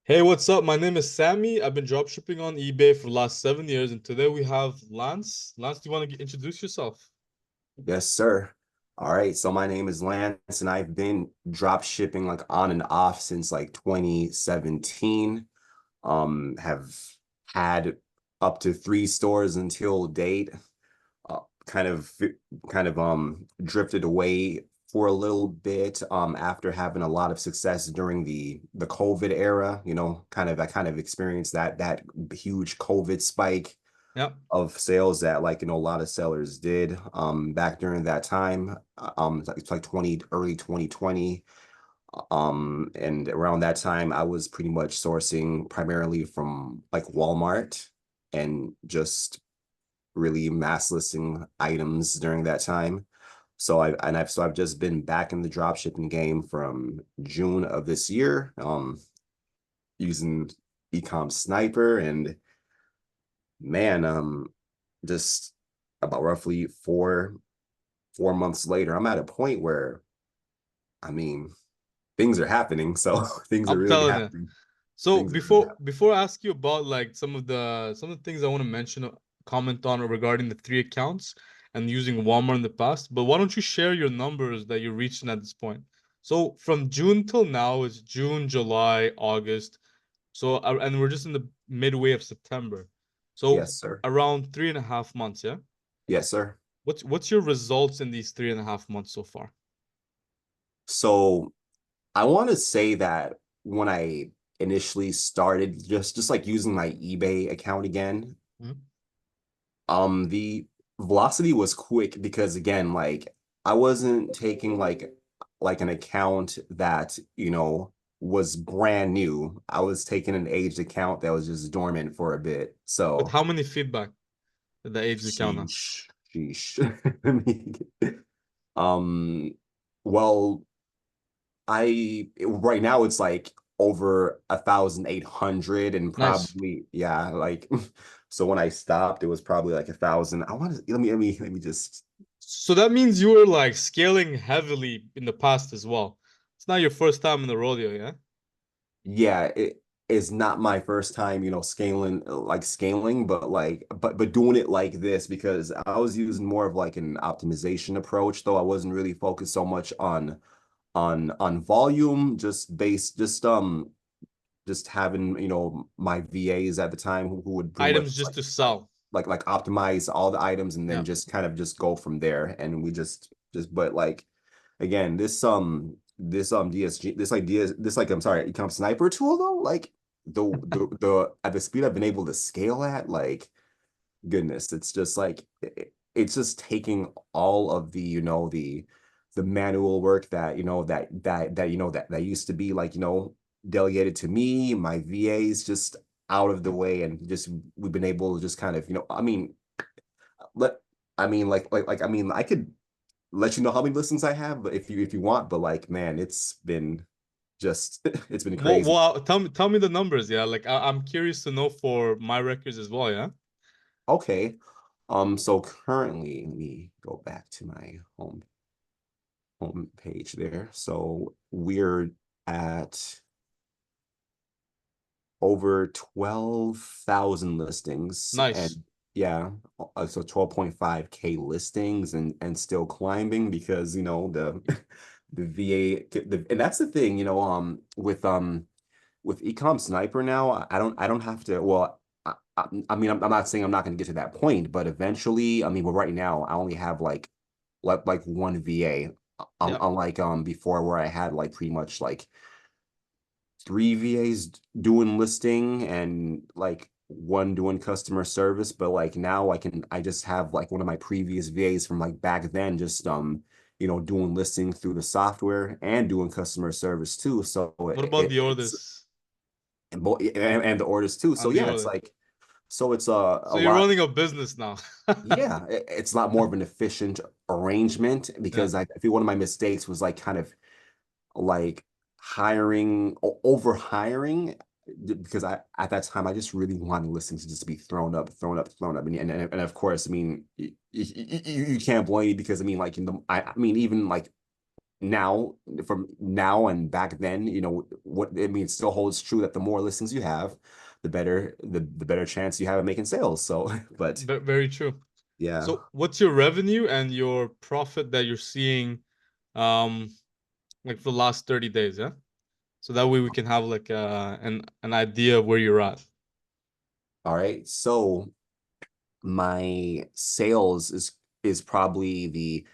Hey, what's up? My name is Sammy. I've been dropshipping on eBay for the last 7 years, and today we have Lance. Lance, do you want to introduce yourself? Yes, sir. All right. So my name is Lance, and I've been drop shipping like on and off since like 2017. Have had up to three stores until date. Uh, kind of drifted away for a little bit after having a lot of success during the COVID era. I kind of experienced that huge COVID spike Yeah. of sales that a lot of sellers did back during that time. It's like 20 early 2020. And around that time I was pretty much sourcing primarily from like Walmart and just really mass listing items during that time. So I've just been back in the drop shipping game from June of this year, using EcomSniper. And man, just about roughly four months later, I'm at a point where, I mean, things are happening. So things are I'm really telling you. happening. So Things are really before I ask you about like some of the things I want to mention, comment on regarding the three accounts and using Walmart in the past, but why don't you share your numbers that you're reaching at this point? So from June till now is June, July, August. So and we're just in the midway of September. So Yes, sir. around 3.5 months, yeah? Yes, sir. What's your results in these 3.5 months so far? So I want to say that when I initially started just like using my eBay account again, Mhm. the velocity was quick because again, like I wasn't taking like an account that, was brand new. I was taking an aged account that was just dormant for a bit. With So how many feedback did the aged account have? sheesh, sheesh. I mean, um, well, right now it's like over 1,800 and Nice. probably, yeah, like so when I stopped it was probably like 1,000. I want to let me just, So that means you were like scaling heavily in the past as well. It's not your first time in the rodeo, yeah? yeah, it is not my first time, scaling, but but doing it like this because I was using more of like an optimization approach, though I wasn't really focused so much on volume, just having, my VAs at the time who would pretty much Items just to sell. optimize all the items and then Yeah. just kind of just go from there. And we just but like again, this DSG this like DS this like I'm sorry, Ecom Sniper tool though, like the at the speed I've been able to scale at, like goodness, it's just like it's just taking all of the manual work that that used to be like delegated to me, my VAs, just out of the way, and just we've been able to just kind of, let I mean, I could let you know how many listens I have, but if you want, but like man, it's been just it's been crazy. Tell me the numbers, yeah. Like I'm curious to know for my records as well, yeah. Okay. So currently, let me go back to my home page there. So we're at over 12,000 listings, Nice. and yeah, so 12.5K listings, and still climbing because the and that's the thing, with Ecom Sniper now, I don't have to, well, I mean, I'm not saying I'm not going to get to that point, but eventually, I mean, well, right now I only have like one VA, Yeah. unlike before where I had like pretty much like three VAs doing listing and like one doing customer service. But like now I just have like one of my previous VAs from like back then, just doing listing through the software and doing customer service too. So What about the it's orders and the orders too. So and the yeah, it's order? like, so it's a So you're lot. running a business now. Yeah, it's a lot more of an efficient arrangement Yeah. because I feel one of my mistakes was like kind of like over hiring, because I at that time I just really wanted listings to just be thrown up, and of course, I mean, you can't blame me because I mean, like I mean, even like now, from now and back then, what I mean, it still holds true that the more listings you have, the better chance you have of making sales. So, but Very true. yeah. So what's your revenue and your profit that you're seeing, um, like for the last 30 days, yeah? So that way we can have like an idea of where you're at. All right. So my sales is probably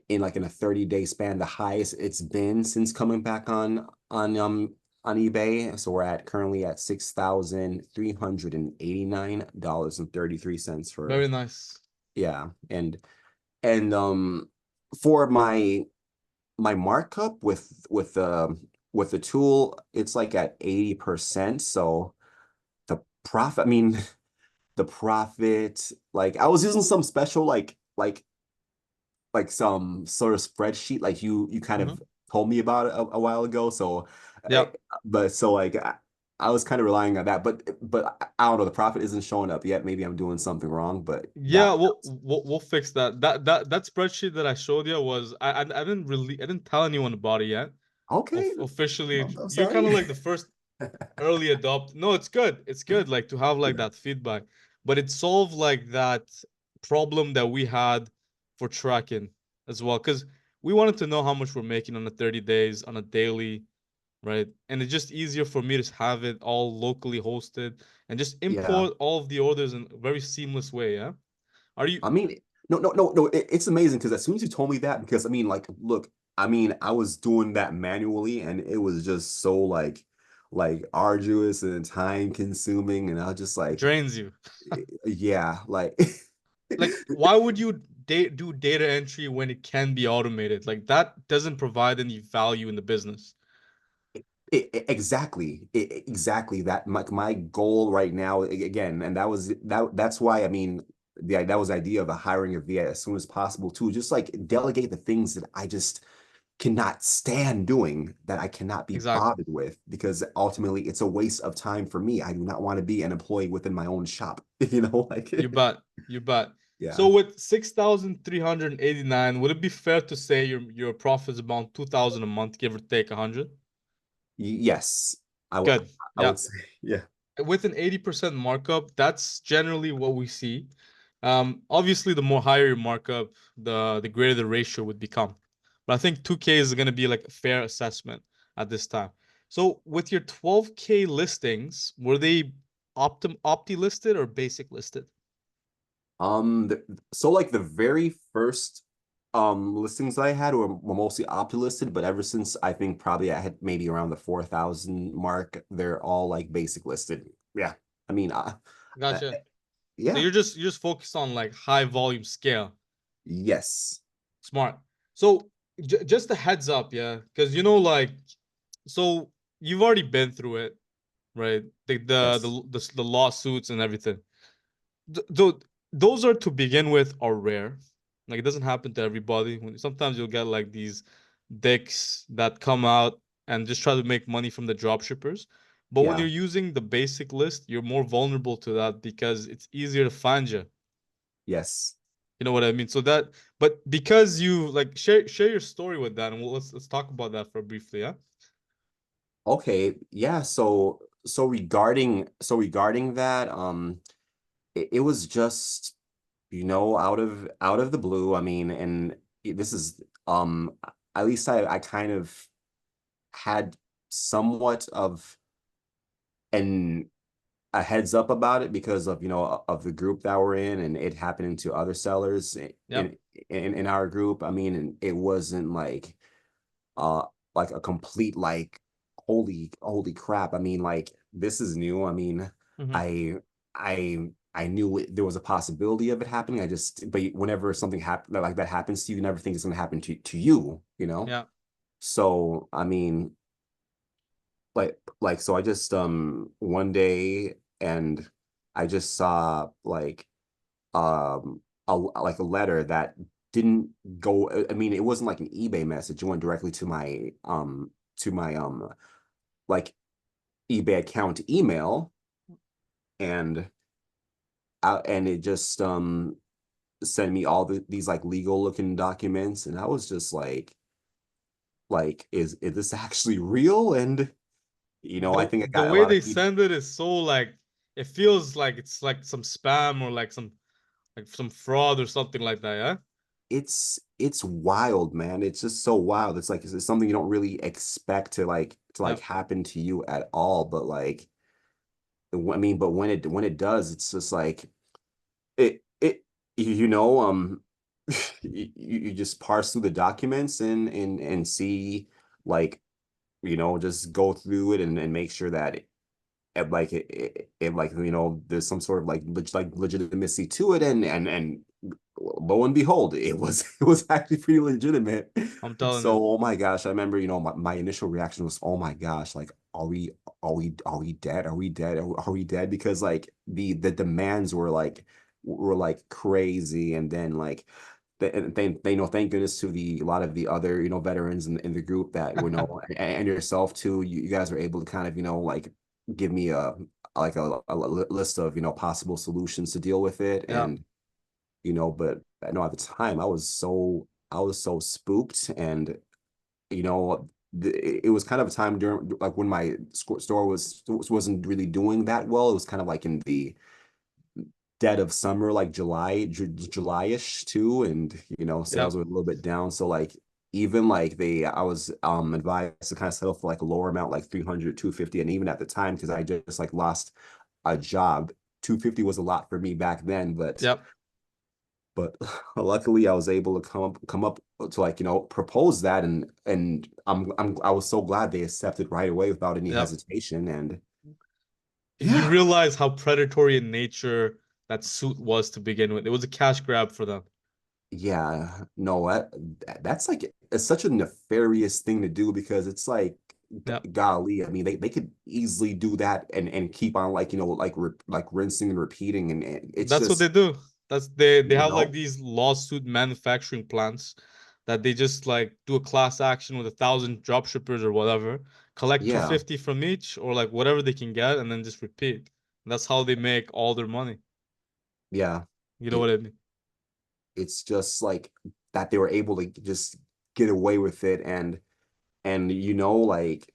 in like in a 30-day span, the highest it's been since coming back on eBay. So we're at currently at $6,389.33 for, Very nice. yeah. And for my markup with the tool, it's like at 80%. So the profit, I mean, the profit, like I was using some special like some sort of spreadsheet like you kind Hmm. of told me about it a while ago. So Yeah. but so like I was kind of relying on that, but I don't know, the profit isn't showing up yet. Maybe I'm doing something wrong, but Yeah, we'll fix that. That spreadsheet that I showed you was I didn't really I didn't tell anyone about it yet. okay. Officially, I'm you're kind sorry. of like the first early adopt. No, it's good. It's good like to have like Yeah. that feedback. But it solved like that problem that we had for tracking as well. Because we wanted to know how much we're making on the 30 days, on a daily, right? And it's just easier for me to have it all locally hosted and just Yeah. import all of the orders in a very seamless way, yeah? Are you I mean, no. It's amazing because as soon as you told me that, because I mean, like, look, I mean, I was doing that manually, and it was just so like arduous and time consuming, and I was just like, drains you? yeah, like, Like, why would you do data entry when it can be automated? Like, that doesn't provide any value in the business. exactly that. My goal right now, again, and that's why I mean, that was the idea of hiring a VA as soon as possible too. Just like delegate the things that I just cannot stand doing, that I cannot be Exactly. bothered with, because ultimately it's a waste of time for me. I do not want to be an employee within my own shop, like, You bet. You bet. yeah. So with 6,389, would it be fair to say your profit is about 2,000 a month, give or take 100? Yes, Good. I Yeah. would say, yeah. With an 80% markup, that's generally what we see. Obviously, the more higher your markup, the greater the ratio would become. But I think 2K is going to be like a fair assessment at this time. So with your 12K listings, were they opti listed or basic listed? So like the very first listings I had were mostly opti listed, but ever since I think probably I had maybe around the 4,000 mark, they're all like basic listed. Yeah. I mean, uh, Gotcha. So yeah. you're just focused on like high volume scale. Yes. Smart. So j just a heads up, yeah, because like, so you've already been through it, right? Yes. The lawsuits and everything. Th those are to begin with are rare. Like it doesn't happen to everybody. Sometimes you'll get like these dicks that come out and just try to make money from the dropshippers. But when Yeah. you're using the basic list, you're more vulnerable to that because it's easier to find you. Yes. You know what I mean? So that, but because you like share your story with that, and let's talk about that for briefly, yeah. Okay. Yeah. So regarding that, it was just, out of the blue. I mean, and this is, at least I kind of had somewhat of an a heads up about it because of of the group that we're in, and it happening to other sellers Yep. in our group. I mean, and it wasn't uh like a complete like holy crap. I mean, like, this is new. I mean, Mm-hmm. I knew there was a possibility of it happening. But whenever something like that happens to you, you never think it's going to happen to you. Yeah. So I mean, so I just one day, and I just saw like a letter that didn't go. I mean, it wasn't like an eBay message. It went directly to my like eBay account email, and it just sent me all these like legal looking documents, and I was just like, like, is this actually real? And I think I The got a way lot they of people. send it is so like it feels like it's like some spam or like some fraud or something like that, yeah? It's wild, man. It's just so wild. It's like it's something you don't really expect to Yep. happen to you at all. But like, I mean, but when it does, it's just like it you know you just parse through the documents and see, like, just go through it and make sure that like, there's some sort of like legitimacy to it, and lo and behold, it was it was actually pretty legitimate. I'm telling you. So, oh my gosh, I remember, my initial reaction was, oh my gosh, like, are we dead? Are we dead? Are we dead? Because like the demands were like crazy. And then like they know, thank goodness to the a lot of the other, veterans in the group that and yourself too. You guys were able to kind of, like, give me a list of, possible solutions to deal with it. Yeah. And but I know at the time I was so spooked. And it was kind of a time during, like, when my store wasn't really doing that well. It was kind of like in the dead of summer, like July-ish too. And sales Yep. were a little bit down. So like, even like I was advised to kind of settle for like a lower amount, like 300, 250. And even at the time, because I just like lost a job, 250 was a lot for me back then. but Yep. but luckily I was able to come up to, like, propose that. And I was so glad they accepted right away without any Yep. hesitation. And You yeah. realize how predatory in nature that suit was to begin with. It was a cash grab for them. Yeah, no, that's like, it's such a nefarious thing to do, because it's like, Yep. golly, I mean, they could easily do that and keep on, like, like rinsing and repeating. And it's That's what they just, do. That's they you have like know, these lawsuit manufacturing plants that they just like do a class action with 1,000 dropshippers or whatever, collect yeah, 250 from each or like whatever they can get, and then just repeat. And that's how they make all their money. yeah. You know what It, I mean? it's just like that they were able to just get away with it. And like,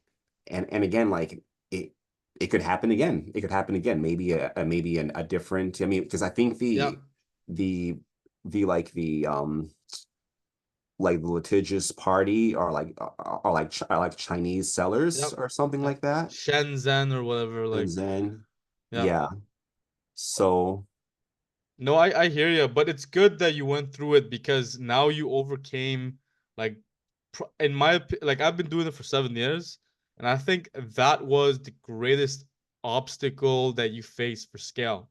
and again, like, it could happen again. It could happen again. Maybe a different, I mean, because I think Yep. the the litigious party are like Chinese sellers Yep. or something Yep. like that. Shenzhen or whatever. And Like, then, yeah. yeah. So, No, I hear you, but it's good that you went through it because now you overcame like like I've been doing it for 7 years, and I think that was the greatest obstacle that you face for scale,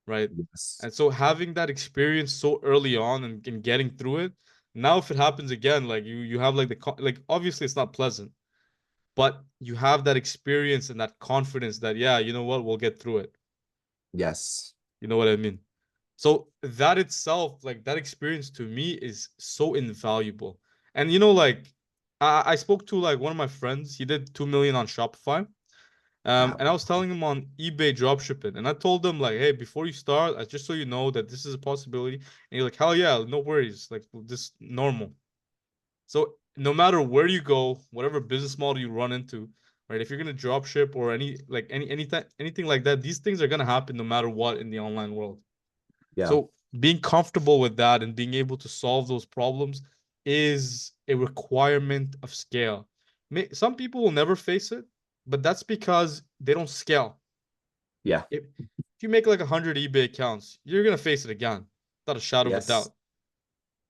right? yes, And so having that experience so early on and getting through it, now if it happens again, like you have like like obviously it's not pleasant, but you have that experience and that confidence that yeah, you know what, we'll get through it. yes, You know what I mean? So that itself, like that experience to me is so invaluable. And like I spoke to like one of my friends, he did 2 million on Shopify. wow, And I was telling him on eBay dropshipping, and I told him like, hey, before you start, just so you know that this is a possibility. And you're like, hell yeah, no worries, like this normal. So no matter where you go, whatever business model you run into, right? If you're gonna drop ship or anything like that, these things are gonna happen no matter what in the online world. yeah, So being comfortable with that and being able to solve those problems is a requirement of scale. Some people will never face it, but that's because they don't scale. yeah, If you make like 100 eBay accounts, you're gonna face it again, without a shadow of a yes, doubt.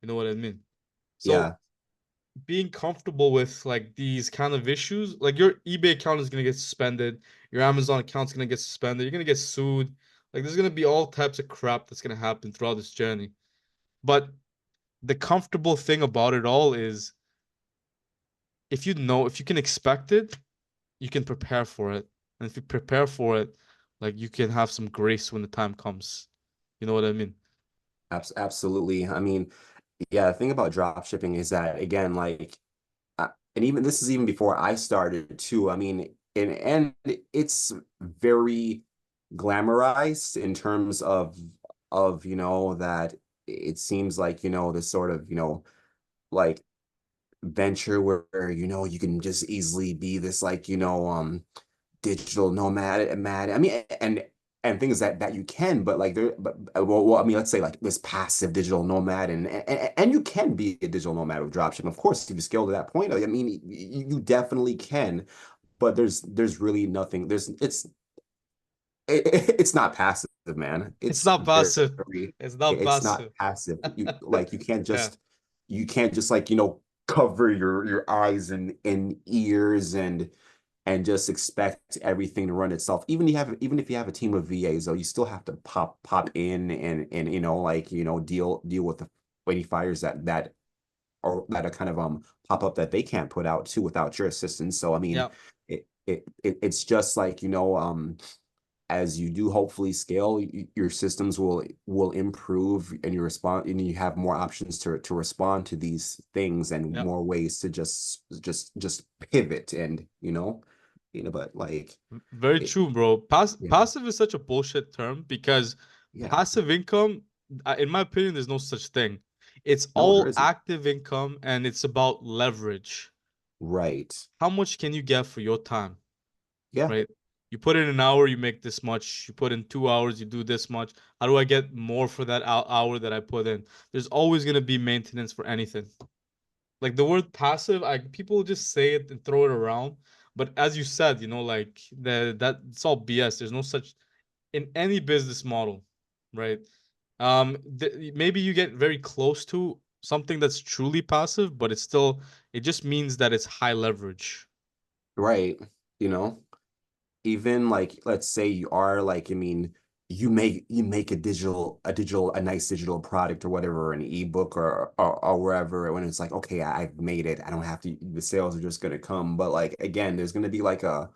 You know what I mean? So yeah, being comfortable with like these kind of issues, like your eBay account is gonna get suspended, your Amazon account's gonna get suspended, you're gonna get sued. Like there's gonna be all types of crap that's gonna happen throughout this journey. But the comfortable thing about it all is if you can expect it, you can prepare for it. And if you prepare for it, like you can have some grace when the time comes. You know what I mean? absolutely. I mean, yeah, the thing about drop shipping is that, again, like, and even this is even before I started too. I mean, and it's very glamorized in terms of that it seems like, this sort of, like, venture where you can just easily be this like digital nomad. I mean, and things that you can, but like there, but I mean, let's say like this passive digital nomad, and you can be a digital nomad with dropshipping. Of course, if you scale to that point, I mean, you definitely can. But there's really nothing. It's not passive, man. It's It's not passive. very, It's not it's not passive. passive. You can't Yeah. just like cover your eyes and ears and just expect everything to run itself. Even if you have a team of VAs, though, you still have to pop in and deal with the lady fires that are kind of pop up that they can't put out too without your assistance. So I mean, Yeah. it's just like as you do hopefully scale, your systems will improve, and you have more options to respond to these things and Yeah. more ways to just pivot and but like Very it, true, bro. yeah, Passive is such a bullshit term because yeah, passive income, in my opinion, there's no such thing. It's no, there all isn't. active income and it's about leverage. Right. How much can you get for your time, Yeah. right? You put in an hour, you make this much. You put in 2 hours, you do this much. How do I get more for that hour that I put in? There's always going to be maintenance for anything. Like the word passive, people just say it and throw it around. But as you said, like that it's all BS. There's no such in any business model, right? Maybe you get very close to something that's truly passive, but it just means that it's high leverage. Right. You know, even like let's say you are like, I mean, you make a nice digital product or whatever, an ebook or wherever, when it's like, okay, I've made it. I don't have to, the sales are just gonna come. But like again, there's gonna be like a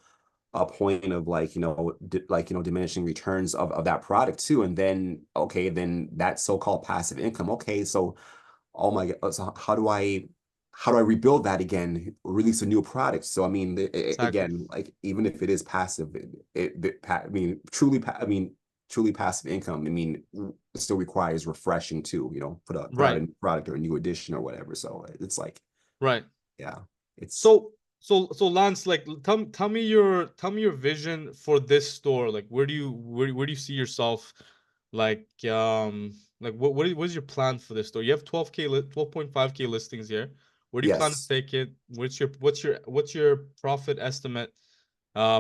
point of like diminishing returns of that product too, and then okay, then that so-called passive income, okay, so oh my God, so how do I rebuild that again, release a new product? So I mean, Exactly. again, like even if it is passive, I mean, truly passive income, I mean, it still requires refreshing too, put out a Right. new product or a new edition or whatever. So it's like, Right. yeah, it's So Lance, like tell me your vision for this store. Like where do you see yourself? Like what is your plan for this store? You have 12.5K listings here. Where do you plan to yes, take it? What's your profit estimate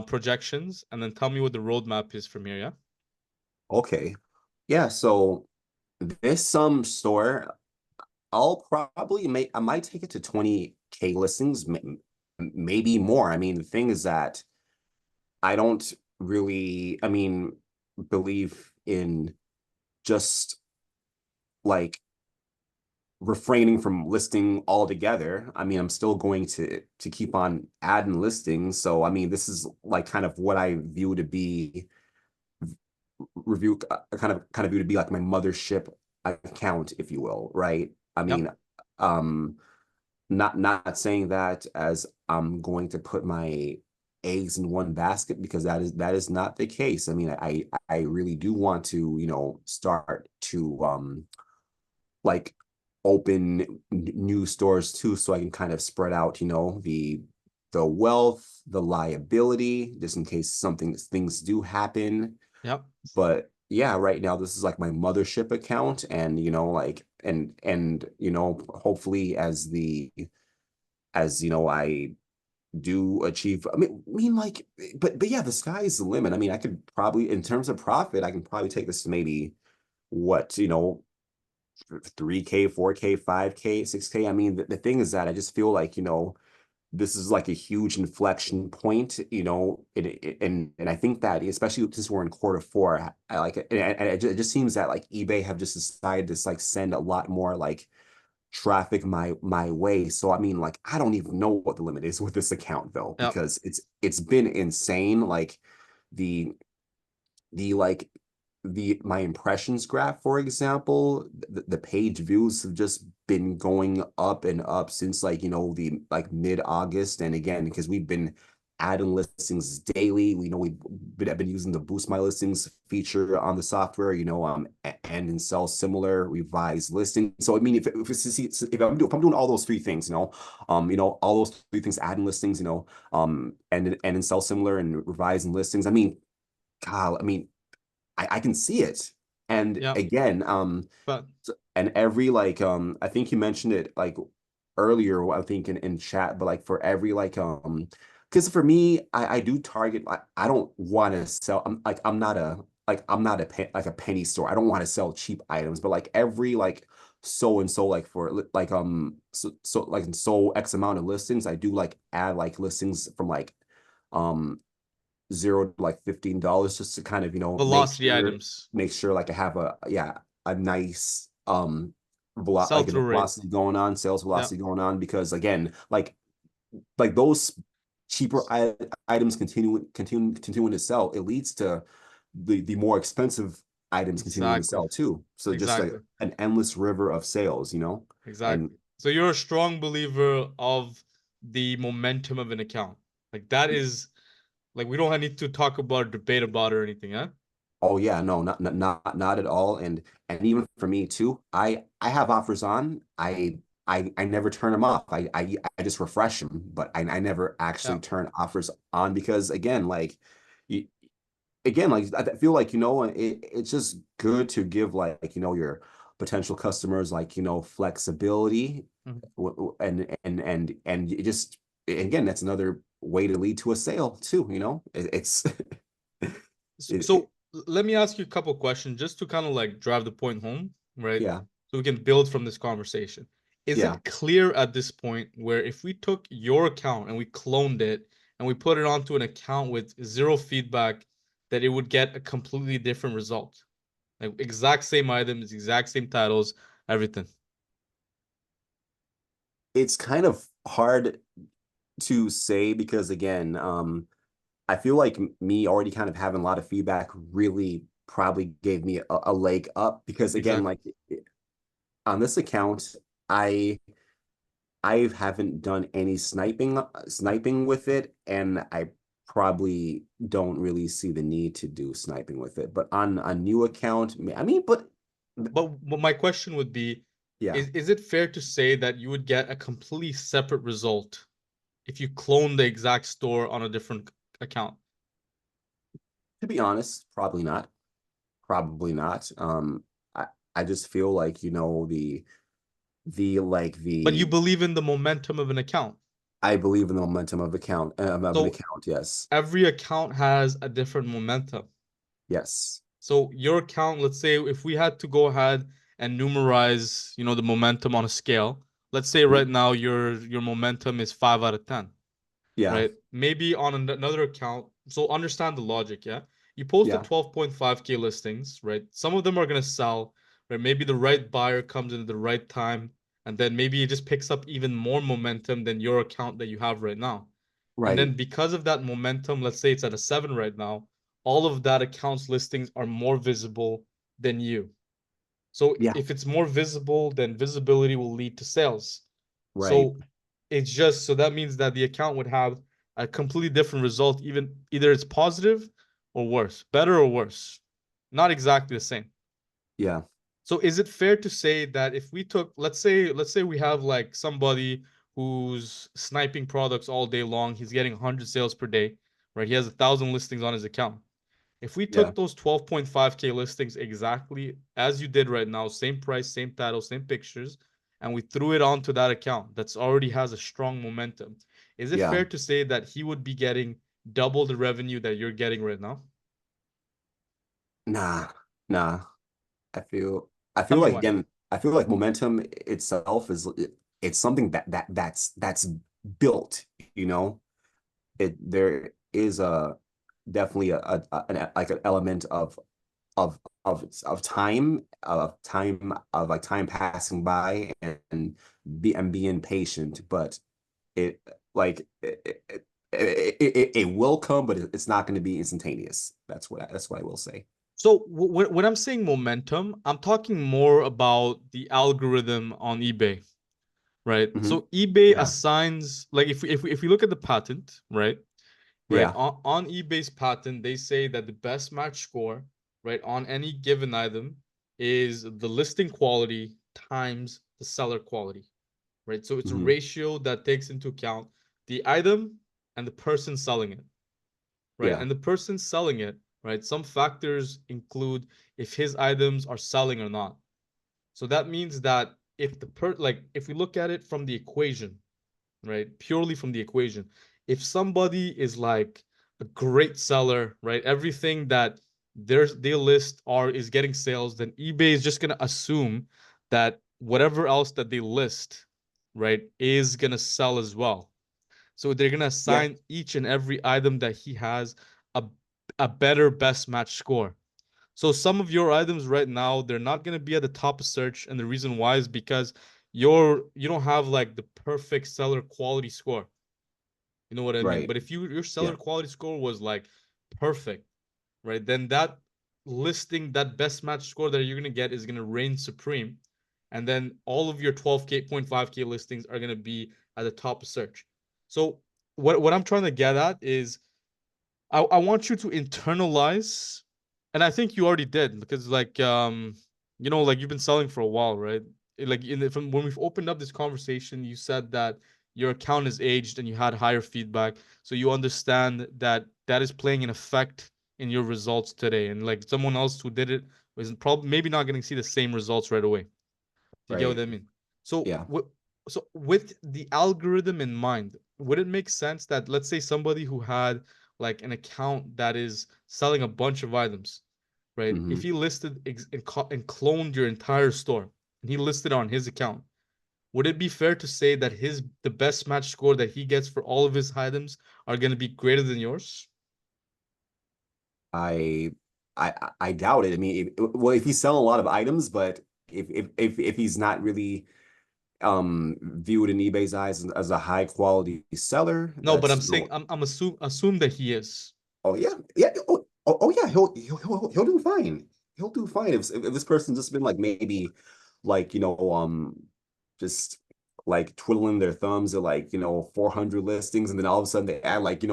projections? And then tell me what the roadmap is from here, yeah? okay, yeah. So this store, I might take it to 20K listings, maybe more. I mean, the thing is that I don't really, I mean, believe in just like refraining from listing altogether. I mean, I'm still going to keep on adding listings. So, I mean, this is like kind of what I view to be review kind of view to be like my mothership account, if you will, right? I Yep. mean, um, not saying that as I'm going to put my eggs in one basket, because that is not the case. I mean, I really do want to, start to like open new stores too, so I can kind of spread out, the wealth, the liability, just in case things do happen. Yep. But yeah, right now this is like my mothership account, and like and hopefully as I do achieve, I mean like, but yeah, the sky is the limit. I mean, I could probably, in terms of profit, I can probably take this to maybe what, 3K, 4K, 5K, 6K. I mean, the thing is that I just feel like, this is like a huge inflection point, and I think that especially since we're in quarter four, I like it, and it just seems that like eBay have just decided to like send a lot more like traffic my way. So I mean, like I don't even know what the limit is with this account though, Yep. because it's been insane. Like the like the my impressions graph, for example, the page views have just been going up and up since like the like mid-August. And again, because we've been adding listings daily. We know I've been using the boost my listings feature on the software, and sell similar revised listings. So I mean, if I'm doing all those three things, all those three things, adding listings, and sell similar and revising listings. I mean, God, I mean, I can see it. And Yeah, again, but and every I think you mentioned it like earlier, I think in chat, but like for every because for me, I do target, I don't want to sell. I'm not a penny store. I don't want to sell cheap items, but like every so and so, like for so X amount of listings, I do like add like listings from um zero to like $15, just to kind of velocity items, make sure like I have a nice sell through rate. velocity going on, sales Yeah, velocity going on, because again, like those cheaper items continuing to sell, it leads to the more expensive items continuing to exactly, sell too. So just like exactly, an endless river of sales, and exactly. So you're a strong believer of the momentum of an account. Like that is like we don't need to talk about debate about it or anything, huh? oh yeah, no, not at all. And even for me too, I have offers on. I never turn them off. I just refresh them, but I never Yeah, actually turn offers on, because again, you, like I feel like it's just good to give your potential customers flexibility, mhm. and it just, again, that's another way to lead to a sale too. It's So, it, so let me ask you a couple questions just to kind of like drive the point home, right? yeah, So we can build from this conversation. Is yeah. it clear at this point where if we took your account and we cloned it and we put it onto an account with zero feedback, that it would get a completely different result? Like exact same items, exact same titles, everything. It's kind of hard to say, because again, I feel like me already kind of having a lot of feedback really probably gave me a leg up, because again, Exactly. like on this account, I I haven't done any sniping with it, and I probably don't really see the need to do sniping with it. But on a new account, I mean, but But my question would be, yeah, is it fair to say that you would get a completely separate result if you clone the exact store on a different account? to be honest, probably not. Probably not. I I just feel like But you the believe in the momentum of an account. I believe in the momentum of an So account. Yes, every account has a different momentum. yes, So your account, let's say if we had to go ahead and numerize, the momentum on a scale, let's say mhm, right now your momentum is 5 out of 10, yeah, right? Maybe on another account. So understand the logic, yeah? You posted yeah, 12.5K listings, right? Some of them are going to sell, right? Maybe the right buyer comes in at the right time, and then maybe it just picks up even more momentum than your account that you have right now. And right, then because of that momentum, let's say it's at a 7 right now, all of that account's listings are more visible than you. So yeah, if it's more visible, then visibility will lead to sales. right, So it's just so that means that the account would have a completely different result, even either it's positive or worse, better or worse. Not exactly the same. yeah, So is it fair to say that if we took, let's say we have like somebody who's sniping products all day long, he's getting 100 sales per day, right? He has 1,000 listings on his account. If we yeah, took those 12.5K listings exactly as you did right now, same price, same title, same pictures, and we threw it onto that account that's already has a strong momentum, is it yeah. fair to say that he would be getting double the revenue that you're getting right now? Nah, nah. I Tell feel me like why. again, I feel like momentum itself it's something that's built, you know. There is a definitely like an element of time passing by, and being patient, but it like it will come, but it's not going to be instantaneous. That's what I will say. So when I'm saying momentum, I'm talking more about the algorithm on eBay, right? Hmm. So eBay Yeah, assigns like if we look at the patent, right? right? Yeah. On eBay's patent, they say that the best match score, right, on any given item is the listing quality times the seller quality, right? So it's a Hmm. ratio that takes into account the item and the person selling it, right? Yeah. And the person selling it, right? Some factors include if his items are selling or not. So that means that if if we look at it from the equation, right? Purely from the equation, if somebody is like a great seller, right? Everything that they list are is getting sales, then eBay is just gonna assume that whatever else that they list, right, is gonna sell as well. So they're gonna Yeah. assign each and every item that he has a a better best match score. So some of your items right now, they're not gonna be at the top of search, and the reason why is because you don't have like the perfect seller quality score. You know what I mean? Right. But if your Yeah. seller quality score was like perfect, right? Then that listing, that best match score that you're gonna get is gonna reign supreme. And then all of your 12K, 0.5K listings are gonna be at the top of search. So what I'm trying to get at is I want you to internalize, and I think you already did because like you've been selling for a while, right? Like from when we've opened up this conversation, you said that your account is aged and you had higher feedback, so you understand that that is playing an effect in your results today. And like someone else who did it was probably maybe not going to see the same results right away. Do you get what Right. I mean? So, Yeah. so with the algorithm in mind, would it make sense that let's say somebody who had like an account that is selling a bunch of items, right? If Hmm. he listed and cloned your entire store and he listed on his account, would it be fair to say that the best match score that he gets for all of his items are going to be greater than yours? I I doubt it. I mean, well, if he's selling a lot of items, but if he's not really viewed in eBay's eyes as a high quality seller, No, but that's I'm saying I'm assume that he is. oh yeah, yeah, oh yeah, he'll do fine. He'll do fine if this person just been like maybe like just like twiddling their thumbs at like 400 listings, and then all of a sudden they add like an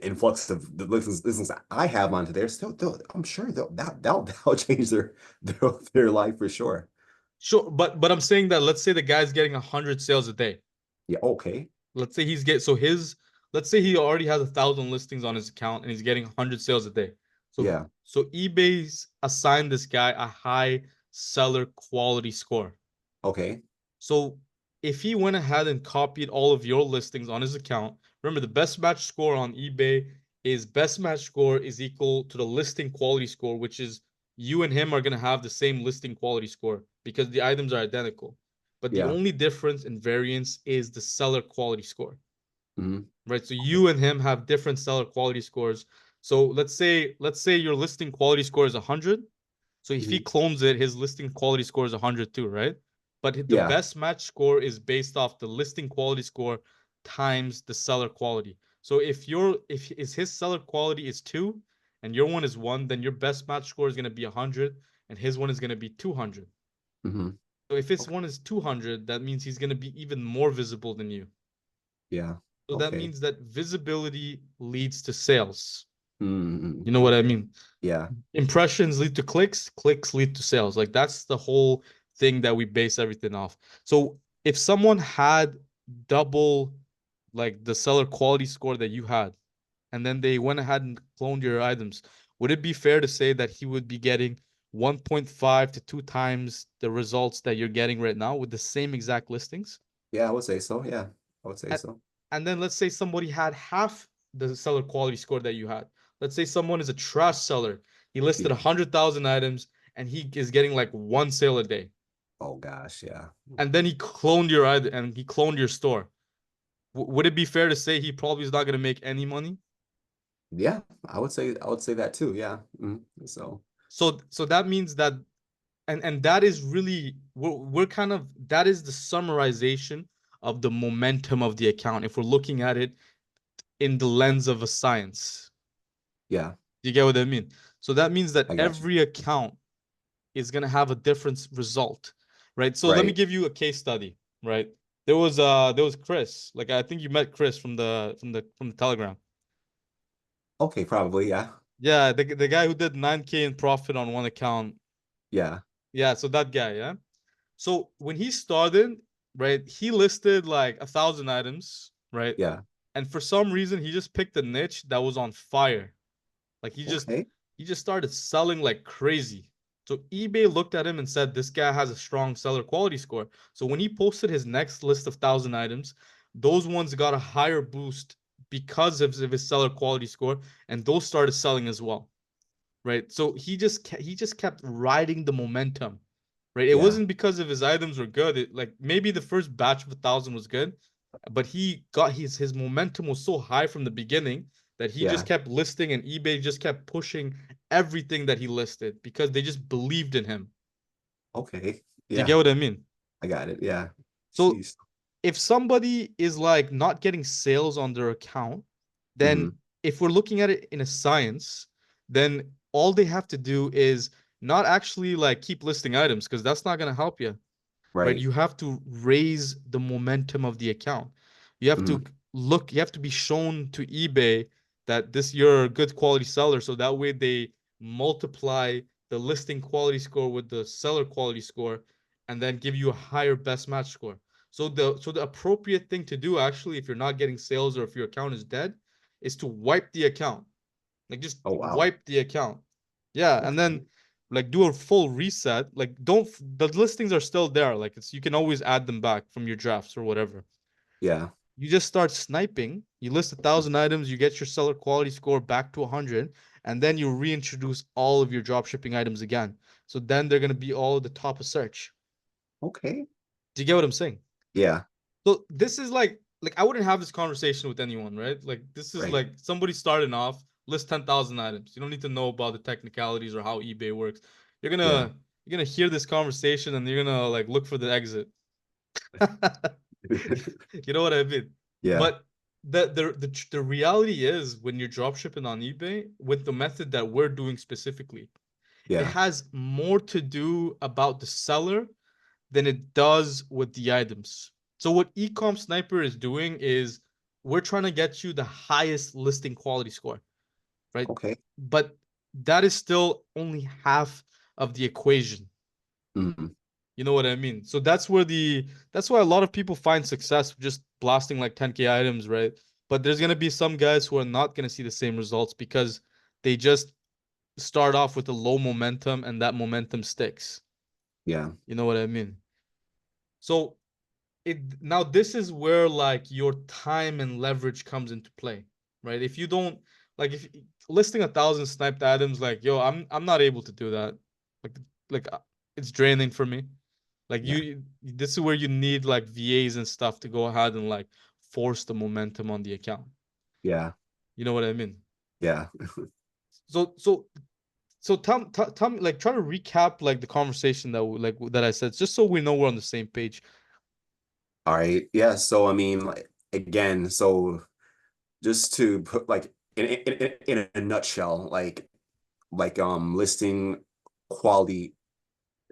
influx of the listings I have onto there. So I'm sure that'll change their life for sure. Sure, but I'm saying that let's say the guy's getting 100 sales a day. Yeah, okay. Let's say he's get so his let's say he already has 1,000 listings on his account and he's getting 100 sales a day. So Yeah, eBay's assigned this guy a high seller quality score. okay. So if he went ahead and copied all of your listings on his account, remember the best match score on eBay is best match score is equal to the listing quality score, which is you and him are going to have the same listing quality score because the items are identical. But the Yeah. only difference in variance is the seller quality score, Hmm. right? So Okay. you and him have different seller quality scores. So let's say your listing quality score is 100. So if he Hmm. clones it, his listing quality score is 100 too, right? But the Yeah. best match score is based off the listing quality score times the seller quality. So if his seller quality is 2 and your one is 1, then your best match score is going to be 100 and his one is going to be 200. Hmm. So if his Okay. one is 200, that means he's going to be even more visible than you. Yeah. So that Okay. means that visibility leads to sales. Mm, You know what I okay. mean? Yeah. Impressions lead to clicks, clicks lead to sales. Like that's the whole thing that we base everything off. So if someone had double like the seller quality score that you had, and then they went ahead and cloned your items, would it be fair to say that he would be getting 1.5 to 2 times the results that you're getting right now with the same exact listings? Yeah, I would say so. Yeah, I would say And, so. and then let's say somebody had half the seller quality score that you had. Let's say someone is a trash seller. He listed Yeah. 100,000 items and he is getting like one sale a day. Oh gosh, yeah. And then he cloned your item and he cloned your store. Would it be fair to say he probably is not going to make any money? Yeah, I would say that too. Yeah. So, So that means that and that is really we're kind of that is the summarization of the momentum of the account if we're looking at it in the lens of a science. yeah, You get what I mean? So that means that I got you. every account is going to have a different result, right? So let me Right. give you a case study, right? There was Chris. Like I think you met Chris from the Telegram. Okay, probably, yeah. Yeah, the guy who did 9K in profit on one account. Yeah, Yeah, so that guy, yeah. So when he started, right, he listed like 1,000 items, right? yeah. And for some reason, he just picked a niche that was on fire. Like Okay. he just started selling like crazy. So eBay looked at him and said, "This guy has a strong seller quality score." So when he posted his next list of 1,000 items, those ones got a higher boost because of his seller quality score, and those started selling as well, right? So he just kept riding the momentum, right? It Yeah, wasn't because of his items were good. Like maybe the first batch of 1,000 was good, but he got his momentum was so high from the beginning that he just yeah. kept listing, and eBay just kept pushing everything that he listed because they just believed in him. Okay. Do you get Yeah, what I mean? I got it. Yeah. So Jeez. if somebody is like not getting sales on their account, then Hmm. if we're looking at it in a science, then all they have to do is not actually like keep listing items because that's not going to help you, right? Right. You have to raise the momentum of the account. You have to Hmm. you have to be shown to eBay that this you're a good quality seller, so that way they multiply the listing quality score with the seller quality score and then give you a higher best match score. So the appropriate thing to do actually if you're not getting sales or if your account is dead is to wipe the account. Like just Oh, wow. wipe the account. Yeah, and Okay. then like do a full reset. Like don't the listings are still there. Like it's you can always add them back from your drafts or whatever. Yeah. You just start sniping. You list 1,000 items, you get your seller quality score back to 100, and then you reintroduce all of your drop shipping items again. So then they're gonna be all at the top of search. Okay. Do you get what I'm saying? Yeah. So this is like I wouldn't have this conversation with anyone, right? Like this is Right. like somebody starting off, list 10,000 items. You don't need to know about the technicalities or how eBay works. You're Yeah. gonna you're gonna hear this conversation and you're gonna like look for the exit. You know what I mean? Yeah. But the reality is when you're dropshipping on eBay with the method that we're doing specifically, it Yeah. has more to do about the seller than it does with the items. So what EcomSniper is doing is we're trying to get you the highest listing quality score, right? Okay. But that is still only half of the equation. Hmm. You know what I mean? So that's why a lot of people find success just blasting like 10K items, right? But there's gonna be some guys who are not gonna see the same results because they just start off with a low momentum and that momentum sticks. Yeah. You know what I mean? So it now this is where like your time and leverage comes into play, right? If you don't like if listing 1,000 sniped items, like yo, I'm not able to do that. Like like it's draining for me. Like Yeah. this is where you need like VAs and stuff to go ahead and like force the momentum on the account. Yeah. You know what I mean? Yeah. So tell me like try to recap like the conversation that like that I said just so we know we're on the same page. All right. Yeah. So, I mean, like, again, so just to put like in a nutshell, listing quality,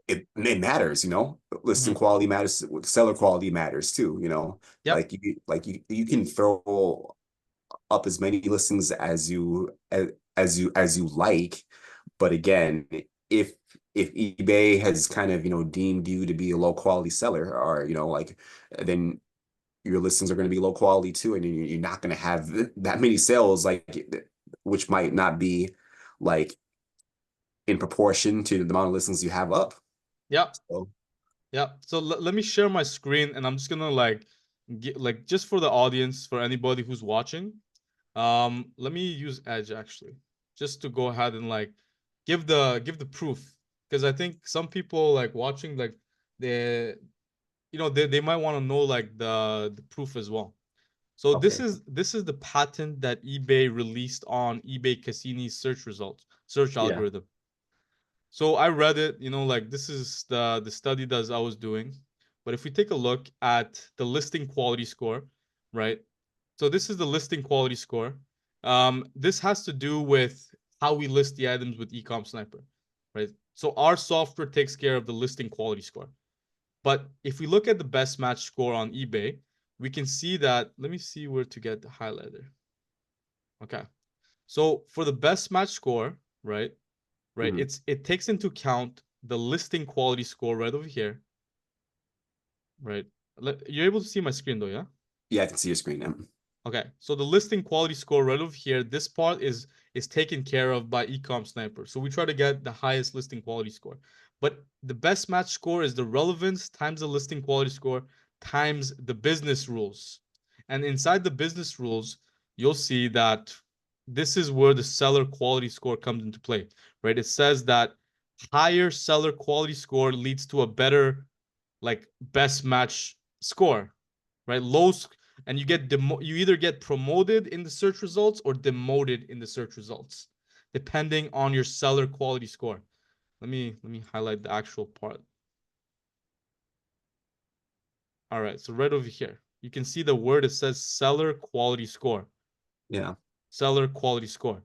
it matters, listing Mhm. quality matters, seller quality matters too, Yep. you can throw up as many listings as you like, but again, if if eBay has kind of deemed you to be a low quality seller, or then your listings are going to be low quality too, and you're not going to have that many sales, which might not be like in proportion to the amount of listings you have up. Yep. So Yeah. So let me share my screen and I'm just gonna like get like just for the audience, for anybody who's watching. Let me use Edge actually, just to go ahead and like give the proof. Because I think some people like watching like they they might want to know like the proof as well. So okay, this is the patent that eBay released on eBay Cassini's search results, search yeah, algorithm. So I read it, like this is the study that I was doing. But if we take a look at the listing quality score, right? So this is the listing quality score. This has to do with how we list the items with EcomSniper, right? So our software takes care of the listing quality score. But if we look at the best match score on eBay, we can see that. Let me see where to get the highlighter. Okay. So for the best match score, right? Mhm. It takes into account the listing quality score right over here, right? You're able to see my screen though, yeah? Yeah, I can see your screen now. Okay, so the listing quality score right over here, this part is taken care of by EcomSniper. So we try to get the highest listing quality score. But the best match score is the relevance times the listing quality score times the business rules. And inside the business rules, you'll see that this is where the seller quality score comes into play, right? It says that higher seller quality score leads to a better like best match score, right? And you either get promoted in the search results or demoted in the search results, depending on your seller quality score. Let me highlight the actual part. All right, so right over here, you can see the word it says seller quality score. Yeah. Seller quality score.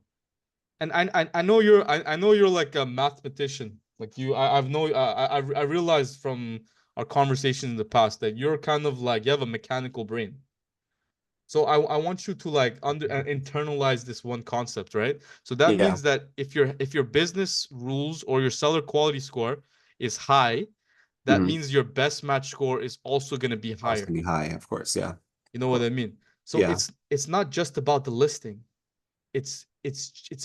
And I know you're like a mathematician. Like you, I've know I realized from our conversation in the past that you're kind of like you have a mechanical brain. So I want you to like internalize this one concept, right? So that Yeah. means that if your business rules or your seller quality score is high, that Hmm. means your best match score is also going to be Also higher. can be high, of course. Yeah. You know what I mean? So Yeah. it's not just about the listing. It's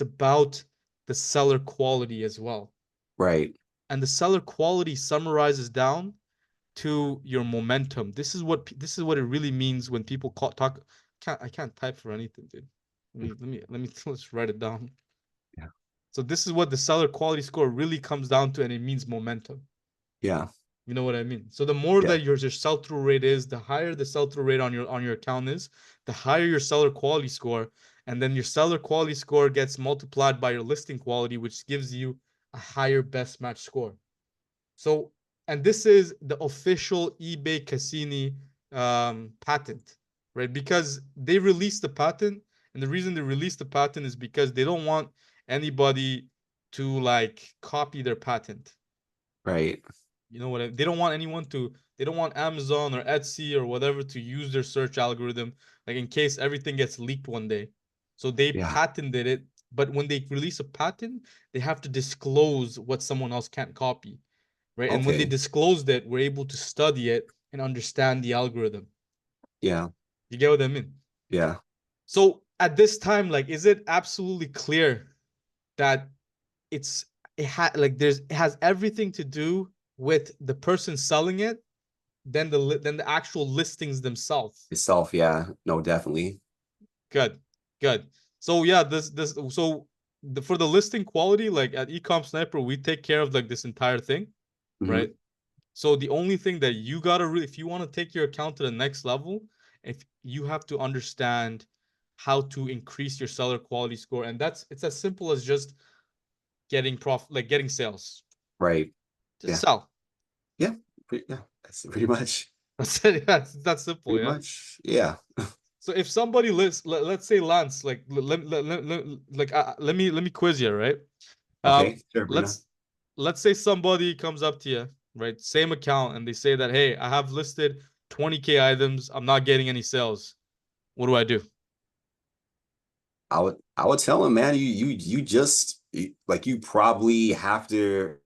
about the seller quality as well. Right. And the seller quality summarizes down to your momentum. This is what it really means when people talk. I can't type for anything, dude. Let me let's write it down. Yeah. So this is what the seller quality score really comes down to, and it means momentum. Yeah. You know what I mean? So the more Yeah. that your sell-through rate is, the higher the sell-through rate on your account is, the higher your seller quality score, and then your seller quality score gets multiplied by your listing quality, which gives you a higher best match score. So, and this is the official eBay Cassini patent, right? Because they released the patent, and the reason they released the patent is because they don't want anybody to like copy their patent. Right. You know what? They don't want anyone to. They don't want Amazon or Etsy or whatever to use their search algorithm, like in case everything gets leaked one day. So they Yeah. patented it, but when they release a patent, they have to disclose what someone else can't copy, right? And when they Okay. disclosed it, we're able to study it and understand the algorithm. Yeah. You get what I mean? Yeah. So at this time, like, is it absolutely clear that it's it has everything to do with the person selling it than the actual listings themselves? Itself. Yeah. No, definitely. Good, good. So yeah, for the listing quality, like at EcomSniper, we take care of like this entire thing, Hmm. right? So the only thing that you gotta really, if you want to take your account to the next level, if you have to understand how to increase your seller quality score, and it's as simple as just getting sales. Right. Just Yeah. sell. Yeah. Yeah. That's pretty much. That's it. Yeah, it's that simple. Pretty Yeah. much. Yeah. So if somebody let's say Lance, like let me quiz you, right? Okay. Sure, Bruno. Let's say somebody comes up to you, right? Same account, and they say that, hey, I have listed 20K items. I'm not getting any sales. What do I do? I would tell him, man, you just like you probably have to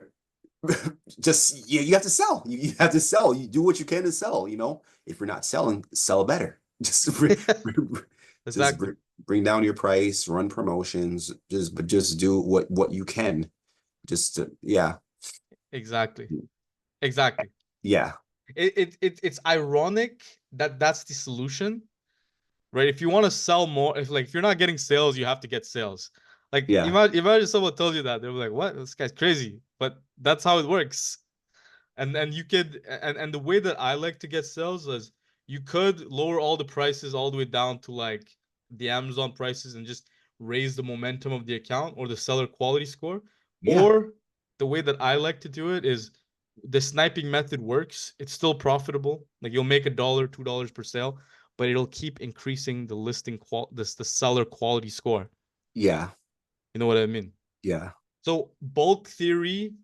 just you have to sell. You have to sell. You do what you can to sell, you know. If you're not selling, sell better. Just Exactly. bring down your price, run promotions, just do what you can. Just to, yeah. Exactly. Exactly. Yeah. It's ironic that that's the solution, right? If you want to sell more, if you're not getting sales, you have to get sales. Like Yeah. imagine someone tells you that, they're like, "What? This guy's crazy." But that's how it works. And you could and the way that I like to get sales is you could lower all the prices all the way down to like the Amazon prices and just raise the momentum of the account or the seller quality score. Yeah. Or the way that I like to do it is the sniping method works. It's still profitable. Like you'll make $1, $2 per sale, but it'll keep increasing the the seller quality score. Yeah. You know what I mean? Yeah. So bulk theory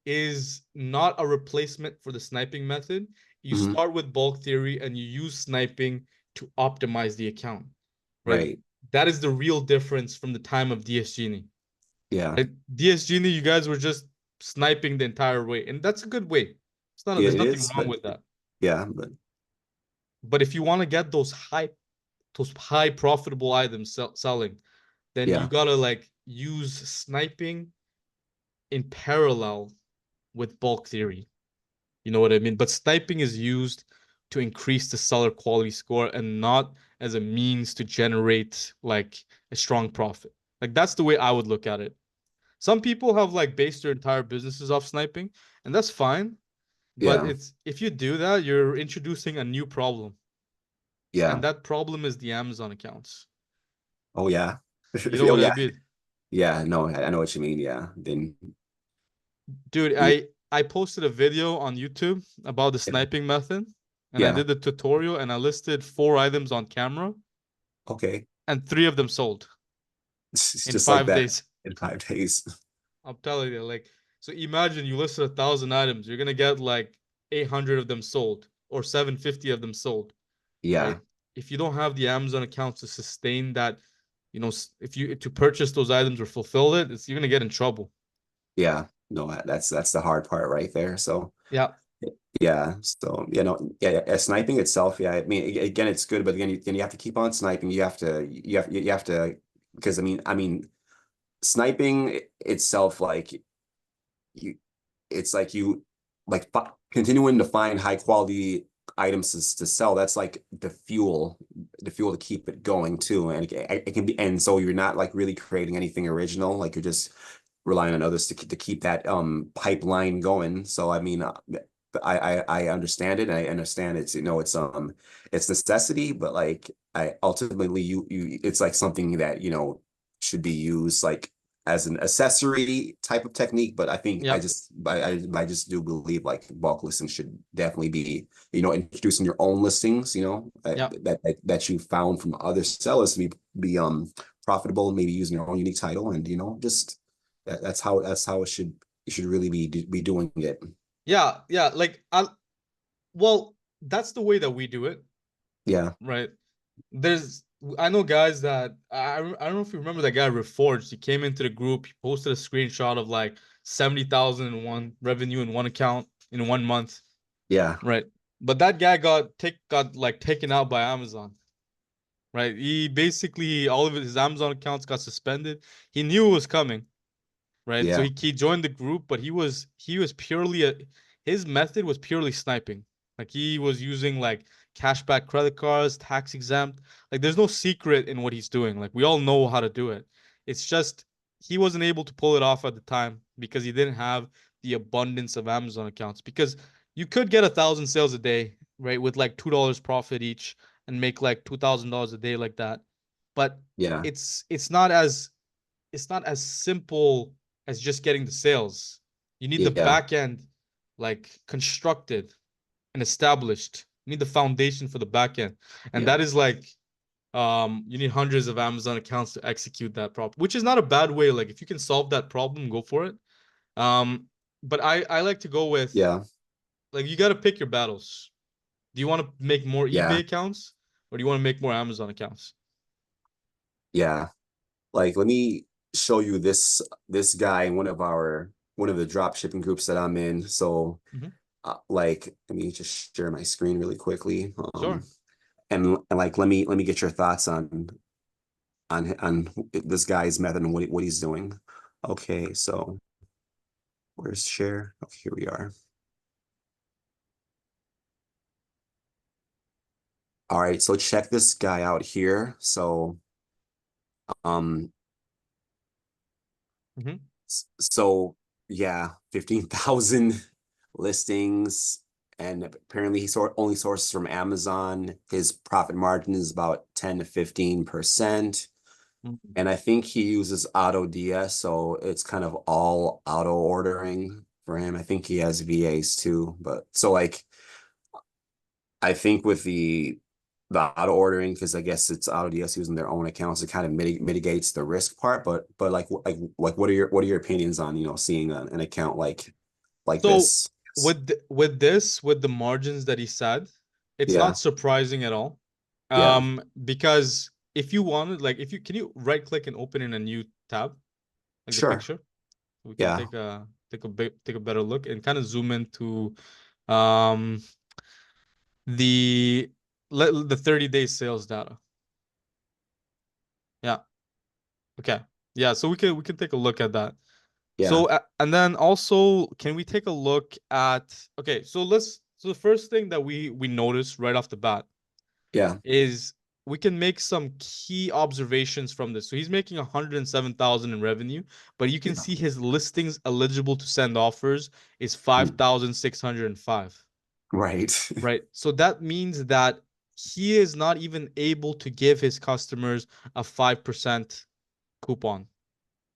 is not a replacement for the sniping method. You Hmm. start with bulk theory and you use sniping to optimize the account, right? Right. That is the real difference from the time of DS Genie. Yeah. Right? DS Genie, you guys were just sniping the entire way, and that's a good way. It's not. Yeah, There's it nothing is, wrong but with that. yeah, but But if you want to get those high profitable items selling, then you yeah, gotta like use sniping in parallel with bulk theory. You know what I mean? But sniping is used to increase the seller quality score and not as a means to generate like a strong profit. Like that's the way I would look at it. Some people have like based their entire businesses off sniping, and that's fine. But yeah, it's if you do that, you're introducing a new problem. And yeah. that problem is the Amazon accounts. Oh yeah. You know Oh what I yeah. mean? Yeah, no, I know what you mean. Yeah. Then Dude, yeah, I posted a video on YouTube about the yeah. sniping method, and I Yeah. did the tutorial and I listed 4 items on camera, Okay. and 3 of them sold It's in just like five that days. in 5 days. I'm telling you, like, so imagine you listed 1,000 items, you're gonna get like 800 of them sold or 750 of them sold, right? Yeah. If you don't have the Amazon account to sustain that, if you to purchase those items or fulfill it, you're gonna get in trouble. Yeah. No, that's the hard part right there. So Yeah, yeah. So sniping itself, yeah. I mean, again, it's good, but again, you have to keep on sniping. You have to because I mean, sniping itself, like you it's like you like continuing to find high quality items to sell. That's like the fuel to keep it going too. And it can be, and so you're not like really creating anything original. Like you're just relying on others to keep that pipeline going. So I mean, I understand it. And I understand it's necessity, but like I ultimately you it's like something that should be used like as an accessory type of technique. But I think I yeah, just I just do believe like bulk listings should definitely be introducing your own listings, yeah. that you found from other sellers to be profitable, and maybe using your own unique title, and just that's how it should you should really be doing it. Yeah, yeah, like well, that's the way that we do it, Yeah, right? There's I know guys that I don't know if you remember that guy Reforged. He came into the group, he posted a screenshot of like 70,000 in one revenue in one account in 1 month, yeah, right? But that guy got like taken out by Amazon, right? He basically all of his Amazon accounts got suspended. He knew it was coming, right? So yeah, he joined the group, but he was purely his method was purely sniping. Like he was using like cashback credit cards, tax exempt. Like there's no secret in what he's doing. Like we all know how to do it. It's just he wasn't able to pull it off at the time because he didn't have the abundance of Amazon accounts. Because you could get 1,000 sales a day, right, with like $2 profit each and make like $2,000 a day like that. But yeah, it's not as simple as just getting the sales. You need the yeah, back end like constructed and established. You need the foundation for the back end. And yeah, that is like you need hundreds of Amazon accounts to execute that problem, which is not a bad way. Like if you can solve that problem, go for it. Um, but I like to go with yeah, like you got to pick your battles. Do you want to make more eBay yeah, accounts or do you want to make more Amazon accounts? yeah. Like, let me show you this guy in one of the drop shipping groups that I'm in. So Mhm. like, let me just share my screen really quickly. Sure. And like, let me get your thoughts on this guy's method and what he's doing. Okay, so where's share? Okay, here we are. All right, so check this guy out here. So um Mhm. so yeah, 15,000 listings, and apparently only sources from Amazon. His profit margin is about 10 to 15%. Mhm. And I think he uses Auto DS, so it's kind of all auto ordering for him. I think he has VAs too, but so like I think with the auto ordering, because I guess it's Auto DS using their own accounts, it kind of mitigates the risk part. But like what are your opinions on seeing an account like So this? with the margins that he said, it's not Yeah, surprising at all. yeah, Because if you wanted, like, if you can you right click and open in a new tab, like the Sure. picture, we can Yeah. take a better look and kind of zoom into um the the 30-day sales data. Yeah. Okay. Yeah. So we can take a look at that. Yeah. So and then also, can we take a look at? Okay. So the first thing that we notice right off the bat Yeah. is we can make some key observations from this. So he's making 107,000 in revenue, but you can Yeah. see his listings eligible to send offers is Mm. 5,605. Right. Right. So that means that he is not even able to give his customers a 5% coupon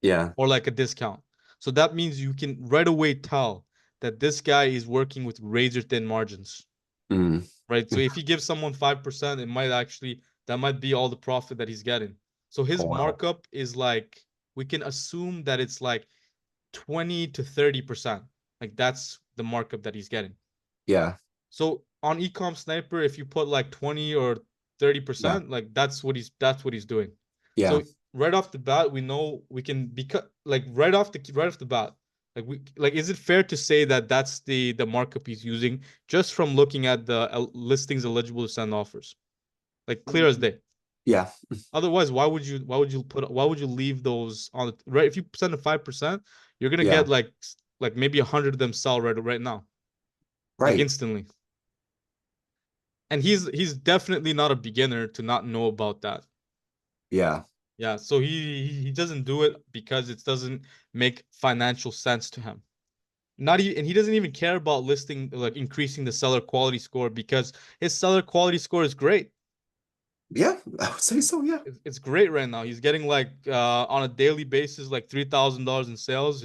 Yeah. or like a discount. So that means you can right away tell that this guy is working with razor thin margins. Mm. Right. So if he gives someone 5%, it might actually, that might be all the profit that he's getting. So his Oh, wow. markup is like, we can assume that it's like 20 to 30%. Like that's the markup that he's getting. Yeah. So on EcomSniper, if you put like 20 or Yeah. 30%, like that's what he's doing. Yeah. So right off the bat, we know we can, because like right off the bat, like is it fair to say that that's the markup he's using just from looking at the listings eligible to send offers? Like clear as day. Yeah. Otherwise, why would you leave those on the right? If you send a 5%, you're gonna Yeah. get like maybe 100 of them sell right now, like Right. instantly. And he's definitely not a beginner to not know about that. Yeah. Yeah, so he doesn't do it because it doesn't make financial sense to him. And he doesn't even care about listing, like increasing the seller quality score, because his seller quality score is great. Yeah. I would say so. Yeah. It's great right now. He's getting like on a daily basis like $3,000 in sales.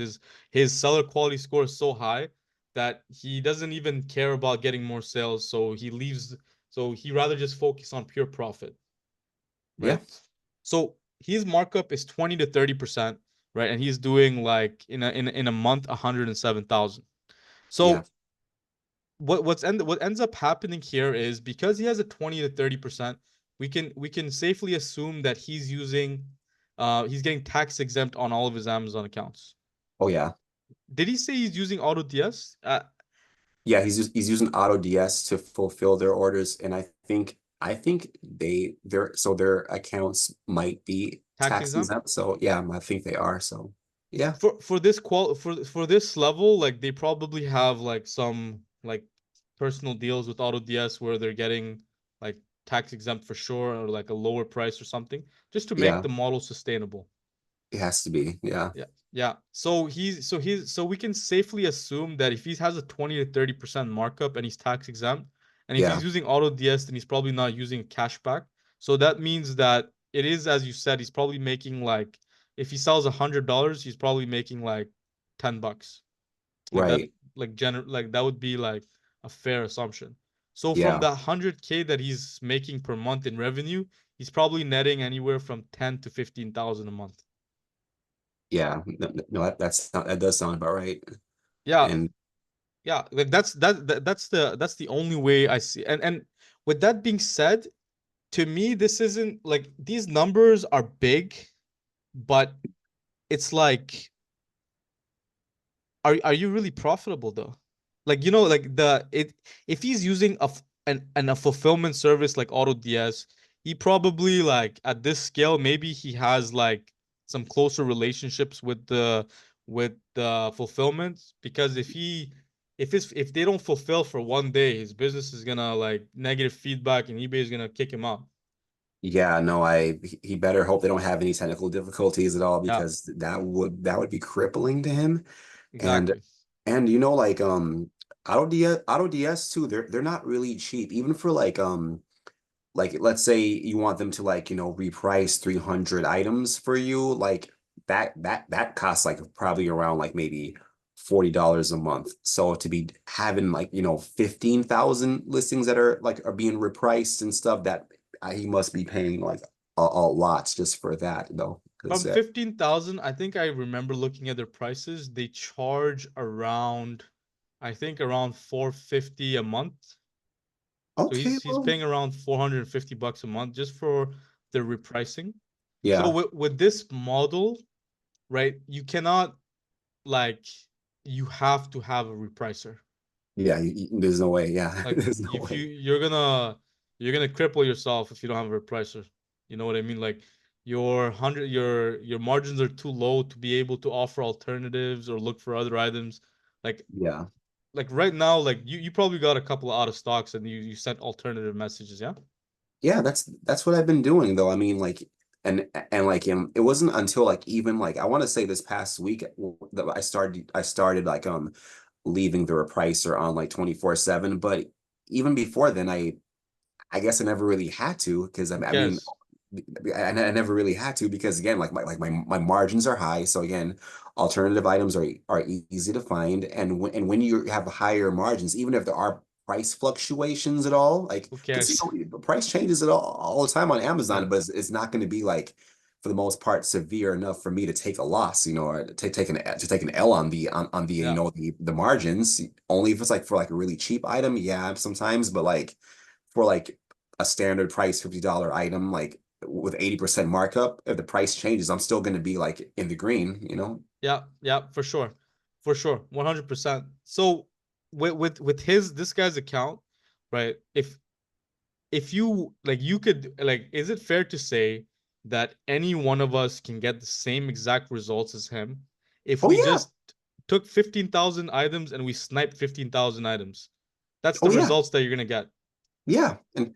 His seller quality score is so high that he doesn't even care about getting more sales. So he leaves. So he rather just focus on pure profit, Yeah. right? So his markup is 20 to 30%, right? And he's doing like in a month 107,000. Yeah. So what ends up happening here is, because he has a 20 to 30%, we can safely assume that he's getting tax exempt on all of his Amazon accounts. Oh, yeah. Did he say he's using Auto DS? Yeah. He's using Auto DS to fulfill their orders, and I think their accounts might be Tax tax exempt? exempt. So yeah, I think they are. So yeah. For this level, like they probably have like some like personal deals with Auto DS where they're getting like tax exempt for sure, or like a lower price or something, just to make Yeah. the model sustainable. It has to be. Yeah. Yeah, yeah. So we can safely assume that if he has a 20 to 30% markup and he's tax exempt, and if he's Yeah. using Auto DS, then he's probably not using cashback. So that means that it is, as you said, he's probably making like, if he sells $100, he's probably making like $10. Like that, Right. like that would be like a fair assumption. So from Yeah. the 100K that he's making per month in revenue, he's probably netting anywhere from 10 to 15,000 a month. Yeah. No, that does sound about right. Yeah, And yeah, like that's the only way I see. And with that being said, to me, this isn't like, these numbers are big, but it's like, are you really profitable though? Like, like if he's using a fulfillment service like AutoDS, he probably, like at this scale, maybe he has like some closer relationships with the fulfillment, because if they don't fulfill for one day, his business is gonna like negative feedback and eBay is gonna kick him out. yeah, no, he better hope they don't have any technical difficulties at all, Yeah, because that would be crippling to him. And exactly. like Auto DS too, they're not really cheap, even for like let's say you want them to like reprice 300 items for you, like that costs like probably around like maybe $40 a month. So to be having like 15,000 listings that are being repriced and stuff, that he must be paying like a lot just for that though, From because 15,000, I think I remember looking at their prices. They charge around, I think around 450 a month. So okay, he's well, paying around $450 a month just for they're repricing. So Yeah. with this model, right, you cannot like you have to have a repricer. Yeah. There's no way. Yeah. Like There's no if way. you're gonna cripple yourself if you don't have a repricer. You know what I mean? Like your margins are too low to be able to offer alternatives or look for other items. Like Yeah. like right now, like you probably got a couple of out of stocks and you sent alternative messages, yeah? Yeah, that's what I've been doing though. I mean, like, and like, it wasn't until like even like I want to say this past week that I started like leaving the repricer on like 24/7. But even before then, I guess I never really had to because Who I mean, cares? I never really had to because again, my margins are high. So again, alternative items are easy to find, and when you have higher margins, even if there are price fluctuations at all, like Who because cares? the price changes at all the time on Yeah. Amazon, but it's not going to be like for the most part severe enough for me to take a loss, or to take an L on the Yeah. the margins. Only if it's like for like a really cheap item, yeah, sometimes, but like for like a standard price $50 item, like with 80% markup, if the price changes, I'm still going to be like in the green. Yeah, yeah, for sure. For sure. 100%. So with his this guy's account, right? If you like you could like is it fair to say that any one of us can get the same exact results as him if Oh we yeah. just took 15,000 items and we sniped 15,000 items? That's Oh the yeah. results that you're going to get. Yeah. And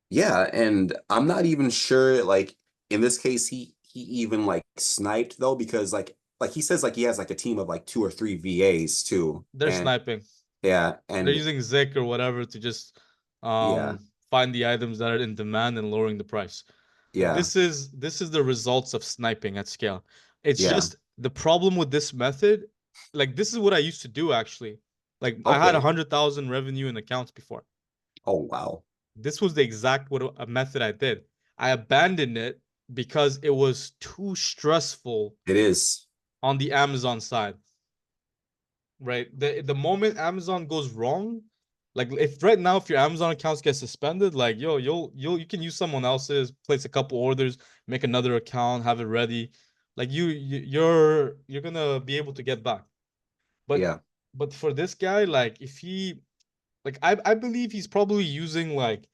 yeah, and I'm not even sure like in this case he even like sniped though because like he says like he has like a team of like two or three VAs too. They're And sniping. yeah, They're and using Zik or whatever to just yeah. find the items that are in demand and lowering the price. Yeah. This is the results of sniping at scale. It's Yeah. just the problem with this method. Like this is what I used to do actually. Like I had Okay. 100,000 revenue in accounts before. Oh wow. This was the exact what a method I did. I abandoned it because it was too stressful It is. on the Amazon side. Right? The moment Amazon goes wrong, like if right now if your Amazon accounts get suspended, like yo, you can use someone else's, place a couple orders, make another account, have it ready. Like you're gonna be able to get back. But Yeah. but for this guy, like if he like I believe he's probably using like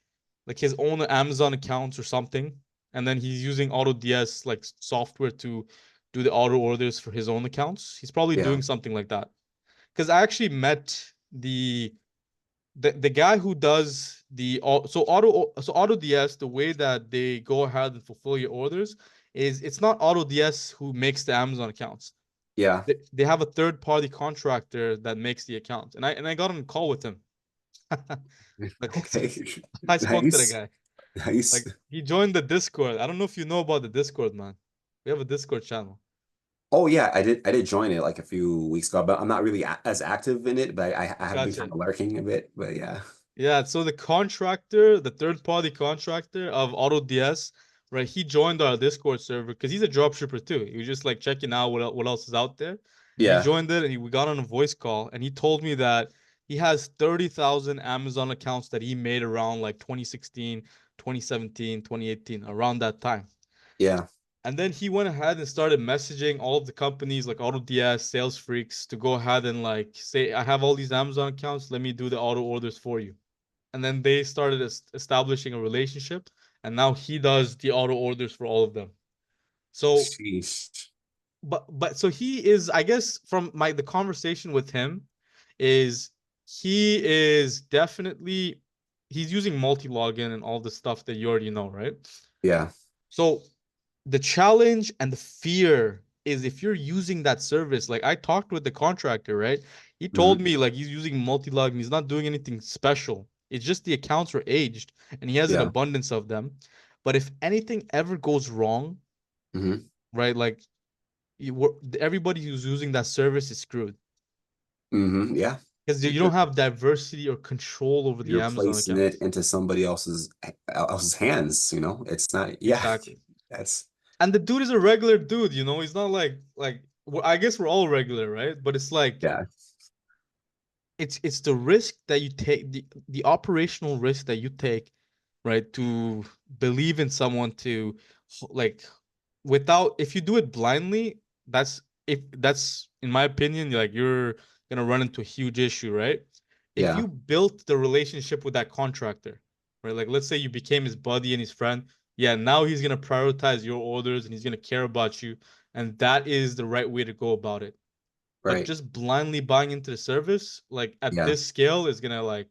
his own Amazon accounts or something, and then he's using AutoDS like software to do the auto orders for his own accounts. He's probably Yeah. doing something like that because I actually met the guy who does so auto DS. The way that they go ahead and fulfill your orders is it's not auto DS who makes the Amazon accounts. Yeah. They have a third party contractor that makes the account, and I got on a call with him. Like Okay. I spoke to the Nice. guy. Nice. Like he joined the Discord. I don't know if you know about the Discord, man. We have a Discord channel. Oh yeah, I did join it like a few weeks ago, but I'm not really as active in it, but I have been Gotcha. kind of lurking a bit, but yeah. Yeah, so the contractor, the third party contractor of AutoDS, right? He joined our Discord server because he's a dropshipper too. He was just like checking out what else is out there. And he Yeah. joined it and we got on a voice call and he told me that he has 30,000 Amazon accounts that he made around like 2016, 2017, 2018, around that time. Yeah. And then he went ahead and started messaging all of the companies like AutoDS, Sales Freaks to go ahead and like say, I have all these Amazon accounts, let me do the auto orders for you. And then they started establishing a relationship, and now he does the auto orders for all of them. So Sheesh. but so he is, I guess, from the conversation with him is he is definitely he's using multi-login and all the stuff that you already know, right? Yeah. So the challenge and the fear is if you're using that service, like I talked with the contractor, right? He told Hmm. me like he's using multi-log and he's not doing anything special. It's just the accounts are aged and he has an Yeah. abundance of them. But if anything ever goes wrong, Hmm. right, like everybody who's using that service is screwed Yeah. because you don't Because have diversity or control over the you're Amazon placing it accounts. into somebody else's hands. It's not, yeah. Exactly. That's And the dude is a regular dude, He's not like well, I guess we're all regular, right? But it's like yeah. it's the risk that you take, the operational risk that you take, right? To believe in someone, to like, without, if you do it blindly, that's, if that's, in my opinion, like, you're gonna run into a huge issue, right? If Yeah. you built the relationship with that contractor, right? Like, let's say you became his buddy and his friend. Yeah, now he's gonna prioritize your orders and he's gonna care about you, and that is the right way to go about it. But Right. just blindly buying into the service, like at Yeah. this scale, is gonna like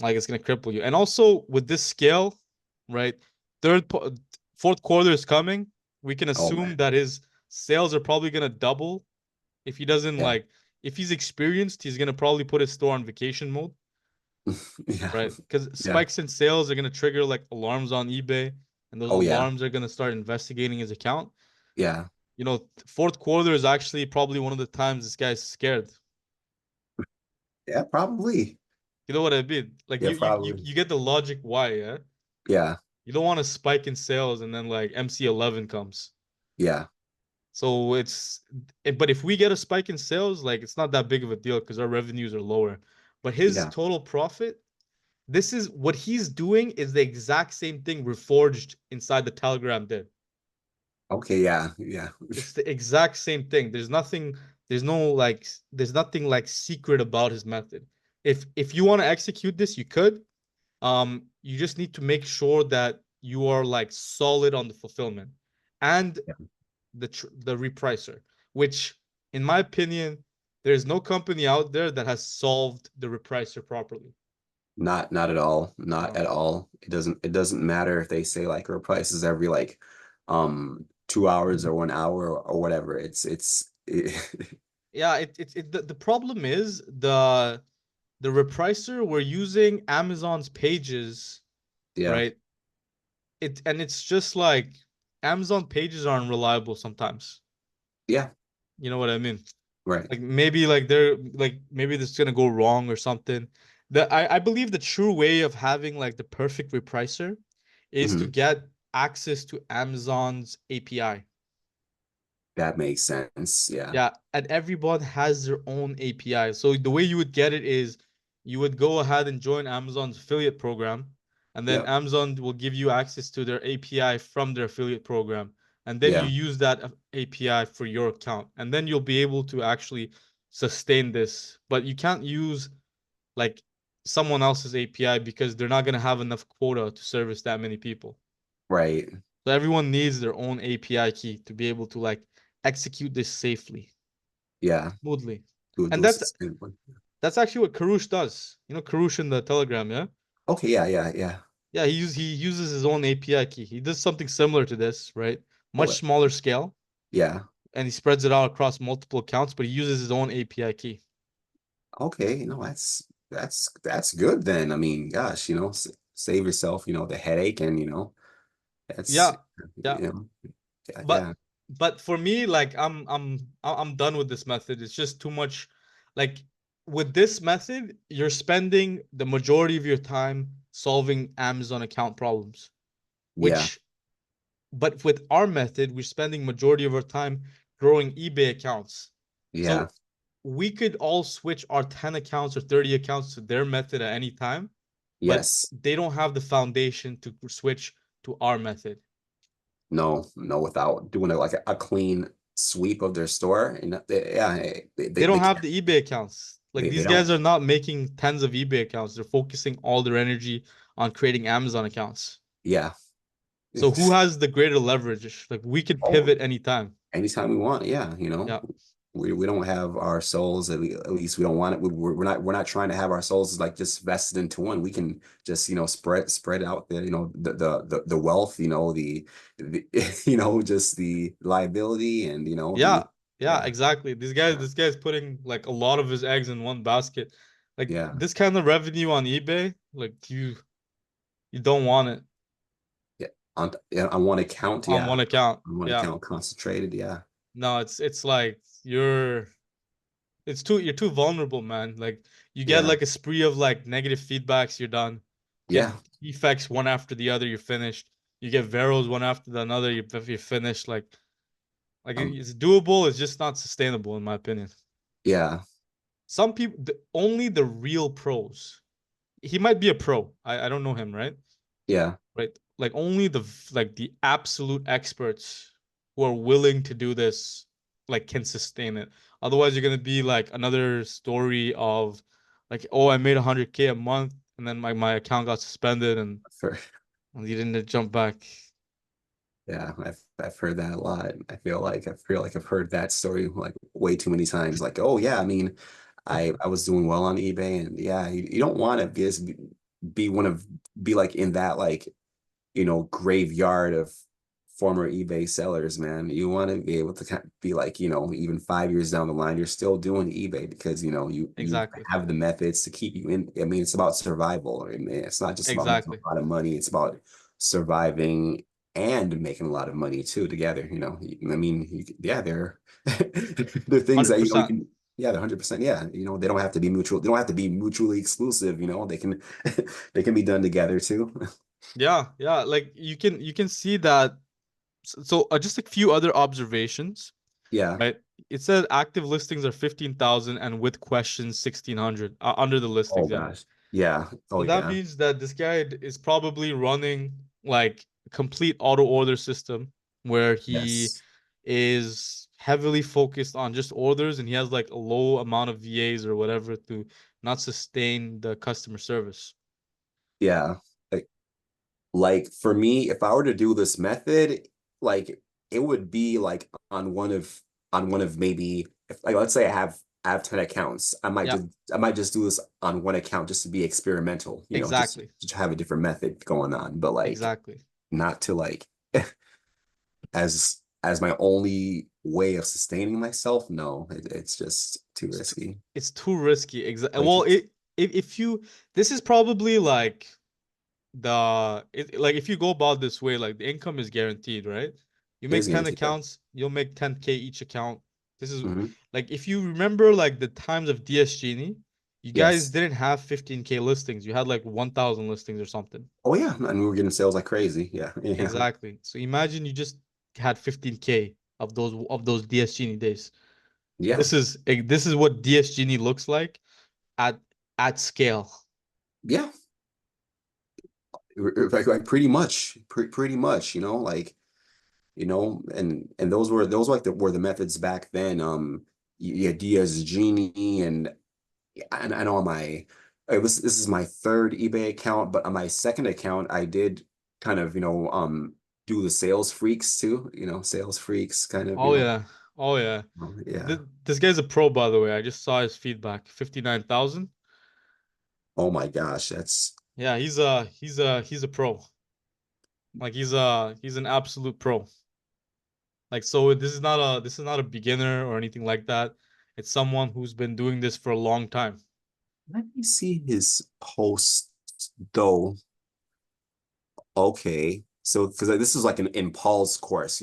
it's gonna cripple you. And also with this scale, right? Third, fourth quarter is coming. We can Oh assume man. that his sales are probably gonna double. If he doesn't Yeah. like, if he's experienced, he's gonna probably put his store on vacation mode, Yeah. right? Because Yeah. spikes in sales are gonna trigger like alarms on eBay, and those Oh yeah. alarms are gonna start investigating his account. Yeah. You know, fourth quarter is actually probably one of the times this guy's scared. Yeah, probably. You know what I mean? Like Yeah, probably. you get the logic why, yeah? Yeah. You don't want to spike in sales and then like MC11 comes. Yeah. So but if we get a spike in sales, like it's not that big of a deal because our revenues are lower. But his Yeah. total profit, this is what he's doing is the exact same thing Reforged inside the Telegram did. Okay, yeah. Yeah. It's the exact same thing. There's no like, there's nothing like secret about his method. If you want to execute this, you could. You just need to make sure that you are like solid on the fulfillment and Yeah. the repricer, which, in my opinion, there's no company out there that has solved the repricer properly. Not at all. Not No. at all. It doesn't matter if they say like reprices every like 2 hours or 1 hour or whatever. Yeah, the problem is the repricer, we're using Amazon's pages, yeah. right? It's just like Amazon pages are unreliable sometimes. Yeah. You know what I mean? Right. Like maybe like they're like, maybe this is gonna go wrong or something. I believe the true way of having like the perfect repricer is to Hmm. get access to Amazon's API. That makes sense. Yeah. Yeah, and everyone has their own API. So the way you would get it is you would go ahead and join Amazon's affiliate program, and then Yep. Amazon will give you access to their API from their affiliate program. And then you Yeah. use that API for your account. And then you'll be able to actually sustain this. But you can't use like someone else's API because they're not going to have enough quota to service that many people. Right. So everyone needs their own API key to be able to like execute this safely, Yeah. smoothly. Do And a sustained one. that's actually what Karush does. You know Karush in the Telegram, yeah? Okay, yeah, yeah, yeah. Yeah, he uses his own API key. He does something similar to this, right? Much Oh, smaller scale, yeah. and he spreads it out across multiple accounts, but he uses his own API key. Okay, no, that's good then. I mean, gosh, save yourself, the headache and that's Yeah, yeah. yeah, But yeah, for me, like I'm done with this method. It's just too much. Like with this method, you're spending the majority of your time solving Amazon account problems, yeah, which, but with our method, we're spending majority of our time growing eBay accounts. yeah, So we could all switch our 10 accounts or 30 accounts to their method at any time, but yes. they don't have the foundation to switch to our method. No, no, without doing like a clean sweep of their store. And yeah, They don't they have can't, the eBay accounts. Like they these don't. guys are not making tens of eBay accounts. They're focusing all their energy on creating Amazon accounts. Yeah. So who has the greater leverage? Like we could Oh, pivot anytime. anytime we want, yeah, Yeah. we don't have our souls, at least we don't want it. We're not trying to have our souls like just vested into one. We can just spread out the wealth, the just the liability and Yeah. the Yeah, yeah, exactly. yeah, This guy's putting like a lot of his eggs in one basket. Like yeah, this kind of revenue on eBay, like you don't want it yeah. On one account, on yeah, one account. on one Yeah. account concentrated, yeah, No, it's like you're too vulnerable, man. Like you get yeah, like a spree of like negative feedbacks, you're done. Get yeah. defects one after the other, you're finished. You get Veros one after the another, you're finished. Like um, it's doable, it's just not sustainable in my opinion. yeah, Some people, only the real pros. He might be a pro. I don't know him, right? Yeah, right? Like only like the absolute experts who are willing to do this like can sustain it. Otherwise, you're gonna be like another story of like, oh, I made 100K a month and then my account got suspended for and you didn't jump back. yeah, I've heard that a lot. I feel like I've heard that story like way too many times. Like, oh yeah, I mean, I was doing well on eBay, and yeah, you don't want to be one of be like in that like graveyard of former eBay sellers, man. You want to be able to be like, even 5 years down the line, you're still doing eBay because, you Exactly. have the methods to keep you in. I mean, it's about survival. I mean, it's not just about making Exactly. a lot of money. It's about surviving and making a lot of money too together. I mean, yeah, they're things that, 100%. yeah, they're 100%. Yeah. They don't have to be mutual. They don't have to be mutually exclusive. They can, they can be done together too. Yeah, yeah. Like you can see that. So just a few other observations, Yeah. right? It said active listings are 15,000 and with questions 1,600 under the Oh listings. Yeah. gosh. Yeah. Oh So that yeah. means that this guy is probably running like a complete auto order system where he Yes. is heavily focused on just orders and he has like a low amount of VAs or whatever to not sustain the customer service. Yeah. Like for me, if I were to do this method, like it would be like on one of maybe if like let's say I have 10 accounts. Yeah, I might just do this on one account just to be experimental, just exactly. to have a different method going on. But like Exactly. not to like as my only way of sustaining myself. No, it's just too It's too, risky. it's too risky. Exactly. Way Well, too if you this is probably like like if you go about this way, like the income is guaranteed, right? You It is make 10 guaranteed. Yeah. accounts, you'll make 10K each account. This is Mhm. like if you remember like the times of DS Genie, you guys Yes. didn't have 15K listings. You had like 1,000 listings or something. Oh yeah, and we were getting sales like crazy. Yeah, yeah, Exactly. So imagine you just had 15K of those DS Genie days. yeah, This is what DS Genie looks like at at scale. yeah. Like pretty much. And those were like were the methods back then. You had Diaz Genie, and I know on my this is my third eBay account, but on my second account, I did kind of do the sales freaks too. Sales freaks kind of Oh yeah. Oh yeah. yeah. This guy's a pro, by the way. I just saw his feedback. 59,000. Oh my gosh, that's Yeah, he's a pro. Like he's an absolute pro. Like so this is not a beginner or anything like that. It's someone who's been doing this for a long time. let me see his post though. Okay. So, because this is like in Paul's course,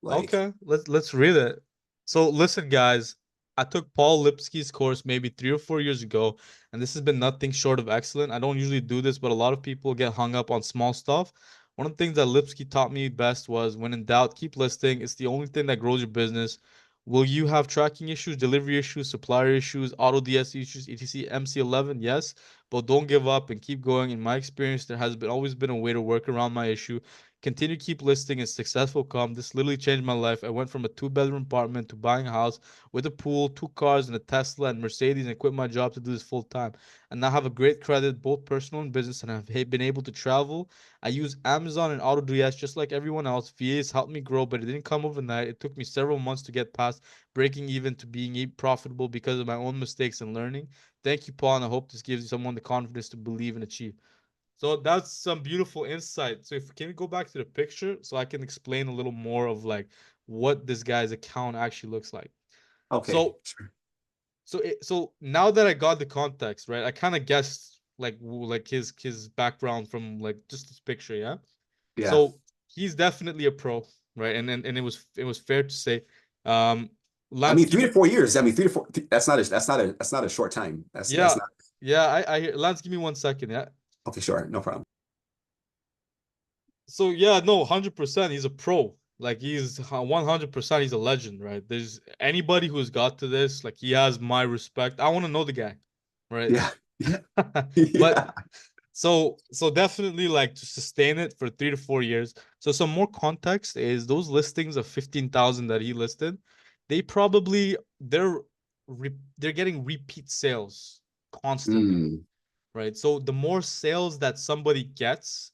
like, Okay, let's read it. So listen, guys, I took Paul Lipsky's course maybe 3 or 4 years ago, and this has been nothing short of excellent. I don't usually do this, but a lot of people get hung up on small stuff. One of the things that Lipsky taught me best was when in doubt, keep listing. It's the only thing that grows your business. Will you have tracking issues, delivery issues, supplier issues, auto DS issues, etc. MC11? Yes, but don't give up and keep going. In my experience, there has been always been a way to work around my issue. Continue keep listing and successful come. This literally changed my life. I went from a two-bedroom apartment to buying a house with a pool, two cars, and a Tesla and Mercedes, and quit my job to do this full time. And now have a great credit, both personal and business, and have been able to travel. I use Amazon and AutoDS just like everyone else. VAs helped me grow, but it didn't come overnight. It took me several months to get past breaking even to being profitable because of my own mistakes and learning. Thank you, Paul, and I hope this gives someone the confidence to believe and achieve. So that's some beautiful insight. So if can we go back to the picture so I can explain a little more of like what this guy's account actually looks like. okay, So sure. so now that I got the context, right? I kind of guessed like like his background from like just this picture, yeah? Yeah. So he's definitely a pro, right? And it was fair to say I Lance, mean, give three me to 4 years. I mean, 3 to 4. That's not a short time. That's yeah. not. Yeah, I hear Lance, give me 1 second, yeah. Okay, sure, no problem. So yeah, no, 100% he's a pro. Like he's 100% he's a legend, right? There's anybody who's got to this, like he has my respect. I want to know the guy, right? Yeah, yeah, But yeah. So definitely like to sustain it for 3 to 4 years. So some more context is those listings of 15,000 that he listed, they probably they're getting repeat sales constantly, Mm, right? So the more sales that somebody gets,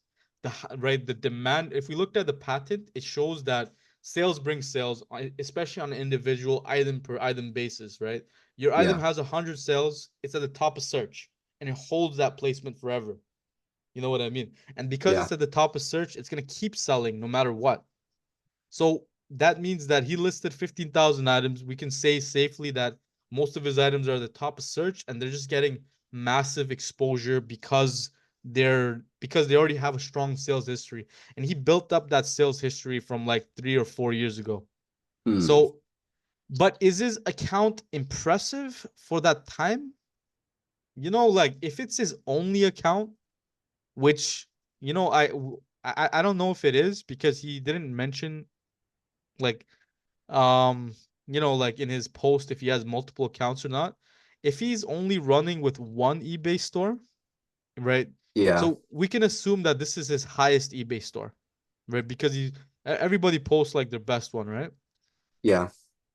right, the demand, if we looked at the patent, it shows that sales bring sales, especially on an individual item per item basis, right? Your item yeah, has 100 sales, it's at the top of search, and it holds that placement forever. You know what I mean? And because yeah. it's at the top of search, it's going to keep selling no matter what. So that means that he listed 15,000 items. We can say safely that most of his items are at the top of search and they're just getting massive exposure because they already have a strong sales history. And he built up that sales history from like 3 or 4 years ago. Hmm. So, but is his account impressive for that time? Like if it's his only account, which you know I don't know if it is because he didn't mention like um like in his post if he has multiple accounts or not. If he's only running with one eBay store, right? Yeah, So we can assume that this is his highest eBay store, right? Because everybody posts like their best one, right? yeah.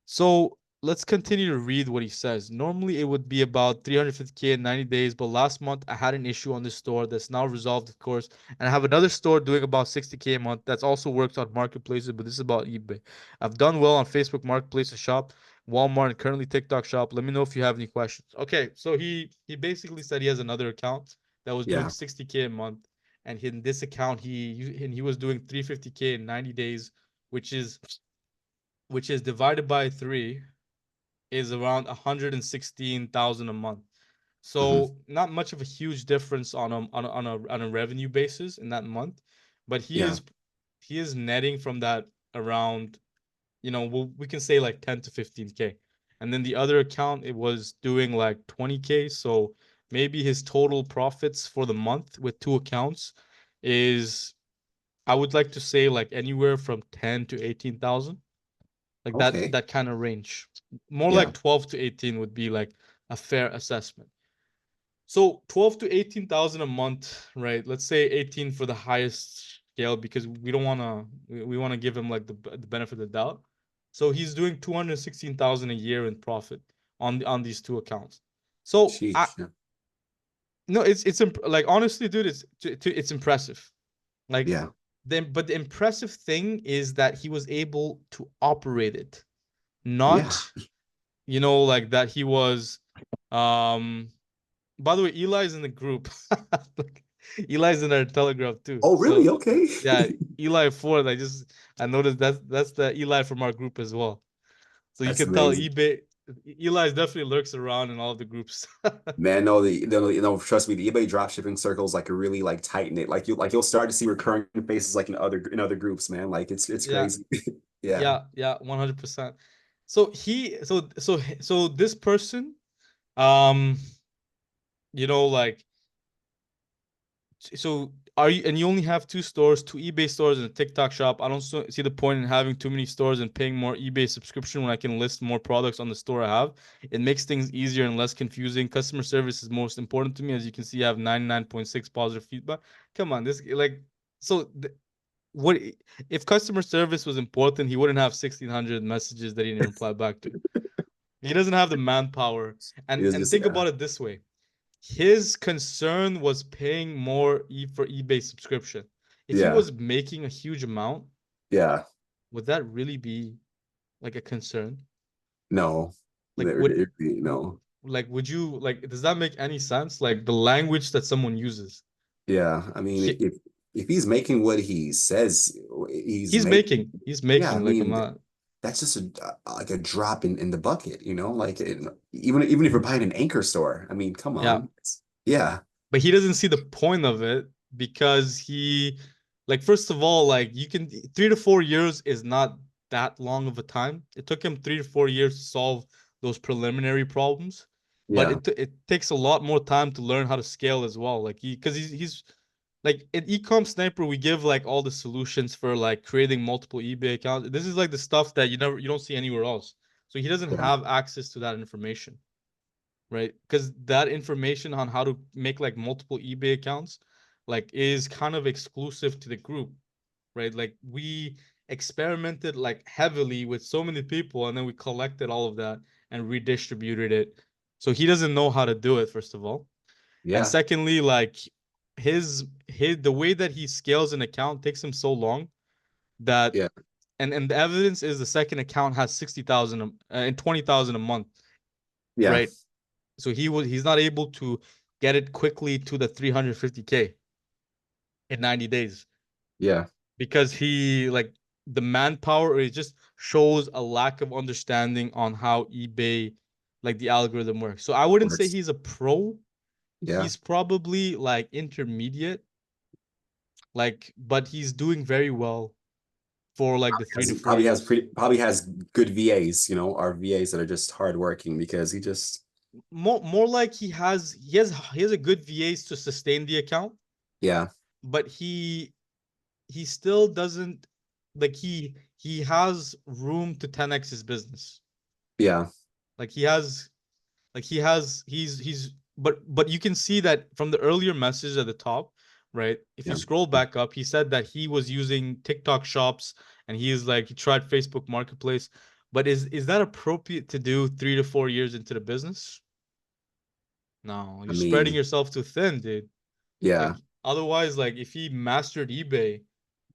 So let's continue to read what he says. Normally it would be about 350K in 90 days, but last month I had an issue on this store that's now resolved, of course. And I have another store doing about 60K a month that's also works on marketplaces, but this is about eBay. I've done well on Facebook Marketplace and Shop, Walmart, and currently TikTok Shop. Let me know if you have any questions. Okay, so he basically said he has another account that was doing Yeah. 60K a month, and in this account he was doing 350K in 90 days, which is divided by three is around 116,000 a month. Hmm. So not much of a huge difference on a revenue basis in that month, but he Yeah. is he is netting from that around, we can say like 10 to 15K. And then the other account it was doing like 20K, so maybe his total profits for the month with two accounts is, I would like to say, like anywhere from 10 to 18,000, like that Okay. that kind of range. More Yeah. like 12 to 18 would be like a fair assessment. So 12 to 18,000 a month, right? Let's say 18 for the highest scale because we don't want to we want to give him like the benefit of the doubt. So he's doing 216,000 a year in profit on these two accounts. So I Sheesh. Yeah. no, like honestly, dude, it's impressive. Like Yeah. the impressive thing is that he was able to operate it, Yeah. not like that he was um by the way, Eli's in the group. Like, Eli's in our telegram too. Oh, really? So Okay. yeah, Eli Ford, I noticed that's the Eli from our group as well. So you That's can tell amazing. eBay Eli's definitely lurks around in all the groups. Man, no, trust me, the eBay dropshipping circle is like a really like tight knit. You'll start to see recurring faces like in other groups, man. Like it's Yeah, crazy. Yeah. yeah, 100%. So this person, um, like, so are you, and you only have two stores, two eBay stores and a TikTok shop. I don't see the point in having too many stores and paying more eBay subscription when I can list more products on the store I have. It makes things easier and less confusing. Customer service is most important to me. As you can see, I have 99.6 positive feedback. Come on, this like so th what if customer service was important, he wouldn't have 1,600 messages that he didn't reply back to. He doesn't have the manpower. It And was and just think about it this way, his concern was paying more for eBay subscription. If he yeah. was making a huge amount, Yeah. would that really be like a concern? No. Like would No. would you like does that make any sense? Like the language that someone uses. Yeah. I mean, He, if he's making what he says he's making, he's yeah, I making like I'm mean not. that's just like a drop in the bucket, like even if you're buying an anchor store, I mean, come Yeah. on. Yeah, But he doesn't see the point of it because like first of all, like you can 3 to 4 years is not that long of a time. It took him 3 to 4 years to solve those preliminary problems, but yeah, it takes a lot more time to learn how to scale as well. Like because he's like in EcomSniper, we give like all the solutions for like creating multiple eBay accounts. This is like the stuff that you don't see anywhere else. So he doesn't yeah, have access to that information, right? Because that information on how to make like multiple eBay accounts, like is kind of exclusive to the group, right? Like we experimented like heavily with so many people, and then we collected all of that and redistributed it. So he doesn't know how to do it, first of all. And Yeah. secondly, like his the way that he scales an account takes him so long that Yeah. and the evidence is the second account has 60,000 and 20,000 a month, Yeah. right? So he's not able to get it quickly to the 350K in 90 days Yeah. because he like the manpower, it just shows a lack of understanding on how eBay, like the algorithm works. So I wouldn't say Works. he's a pro. Yeah. He's probably like intermediate, like, but he's doing very well for like the three to four years. Probably has good VAs, or VAs that are just hardworking because he just More like he has a good VAs to sustain the account, yeah. but he still doesn't, like he has room to 10x his business. Yeah. Like he's but you can see that from the earlier message at the top, right? If you Yeah. scroll back up, he said that he was using TikTok shops and he tried Facebook Marketplace. But is that appropriate to do 3 to 4 years into the business? No, I you're spreading mean, yourself too thin, dude. Like yeah. otherwise, like if he mastered eBay,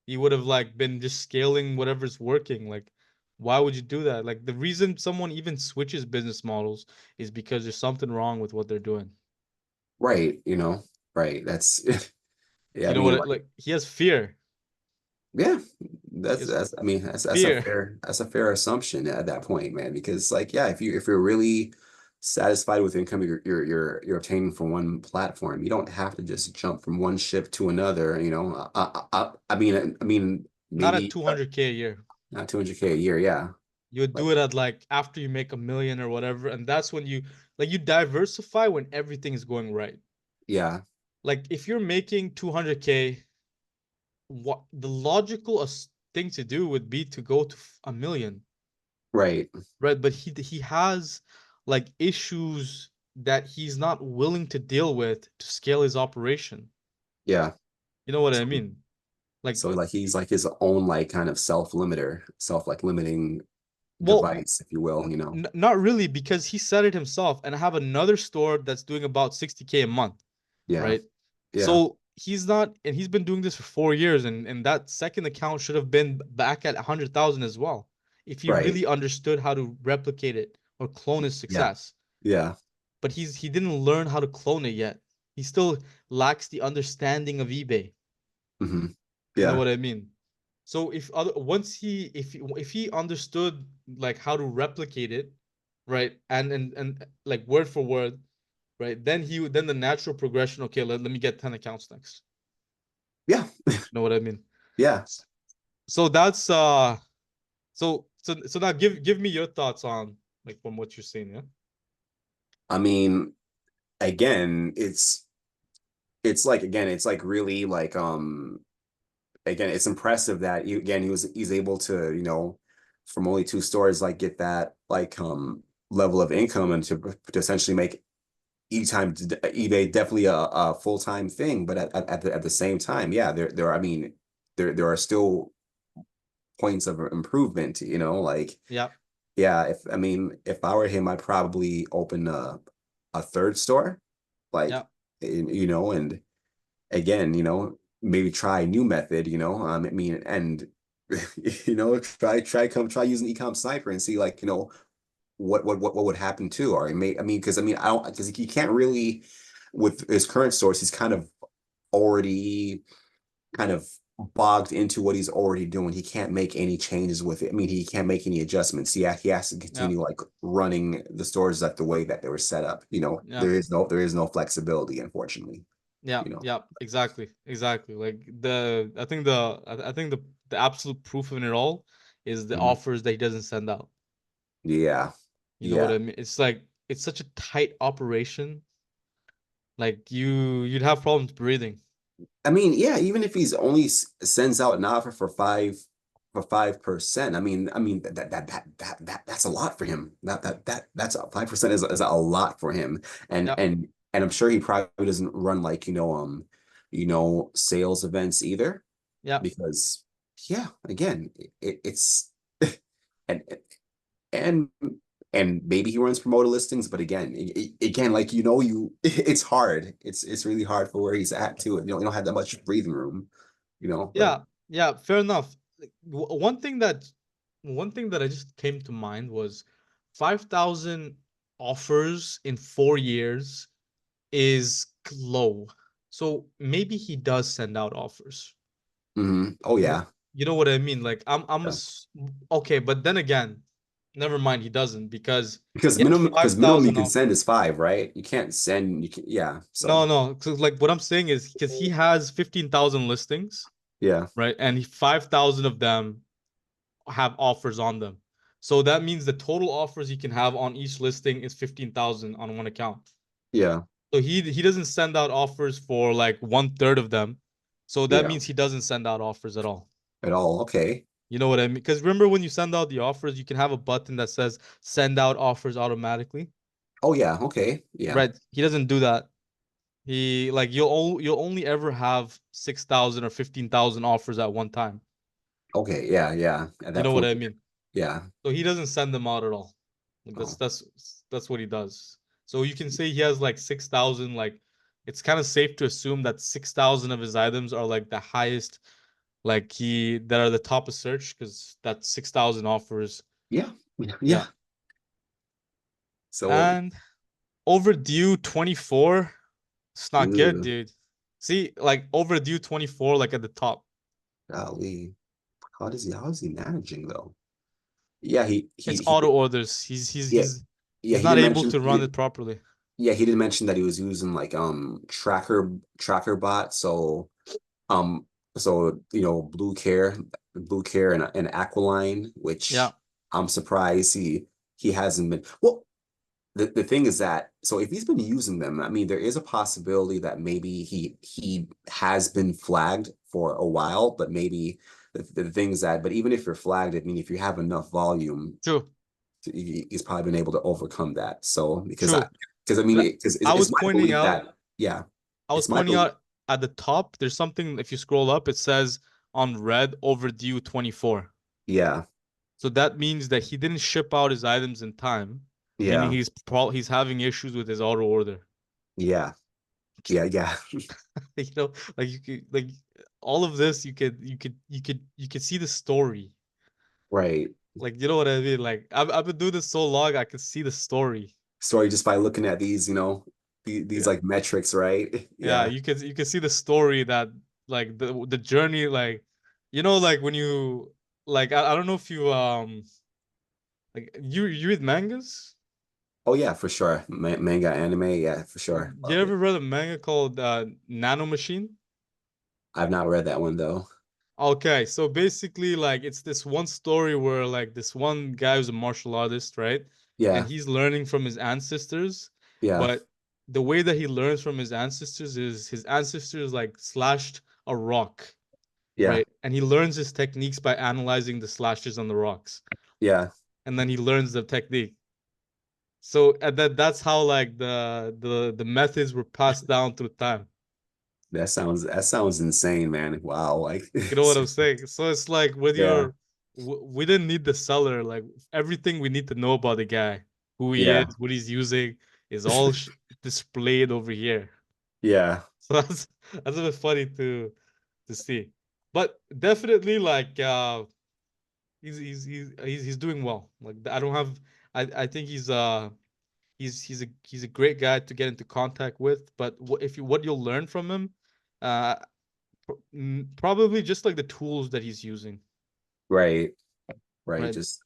he would have like been just scaling whatever's working. Like, why would you do that? Like the reason someone even switches business models is because there's something wrong with what they're doing. Right, right. That's yeah, I You know mean, what? like, Like he has fear. yeah, He has that's I mean, fear. that's a fair assumption at that point, man. Because like, yeah, if you're really satisfied with the income you're obtaining from one platform, you don't have to just jump from one ship to another, I mean, Not at maybe 200K a year. not 200K a year, yeah. You would Like, do it at like after you make a million or whatever, and that's when you diversify when everything is going right. yeah, Like if you're making 200K, what the logical thing to do would be to go to a million, right. right? But he has like issues that he's not willing to deal with to scale his operation. Yeah. You know what I So, mean? Like, so like he's like his own like kind of self-limiter, self like limiting well, device, if you will, not really because he said it himself, and I have another store that's doing about 60K a month, Yeah. right? Yeah. So he's not, and he's been doing this for 4 years, and that second account should have been back at 100,000 as well, if he Right. really understood how to replicate it or clone his Yeah. success. Yeah. But he didn't learn how to clone it yet. He still lacks the understanding of eBay. Hmm. You know Yeah. what I mean? So if other once he if he understood like how to replicate it, right, and like word for word, right, then the natural progression. Okay, let me get 10 accounts next. Yeah. You know what I mean? Yeah. So that's so now give me your thoughts on like from what you're saying, yeah. I mean, again, it's like again, it's like really like again, it's impressive that he's able to, from only two stores like get that like level of income and to essentially make eBay definitely a full-time thing, but at the same time, yeah, I mean, there are still points of improvement, like Yeah, yeah, if I were him, I'd probably open a third store, like yeah, and again, maybe try a new method, and try using EcomSniper and see like, what would happen too, or because I don't because he can't really with his current source, he's kind of already kind of bogged into what he's already doing. He can't make any changes with it. I mean, he can't make any adjustments. He has to yeah, continue like running the stores that the way that they were set up. yeah, There is no flexibility, unfortunately. yeah, You know. yeah. Exactly. Like I think the absolute proof of it all is the Mhm. offers that he doesn't send out. Yeah. You know what Yeah. I mean? It's like it's such a tight operation. Like you'd have problems breathing. I mean, yeah, even if he's only sends out an offer for 5%, that's a lot for him. That's 5% is a lot for him. And Yeah, and and I'm sure he probably doesn't run like, sales events either, Yeah. because yeah, again, it's and and and maybe he runs promoted listings, but again, again, like it's hard. It's really hard for where he's at too. And you don't have that much breathing room, but Yeah. Yeah. Fair enough. Like, one thing that I just came to mind was 5,000 offers in 4 years is low. So maybe he does send out offers. oh You know, yeah, you know what I mean? Like yeah. okay, but then again, never mind, he doesn't because Because he has minimum you 5,000 can send offers. is five, right? You can't send you can yeah. No, So no. So like what I'm saying is because he has 15,000 listings, yeah, right? And 5,000 of them have offers on them. So that means the total offers he can have on each listing is 15,000 on one account. yeah, So he doesn't send out offers for like one third of them. So that yeah, means he doesn't send out offers at all. at all. Okay. You know what I mean? Because remember when you send out the offers, you can have a button that says send out offers automatically. Oh yeah, okay. Yeah. Right. He doesn't do that. He like you'll only ever have 6,000 or 15,000 offers at one time. Okay, yeah, yeah. At You that know what point, I mean? yeah. So he doesn't send them out at all. Like Oh, that's what he does. So you can say he has like 6,000. Like it's kind of safe to assume that 6,000 of his items are like the highest, like he that are the top of search because that's 6,000 offers. yeah. Yeah. Yeah. So And overdue 24. It's not good, ugh, dude. See, like overdue 24, like at the top. golly. How is he managing though? Yeah, It's auto orders. yeah, yeah, He's he not did able mention to run it properly. yeah, he did mention that he was using like tracker bot. Um, Blue Care and Aqualine, Yeah, which I'm surprised he hasn't been. Well, the thing is that so if he's been using them, I mean, there is a possibility that maybe he has been flagged for a while, but maybe the thing is that, but even if you're flagged, I mean, if you have enough volume, true, he's probably been able to overcome that. So true. because I mean, But I it's was my pointing belief out, that yeah, I was it's my pointing belief. out at the top, there's something, if you scroll up, it says on red overdue 24. Yeah, So that means that he didn't ship out his items in time, meaning yeah, he's having issues with his auto order. yeah, yeah. You know, like you could like all of this you could see the story. Right. Like you know what I mean? Like I've been doing this so long, I can see the story. Story just by looking at these, these Yeah, like metrics, right? yeah, Yeah, you can see the story that like the journey, like you know, like when you like I don't know if you like you read mangas. oh yeah, for sure. Manga, anime, yeah, for sure. You Love it. ever read a manga called Nano Machine? I've not read that one though. Okay, so basically, like, it's this one story where, like, this one guy who's a martial artist, right? And Yeah, he's learning from his ancestors, yeah, but the way that he learns from his ancestors is his ancestors, like, slashed a rock, yeah, right? And he learns his techniques by analyzing the slashes on the rocks, yeah. and then he learns the technique. So, and that's how, like, the methods were passed down through time. That sounds insane, man. Wow, like You know what I'm saying? So it's like when yeah, we didn't need the seller. Like everything we need to know about the guy, who he is, yeah, what he's using, is all displayed over here. yeah, So that's a bit funny to see, but definitely like he's doing well. Like I don't have I think he's a great guy to get into contact with. But if you what you'll learn from him, uh, probably just like the tools that he's using, right, right. right? Just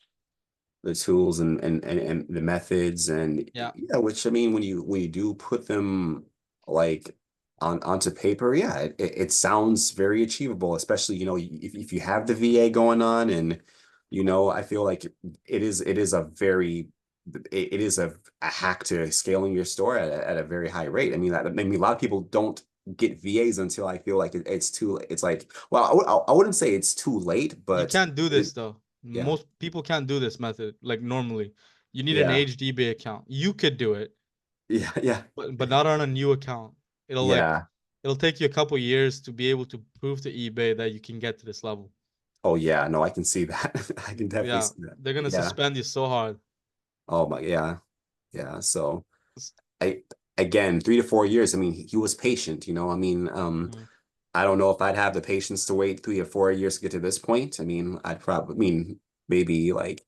the tools and the methods and Yeah. yeah, which I mean when you do put them like onto paper, yeah, it sounds very achievable, especially if you have the VA going on and I feel like it is a very it is a hack to scaling your store at a very high rate. I mean a lot of people don't get VAs until I feel like it's like well I wouldn't say it's too late, You but can't do this though. yeah, Most people can't do this method like normally. You need an yeah. HDB account. You could do it, Yeah, yeah, but not on a new account. It'll like yeah. it'll take you a couple years to be able to prove to eBay that you can get to this level. Oh yeah, no, I can see that. I can definitely Yeah, see that. they're gonna Yeah. suspend you so hard. Oh my, yeah. Yeah. So I again, 3 to 4 years. I mean, he was patient, you know. I mean, Mhm. I don't know if I'd have the patience to wait 3 or 4 years to get to this point. I mean, I mean, maybe like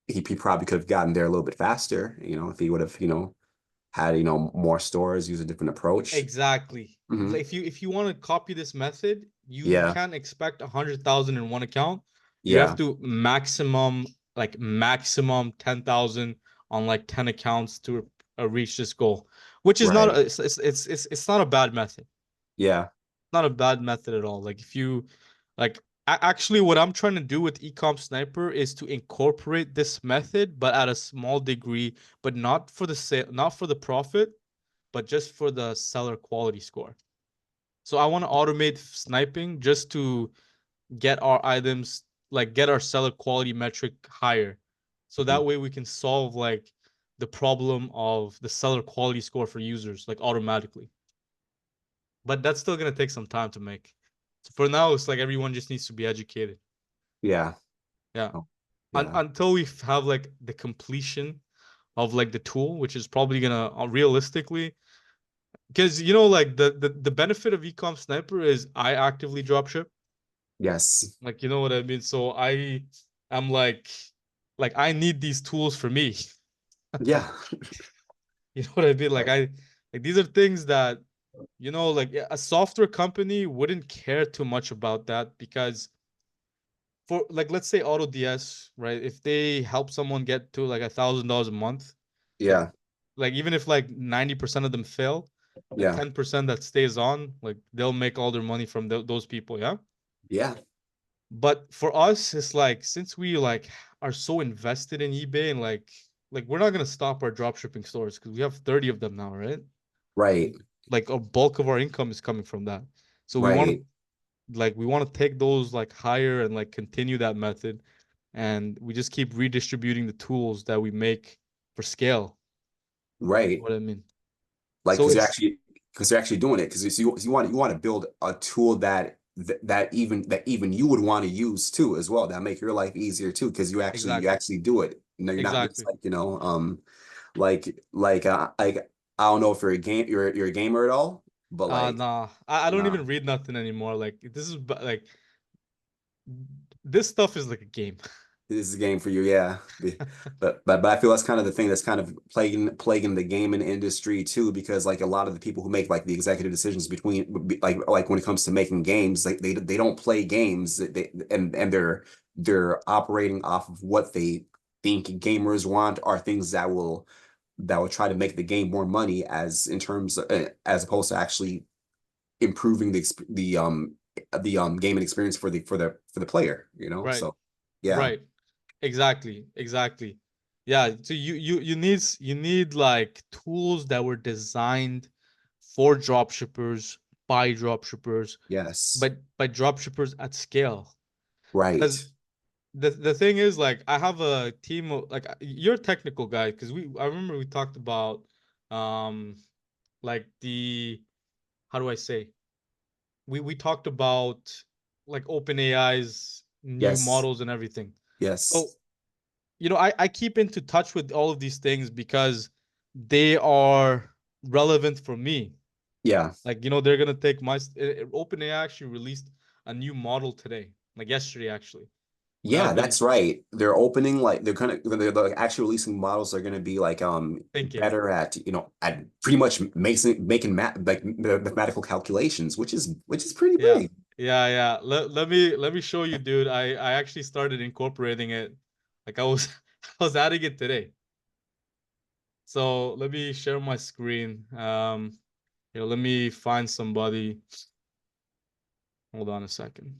he probably could have gotten there a little bit faster, you know, if he would have, had, more stores, use a different approach. Exactly. Hmm. If you want to copy this method, you Yeah. can't expect 100,000 in one account. You have Yeah. to maximum 10,000 on like 10 accounts to reach this goal, which is not Right. it's not a bad method. Yeah. Not a bad method at all. Like if you like actually what I'm trying to do with EcomSniper is to incorporate this method but at a small degree, but not for the sale, not for the profit, but just for the seller quality score. So I want to automate sniping just to get our items, like get our seller quality metric higher. So Mhm. that way we can solve like the problem of the seller quality score for users like automatically. But that's still going to take some time to make. So for now it's like everyone just needs to be educated. Yeah. Yeah. Oh, yeah. Until we have like the completion of like the tool, which is probably going to realistically, because you know like the benefit of EcomSniper is I actively dropship. Yes. Like you know what I mean? So I'm like I need these tools for me. Yeah. You know what I mean? Like Right. I like these are things that you know like a software company wouldn't care too much about that because for like let's say AutoDS, right? If they help someone get to like $1,000 a month, like Yeah. even if like 90% of them fail, the Yeah. 10% that stays on, like they'll make all their money from those people, yeah? Yeah. But for us, it's like since we like are so invested in eBay and like we're not gonna stop our dropshipping stores because we have 30 of them now, right? Right. Like a bulk of our income is coming from that. So Right. we want to take those like higher and like continue that method, and we just keep redistributing the tools that we make for scale. Right. What I mean. Like So it's because they're actually doing it because you want to build a tool that even you would want to use too as well, that make your life easier too, because you exactly, actually do it. You're not just exactly. like, like I don't know if you're a gamer at all, but like Nah, I don't nah. even read nothing anymore. Like this is like this stuff is like a game. This is a game for you, yeah. But I feel that's kind of the thing that's kind of plaguing the gaming industry too, because like a lot of the people who make like the executive decisions between like when it comes to making games, like they don't play games. And they're operating off of what they think gamers want, are things that will try to make the game more money, as in terms as opposed to actually improving the gaming experience for the player, Right, so yeah. right. Exactly, exactly. Yeah, so you need like tools that were designed for dropshippers by dropshippers, Yes. but by dropshippers at scale. Because Right. the thing is like I have a team of like you're a technical guy because we I remember we talked about um like the how do I say we talked about like OpenAI's new Yes. models and everything. So Yes. you know, I keep into touch with all of these things because they are relevant for me. Yeah. Like, you know, they're gonna take my OpenAI actually released a new model today, like yesterday actually, which Yeah, I've been that's right. They're opening like they're actually releasing models that are gonna be like thinking. better at pretty much making mathematical calculations, which is pretty Yeah, big. yeah. Let me show you, dude. I actually started incorporating it. Like I was I was adding it today. So let me share my screen. You know, let me find somebody. Hold on a second.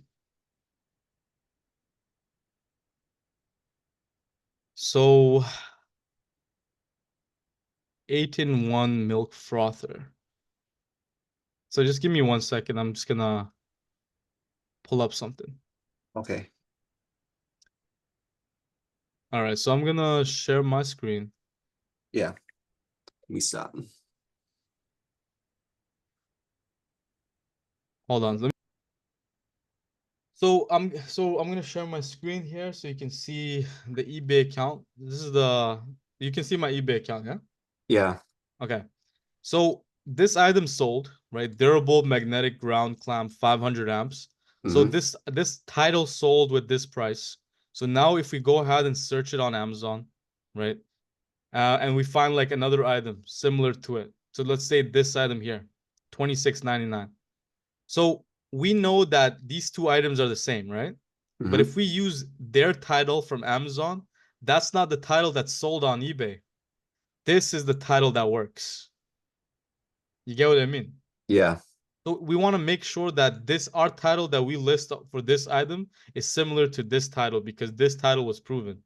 So 8-in-1 milk frother. So just give me 1 second. I'm just gonna pull up something. Okay. All right, so I'm gonna share my screen. Yeah. Let me stop. Hold on. So I'm gonna share my screen here so you can see the eBay account. This is the you can see my eBay account, yeah? Yeah. Okay. So this item sold, right? Durable magnetic ground clamp 500 amps. So Hmm. this title sold with this price. So now if we go ahead and search it on Amazon, right? And we find like another item similar to it. So let's say this item here, 26.99. So we know that these two items are the same, right? But Hmm. if we use their title from Amazon, that's not the title that's sold on eBay. This is the title that works. You get what I mean? Yeah. So we want to make sure that this our title that we list for this item is similar to this title because this title was proven.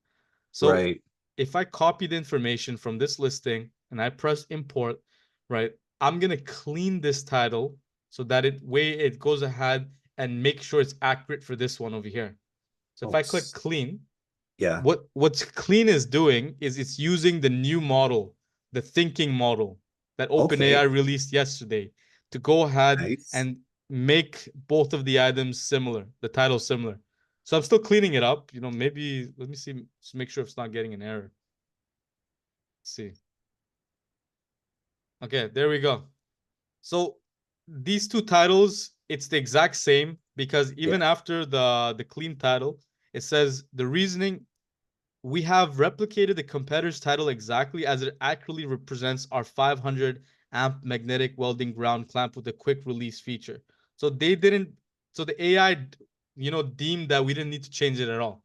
So Right. if I copy the information from this listing and I press import, right, I'm gonna clean this title so that it goes ahead and make sure it's accurate for this one over here. So if Oh, I click clean, yeah. what's clean is doing is it's using the new model, the thinking model that Okay. OpenAI released yesterday to go ahead Nice. and make both of the items similar, the title similar. So I'm still cleaning it up. Maybe let me see, just make sure it's not getting an error. Let's see. Okay, there we go. So these two titles, it's the exact same because Yeah. even after the clean title, it says the reasoning we have replicated the competitor's title exactly as it accurately represents our 500 amp magnetic welding ground clamp with a quick release feature. So they didn't, so the AI, deemed that we didn't need to change it at all.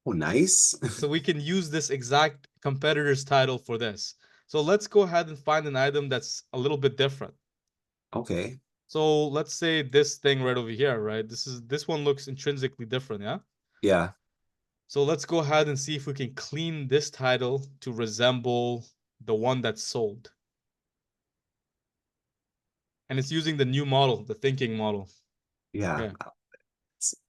Oh, nice. So we can use this exact competitor's title for this. So let's go ahead and find an item that's a little bit different. Okay. So let's say this thing right over here, right? This one looks intrinsically different, yeah? Yeah. So let's go ahead and see if we can clean this title to resemble the one that's sold. And it's using the new model, the thinking model. Yeah. Yeah.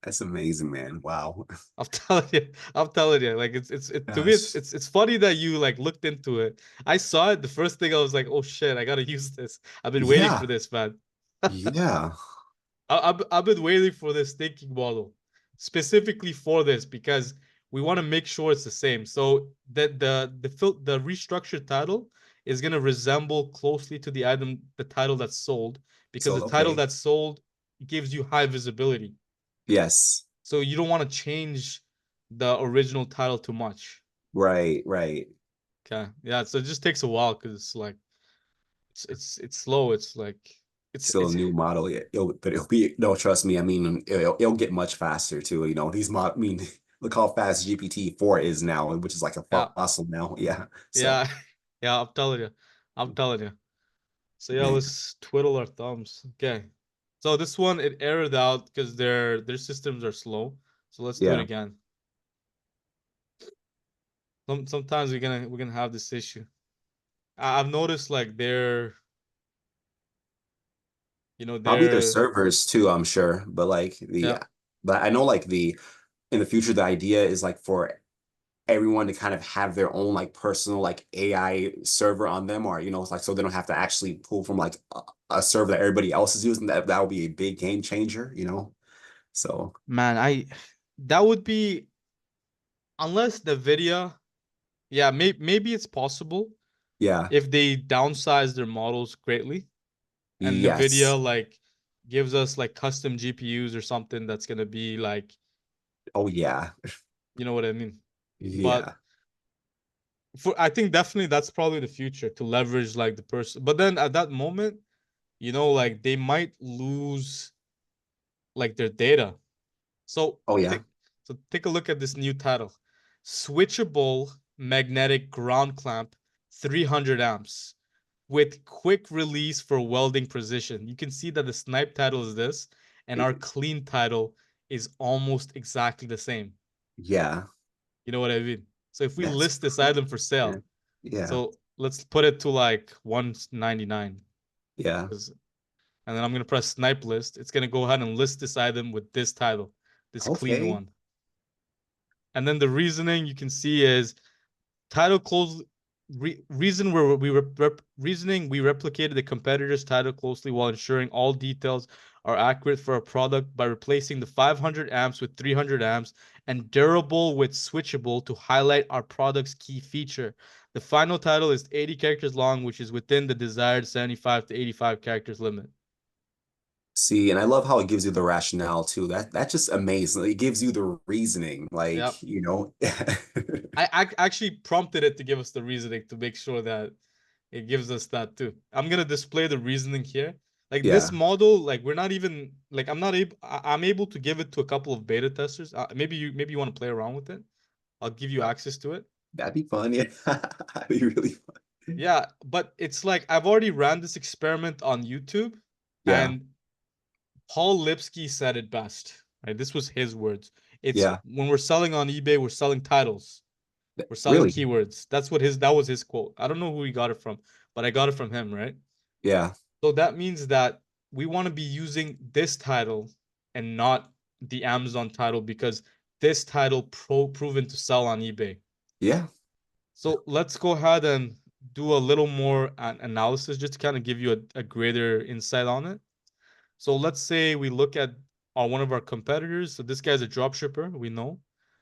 That's amazing, man. Wow. I'm telling you, like to me Gosh. it's funny that you like looked into it. I saw it, the first thing I was like, oh shit, I gotta use this. I've been waiting for Yeah. this, man. Yeah. I've been waiting for this thinking model specifically for this because we want to make sure it's the same. So that the restructured title is gonna resemble closely to the title that's sold because So, the title okay. that's sold gives you high visibility. Yes. So you don't want to change the original title too much. Right. Right. Okay. Yeah. So it just takes a while because it's like it's slow. It's like Still a it's new model. But it'll be, no, trust me. I mean, it'll get much faster too. I mean, look how fast GPT-4 is now, which is like a yeah. fossil now. Yeah. So, Yeah, yeah, I'm telling you. I'm telling you. So yeah, man. let's twiddle our thumbs. Okay. So this one it errored out because their systems are slow. So let's do it Yeah. again. Sometimes we're gonna have this issue. I've noticed like Probably their they're servers too, I'm sure. yeah. But I know like in the future, the idea is like for everyone to kind of have their own like personal like AI server on them, or it's like so they don't have to actually pull from like a server that everybody else is using. That would be a big game changer. So Man, that would be unless the video, yeah, maybe it's possible yeah. if they downsize their models greatly and Yes. NVIDIA like gives us like custom GPUs or something that's gonna be like, Oh yeah. you know what I mean? But Yeah. I think definitely that's probably the future to leverage like the person. But then at that moment, like they might lose like their data. So Oh yeah. take a look at this new title. Switchable magnetic ground clamp 300 amps with quick release for welding precision. You can see that the snipe title is this and our clean title is almost exactly the same. Yeah. You know what I mean? So if we That's list this crazy, item for man. sale, Yeah. so let's put it to like 199. Yeah. And then I'm gonna press snipe list. It's gonna go ahead and list this item with this title, this clean Okay. one. And then the reasoning you can see is title close. reasoning, we replicated the competitor's title closely while ensuring all details are accurate for a product by replacing the 500 amps with 300 amps and durable with switchable to highlight our product's key feature. The final title is 80 characters long, which is within the desired 75 to 85 characters limit. See, and I love how it gives you the rationale too. That's just amazing. It gives you the reasoning, Yep. like, you know. I actually prompted it to give us the reasoning to make sure that it gives us that too. I'm gonna display the reasoning here. Like this Yeah, model, like we're not even like I'm not able. I'm able to give it to a couple of beta testers. Maybe you want to play around with it. I'll give you access to it. that'd be fun. Yeah, that'd be really fun. Yeah, but it's like I've already ran this experiment on YouTube, Yeah, and Paul Lipsky said it best. Right, this was his words. It's yeah, when we're selling on eBay, we're selling titles. We're selling really. keywords. That was his quote. I don't know who he got it from, but I got it from him, right? Yeah, So that means that we want to be using this title and not the Amazon title because this title proven to sell on eBay. yeah, So let's go ahead and do a little more analysis just to kind of give you a greater insight on it. So let's say we look at one of our competitors. So this guy's a dropshipper, we know.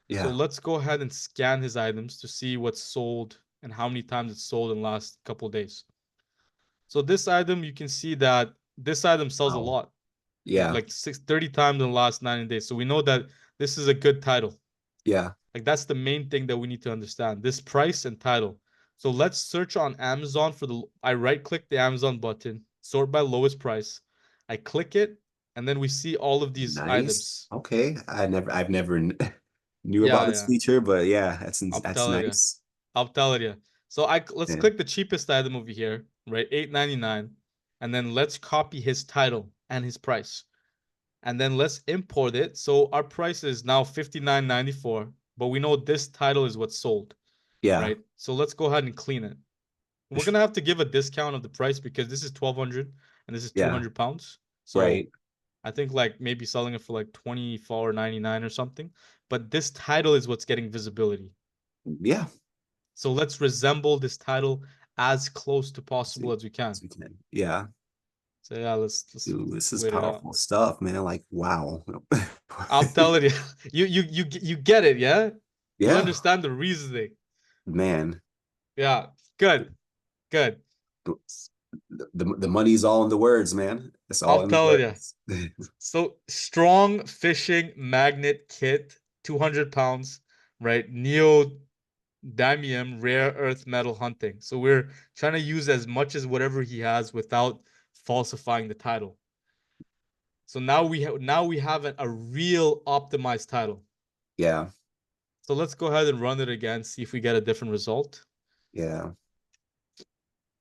So yeah. let's go ahead and scan his items to see what's sold and how many times it's sold in the last couple days. So this item, you can see that this item sells a Wow. lot, Yeah, like 30 times in the last 90 days. So we know that this is a good title. yeah, Like that's the main thing that we need to understand. This price and title. So let's search on Amazon for I right click the Amazon button, sort by lowest price. I click it, and then we see all of these nice. items. Okay, I've never knew Yeah, about this yeah. feature, but yeah, I'm that's telling you. nice. I'm telling you. So let's Yeah, click the cheapest item over here, right? 8.99, and then let's copy his title and his price. And then let's import it. So our price is now 59.94, but we know this title is what's sold, yeah, right? So let's go ahead and clean it. We're gonna have to give a discount of the price because this is 1,200 and this is yeah. 200 pounds. So Right. I think like maybe selling it for like 24.99 or something. But this title is what's getting visibility. Yeah. So let's resemble this title as close to So, possible as we can. so we can. Yeah. So yeah, let's Dude, this is wait it out. powerful stuff, man. Like, wow. I'm telling you, you get it, yeah? You Yeah, understand the reasoning. man. Yeah, good, good. The money's all in the words, man. It's all I'm in the telling you. words. So strong fishing magnet kit, 200 pounds, right? Neodymium rare earth metal hunting. So we're trying to use as much as whatever he has without falsifying the title. So now we have a real optimized title. Yeah, So let's go ahead and run it again, see if we get a different result. yeah. And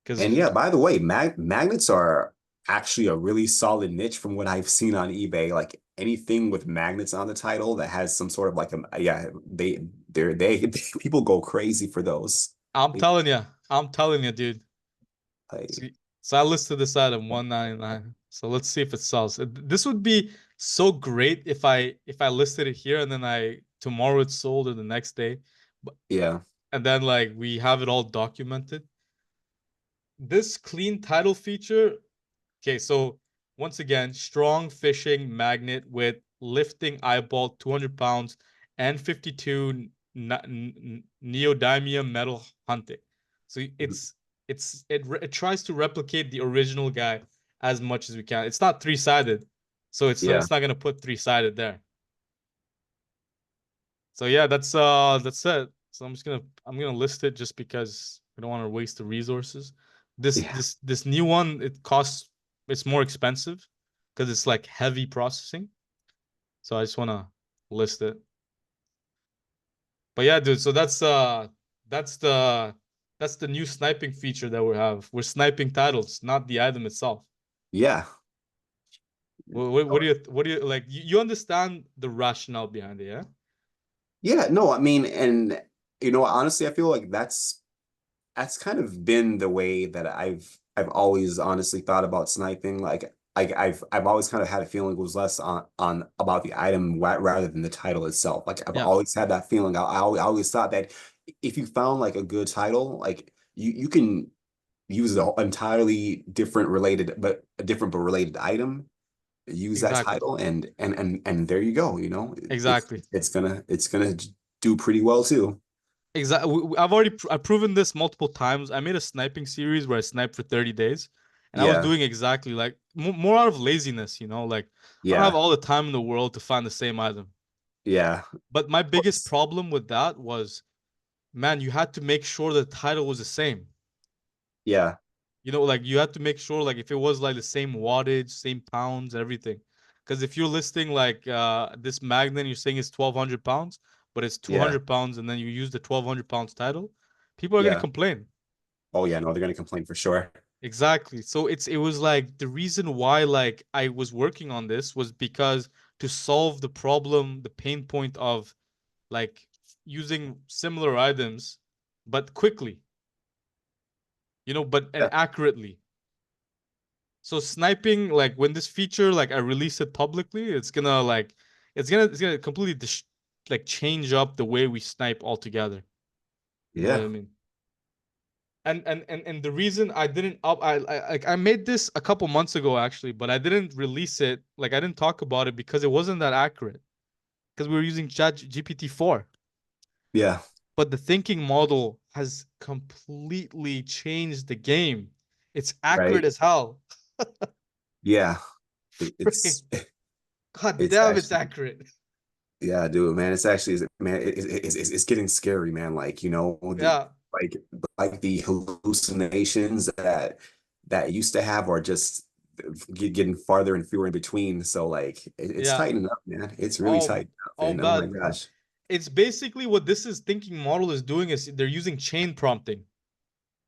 Because yeah, by the way, magnets are actually a really solid niche from what I've seen on eBay. Like anything with magnets on the title that has some sort of like a yeah, they people go crazy for those. I'm telling you, dude. Like, So, so I listed this item 199. So let's see if it sells. This would be so great if I listed it here and then I tomorrow it's sold or the next day. But yeah, and then like we have it all documented. This clean title feature. Okay, so once again, strong fishing magnet with lifting eyeball 200 pounds and 52 neodymium metal hunting. So it tries to replicate the original guy as much as we can. It's not three-sided, so yeah, it's not gonna put three-sided there. So yeah, that's it. So I'm gonna list it just because we don't want to waste the resources. yeah, This new one it's more expensive because it's like heavy processing. So I just want to list it. But yeah, dude, so that's the that's the new sniping feature that we have. We're sniping titles, not the item itself. yeah. What do you like? You understand the rationale behind it, yeah? Yeah, no, I mean, and you know, honestly, I feel like that's kind of been the way that I've always honestly thought about sniping. Like I've always kind of had a feeling it was less on about the item rather than the title itself. Like I've Yeah. always had that feeling. I always thought that if you found like a good title, like you can use an entirely different related but a different but related item, use that Exactly. title, and there you go, you know. Exactly. It's gonna do pretty well too. Exactly. I've already I've proven this multiple times. I made a sniping series where I sniped for 30 days, and I was Yeah, doing exactly like more out of laziness, you know, like I don't have yeah, all the time in the world to find the same item. yeah, But my of biggest course. problem with that was, man, you had to make sure the title was the same. Yeah, You know, like you had to make sure like if it was like the same wattage, same pounds, everything. Because if you're listing like this magnet, you're saying it's 1,200 pounds, but it's yeah, 200 pounds, and then you use the 1,200 pounds title, people are gonna yeah. complain. Oh yeah, no, they're gonna complain for sure. Exactly. So it was like the reason why like I was working on this was because to solve the problem, the pain point of like using similar items, but quickly, you know, but and Yeah, accurately. So sniping, like when this feature, like I release it publicly, it's gonna like it's gonna completely like change up the way we snipe altogether. You know what yeah, I mean? And the reason I didn't up I like I made this a couple months ago actually, but I didn't release it. Like I didn't talk about it because it wasn't that accurate. Because we were using Chat GPT-4. yeah, But the thinking model has completely changed the game. It's accurate right. as hell. Yeah, Freaking God it's damn, it's actually, accurate. yeah, dude, man. It's actually, man, it's getting scary, man. Like, you know, Yeah. like like the hallucinations that used to have are just getting farther and fewer in between. So like it's Yeah. tightening up, man. It's really Oh, tightening up, oh, man. Oh my bad. gosh. It's basically what this is thinking model is doing is they're using chain prompting.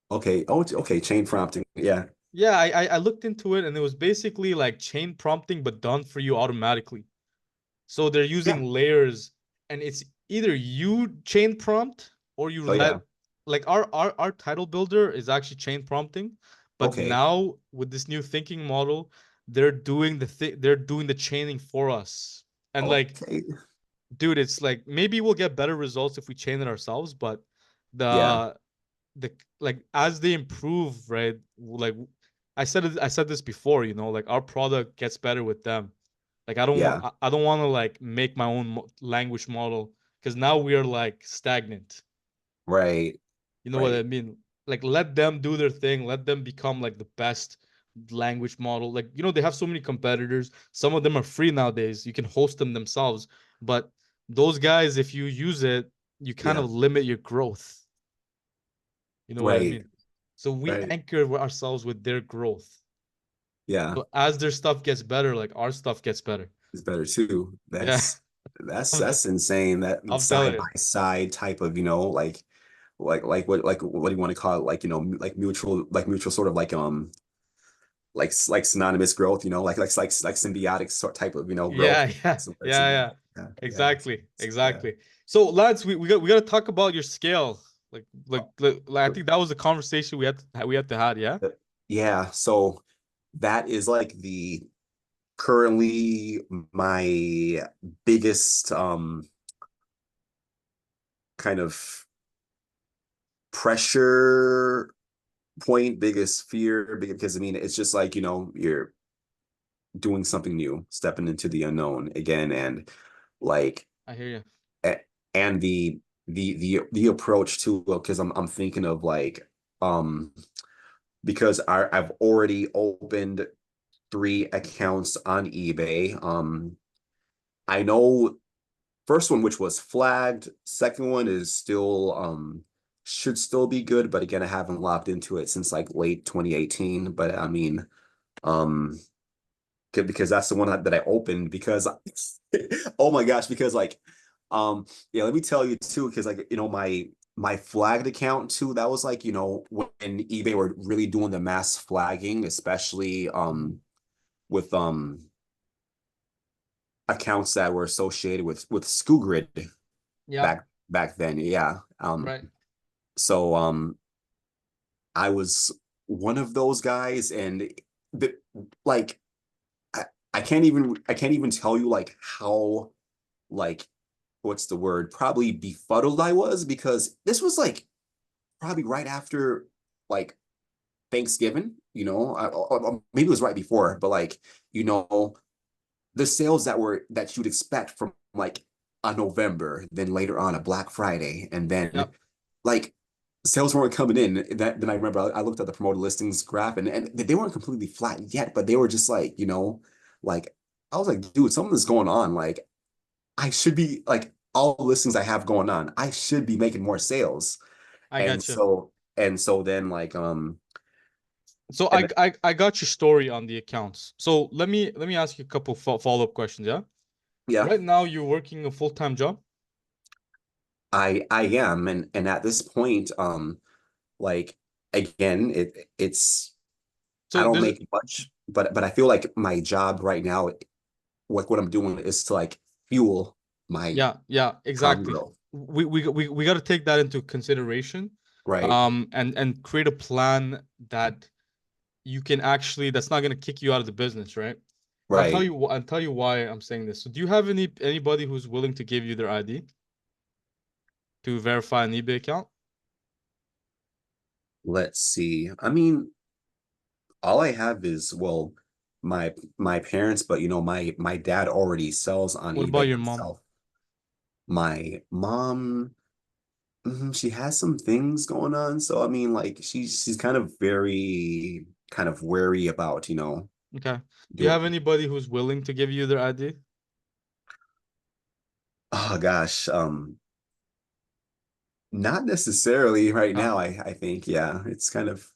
Okay. Oh, okay. Chain prompting. Yeah. Yeah, I looked into it and it was basically like chain prompting but done for you automatically. So they're Yeah. using layers and it's either you chain prompt or you Oh yeah. let like our title builder is actually chain prompting, but Okay. now with this new thinking model, they're doing the chaining for us. And like Okay. dude, it's like maybe we'll get better results if we chain it ourselves, but Yeah. the the like as they improve, right? Like I said this before, you know, like our product gets better with them. Like Yeah. I don't want to like make my own language model because now we are like stagnant. Right. You know what I Right. mean? Like let them do their thing, let them become like the best language model. Like you know they have so many competitors. Some of them are free nowadays. You can host them themselves, but those guys if you use it, you kind Yeah. of limit your growth. You know what I Right. mean? So we Right. anchor ourselves with their growth. Yeah. So as their stuff gets better, like our stuff gets better. It's better too. Yeah, I'm, That's insane. That I'm telling side by you. side type of, you know, like what do you want to call it? Like, you know, like mutual sort of like synonymous growth, you know, like symbiotic sort type of, you know, growth. Yeah, yeah, Sorts, you yeah, know. yeah. Yeah, yeah, Exactly, yeah. exactly. So lads, we got to talk about your scale. Like I think that was the conversation we had to had. Yeah, Yeah, so that is like the currently my biggest kind of pressure point, biggest fear, because I mean it's just like, you know, you're doing something new, stepping into the unknown again, and like I hear you. and the approach to, because I'm thinking of like um because I've already opened 3 accounts on eBay. I know first one, which was flagged. Second one is still should still be good, but again, I haven't locked into it since like late 2018. But I mean, um, because that's the one that I opened because oh my gosh, because like yeah, let me tell you too, because like, you know, my flagged account too, that was like, you know, when eBay were really doing the mass flagging, especially Mhm. with accounts that were associated with SkuGrid Yeah, back then. Yeah. right. So I was one of those guys, and the, like I, I can't even tell you like how, like, what's the word? Probably befuddled I was, because this was like probably right after. like Thanksgiving, or maybe it was right before, but like, you know, the sales that you'd expect from like a November, then later on a Black Friday, and then Yep, like sales weren't coming in. Then I remember I looked at the promoted listings graph, and they weren't completely flat yet, but they were just like, like I was like, dude, something's going on. Like I should be like all the listings I have going on, I should be making more sales. I And got you. so then like So and then, I got your story on the accounts. So let me ask you a couple follow-up questions, yeah? yeah, Right now you're working a full-time job? I am, and at this point, like again, it's I So don't there's make much, but I feel like my job right now, what I'm doing is to like fuel my yeah, yeah, exactly. growth, We got to take that into consideration, right? and create a plan that you can actually that's not going to kick you out of the business, right? Right. I'll tell you why I'm saying this. So do you have anybody who's willing to give you their ID to verify an eBay account? Let's see. I mean, all I have is, well, my parents, but my dad already sells on What about eBay your mom? himself. My mom, she has some things going on, so I mean, like she's kind of very kind of wary about, Okay. Do you doing. have anybody who's willing to give you their ID? Oh gosh, not necessarily right Uh, now. I think, yeah, it's kind of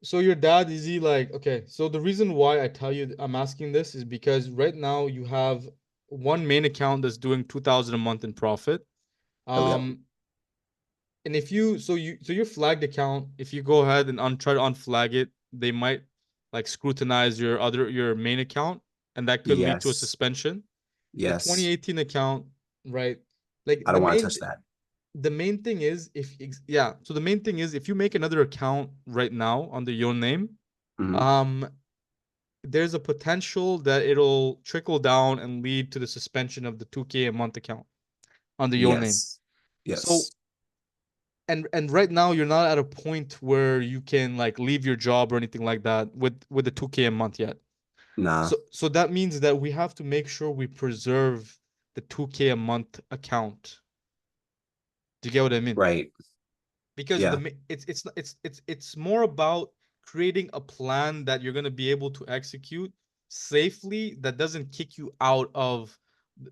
so your dad, is he like, okay, so the reason why I tell you I'm asking this is because right now you have one main account that's doing 2,000 a month in profit. yep. Um, and if you so your flagged account, if you go ahead and try to unflag it, they might like scrutinize your main account, and that could lead to a Yes, suspension. The yes. 2018 account, right? Like I don't want to touch that. the main thing is yeah, so the main thing is if you make another account right now under your name, Mhm. um there's a potential that it'll trickle down and lead to the suspension of the 2K a month account under your name. Yes, So yes. and right now you're not at a point where you can like leave your job or anything like that with the 2K a month yet. Nah, So that means that we have to make sure we preserve the 2K a month account. Do you get what I mean? right. Because Yeah, it's more about creating a plan that you're going to be able to execute safely that doesn't kick you out of.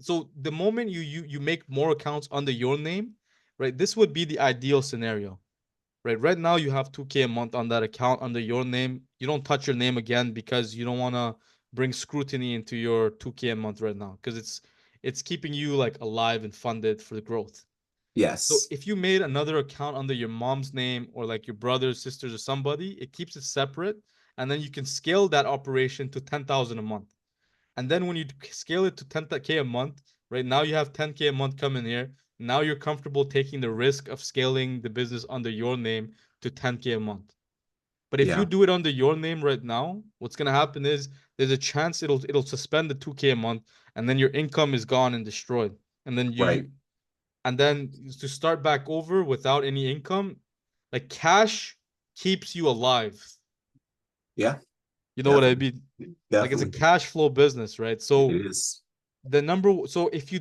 So the moment you make more accounts under your name, right, this would be the ideal scenario. Right now you have 2K a month on that account under your name. You don't touch your name again because you don't want to bring scrutiny into your 2K a month right now because it's keeping you like alive and funded for the growth. So yes. if you made another account under your mom's name or like your brothers, sisters, or somebody, it keeps it separate, and then you can scale that operation to 10,000 a month. And then when you scale it to 10K a month, right now you have 10K a month coming here. Now you're comfortable taking the risk of scaling the business under your name to 10K a month. But if you Yeah, do it under your name right now, what's gonna happen is there's a chance it'll suspend the 2K a month, and then your income is gone and destroyed. And then right. and then to start back over without any income, like cash keeps you alive. Yeah, You know what I definitely. mean? Like it's a Definitely. cash flow business, right? So It is. the number so if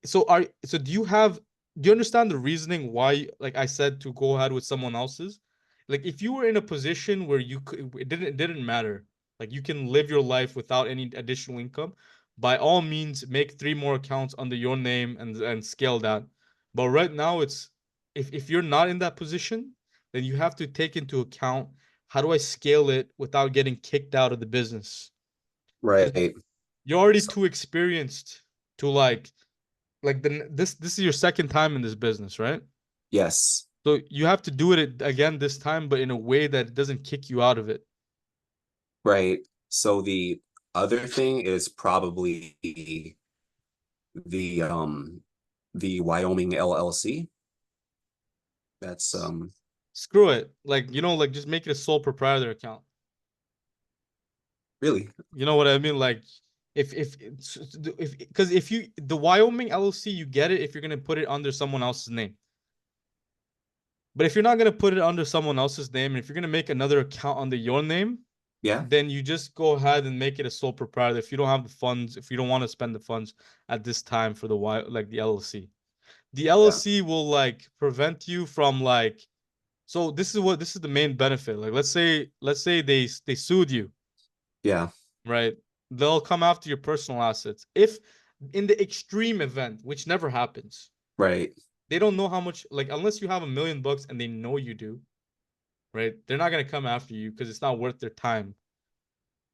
so are so do you understand the reasoning why like I said to go ahead with someone else's? Like if you were in a position where you could it didn't matter, like you can live your life without any additional income, by all means make three more accounts under your name and scale that. But right now it's if you're not in that position, then you have to take into account how do I scale it without getting kicked out of the business? Because Right. you're already So, too experienced to like this is your second time in this business, right? yes. So you have to do it again this time, but in a way that doesn't kick you out of it. Right. So the other thing is probably the the Wyoming LLC. That's Screw it. Like, like just make it a sole proprietor account. really You know what I mean? Like if because if you the Wyoming LLC, you get it if you're gonna put it under someone else's name. But if you're not gonna put it under someone else's name, and if you're gonna make another account under your name, Yeah. then you just go ahead and make it a sole proprietor if you don't have the funds, if you don't want to spend the funds at this time for the like the LLC. The Yeah. LLC will like prevent you from like, so this is the main benefit. Like let's say they sued you, Yeah. right? They'll come after your personal assets. If in the extreme event, which never happens, Right. they don't know how much, like unless you have $1 million and they know you do, right? They're not gonna come after you because it's not worth their time.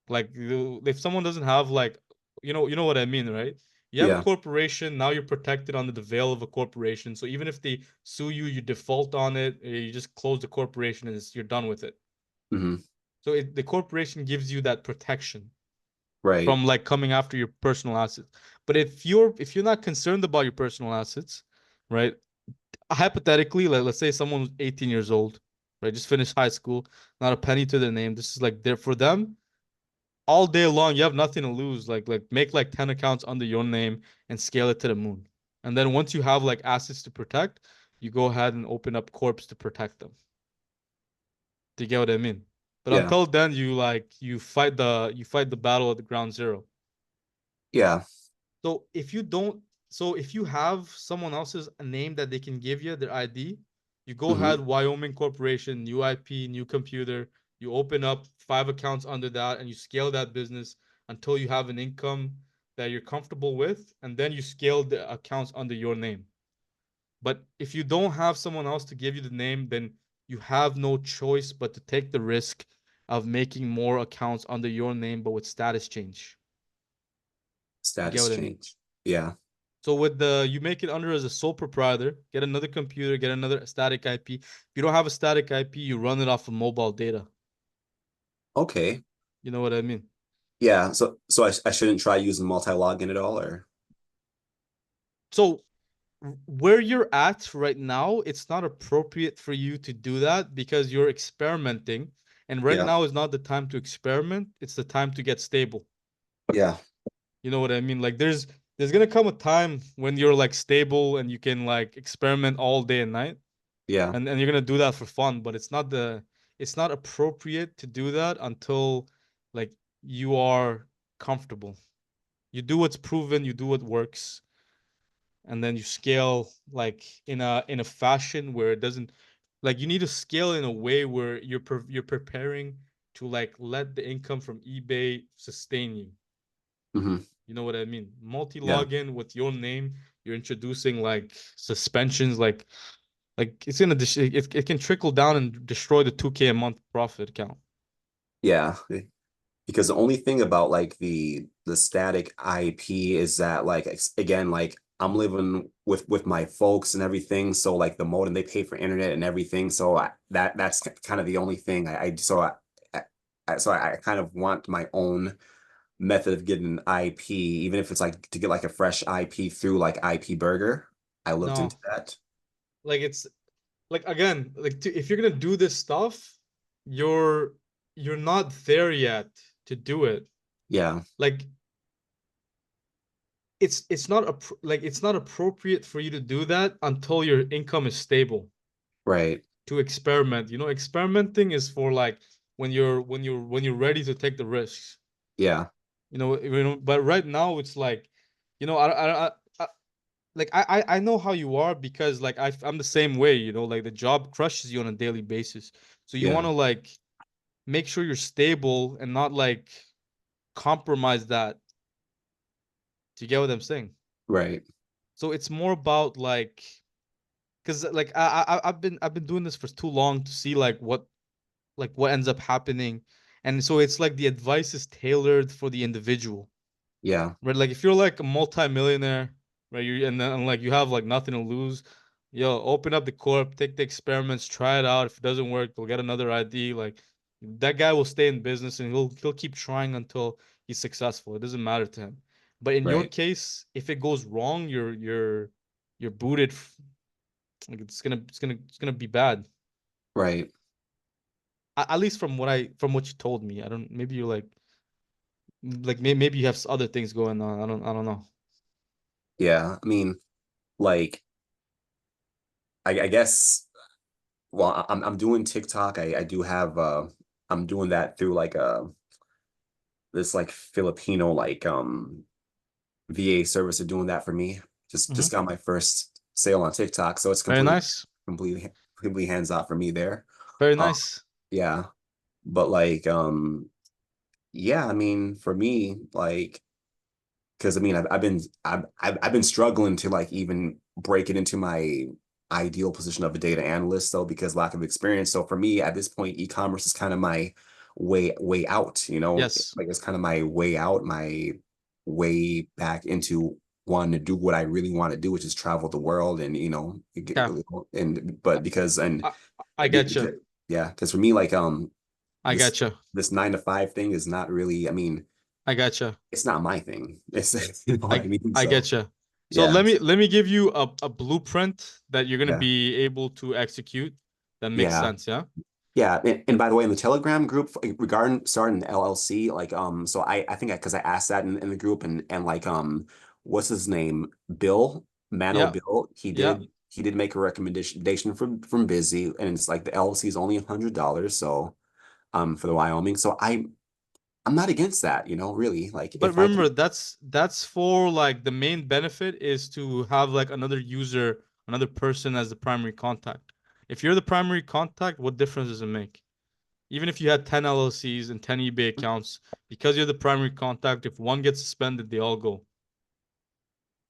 Like if someone doesn't have like, you know what I mean, right? You have a Yeah. corporation, now you're protected under the veil of a corporation. So even if they sue you, you default on it, you just close the corporation and you're done with it. Hmm. So the corporation gives you that protection Right. from like coming after your personal assets. But if you're not concerned about your personal assets, right? Hypothetically, like let's say someone who's 18 years old, right? Just finished high school, not a penny to their name. This is like there for them all day long. You have nothing to lose. Like make like 10 accounts under your name and scale it to the moon. And then once you have like assets to protect, you go ahead and open up corps to protect them. Do you get what I mean? But Yeah. until then, you fight the battle at the ground zero. Yeah. So if you don't, so if you have someone else's name that they can give you their ID, you go Hmm. ahead, Wyoming Corporation, new IP, new computer, you open up 5 accounts under that and you scale that business until you have an income that you're comfortable with, and then you scale the accounts under your name. But if you don't have someone else to give you the name, then you have no choice but to take the risk of making more accounts under your name, but with status change. You get Status what I mean? change. Yeah. So with the you make it under as a sole proprietor, get another computer, get another static IP. If you don't have a static IP, you run it off of mobile data. Okay. You know what I mean? Yeah. So I shouldn't try using multi-login at all, or So where you're at right now, it's not appropriate for you to do that because you're experimenting. And right yeah. now is not the time to experiment. It's the time to get stable. Yeah. You know what I mean? Like there's gonna come a time when you're like stable and you can like experiment all day and night. Yeah. And you're gonna do that for fun, but it's not appropriate to do that until like you are comfortable. You do what's proven, you do what works, and then you scale like in a fashion where it doesn't, like you need to scale in a way where you're preparing to like let the income from eBay sustain you. Hmm. You know what I mean? Yeah. Multi-login with your name, you're introducing like suspensions, like it's gonna it can trickle down and destroy the 2K a month profit account. Yeah. Because the only thing about like the static IP is that like again like I'm living with my folks and everything, so like the modem they pay for internet and everything, so that's kind of the only thing I kind of want my own method of getting an IP, even if it's like to get like a fresh IP through like IP Burger. I looked No, into that. like it's like again, like if you're gonna do this stuff, you're you're not there yet to do it. Yeah. Like it's not like it's not appropriate for you to do that until your income is stable Right. to experiment. You know, experimenting is for like when you're ready to take the risks. Yeah. But right now it's like, I like I know how you are because like I'm the same way, like the job crushes you on a daily basis. So you want Yeah. to like make sure you're stable and not like compromise that. Do you get what I'm saying? Right. So it's more about like, because like I've been doing this for too long to see like what ends up happening, and so it's like the advice is tailored for the individual. Yeah. Right? Like if you're like a multi-millionaire, right? And like you have like nothing to lose, open up the corp, take the experiments, try it out. If it doesn't work, you'll get another ID. Like that guy will stay in business and he'll keep trying until he's successful. It doesn't matter to him. But in your Right. case, if it goes wrong, you're booted. Like it's gonna be bad. Right. At least from what you told me. I don't. Maybe you're like maybe you have other things going on. I don't know. Yeah. I mean, like I guess well, I'm doing TikTok. I do have I'm doing that through like this like Filipino like VA service are doing that for me. Just Hmm. got my first sale on TikTok, so it's Very nice. completely hands off for me there. Very Uh, nice. yeah, but like yeah, I mean for me like because I mean I've been struggling to like even break it into my ideal position of a data analyst though because lack of experience. So for me at this point, e-commerce is kind of my way out, you know, Yes. like it's kind of my way out, my way back into wanting to do what I really want to do, which is travel the world and you know Yeah. and but because and I, I get you. because yeah, because for me like I this get you. this 9 to 5 thing is not really, I mean, I get you. it's not my thing. It's you know what I mean? I So get you. So yeah, let me give you a blueprint that you're gonna yeah, be able to execute that makes yeah, sense. Yeah. yeah. And by the way, in the Telegram group regarding starting an LLC, like so I think because I asked that in the group and like what's his name? Bill, Mano Yeah. Bill, Yeah. he did make a recommendation from Busy, and it's like the LLC is only $100, so for the Wyoming. So I'm not against that, you know, really. Like But if I remember, can, that's for like the main benefit is to have like another user, another person as the primary contact. If you're the primary contact, what difference does it make? Even if you had 10 LLCs and 10 eBay accounts, because you're the primary contact, if one gets suspended, they all go.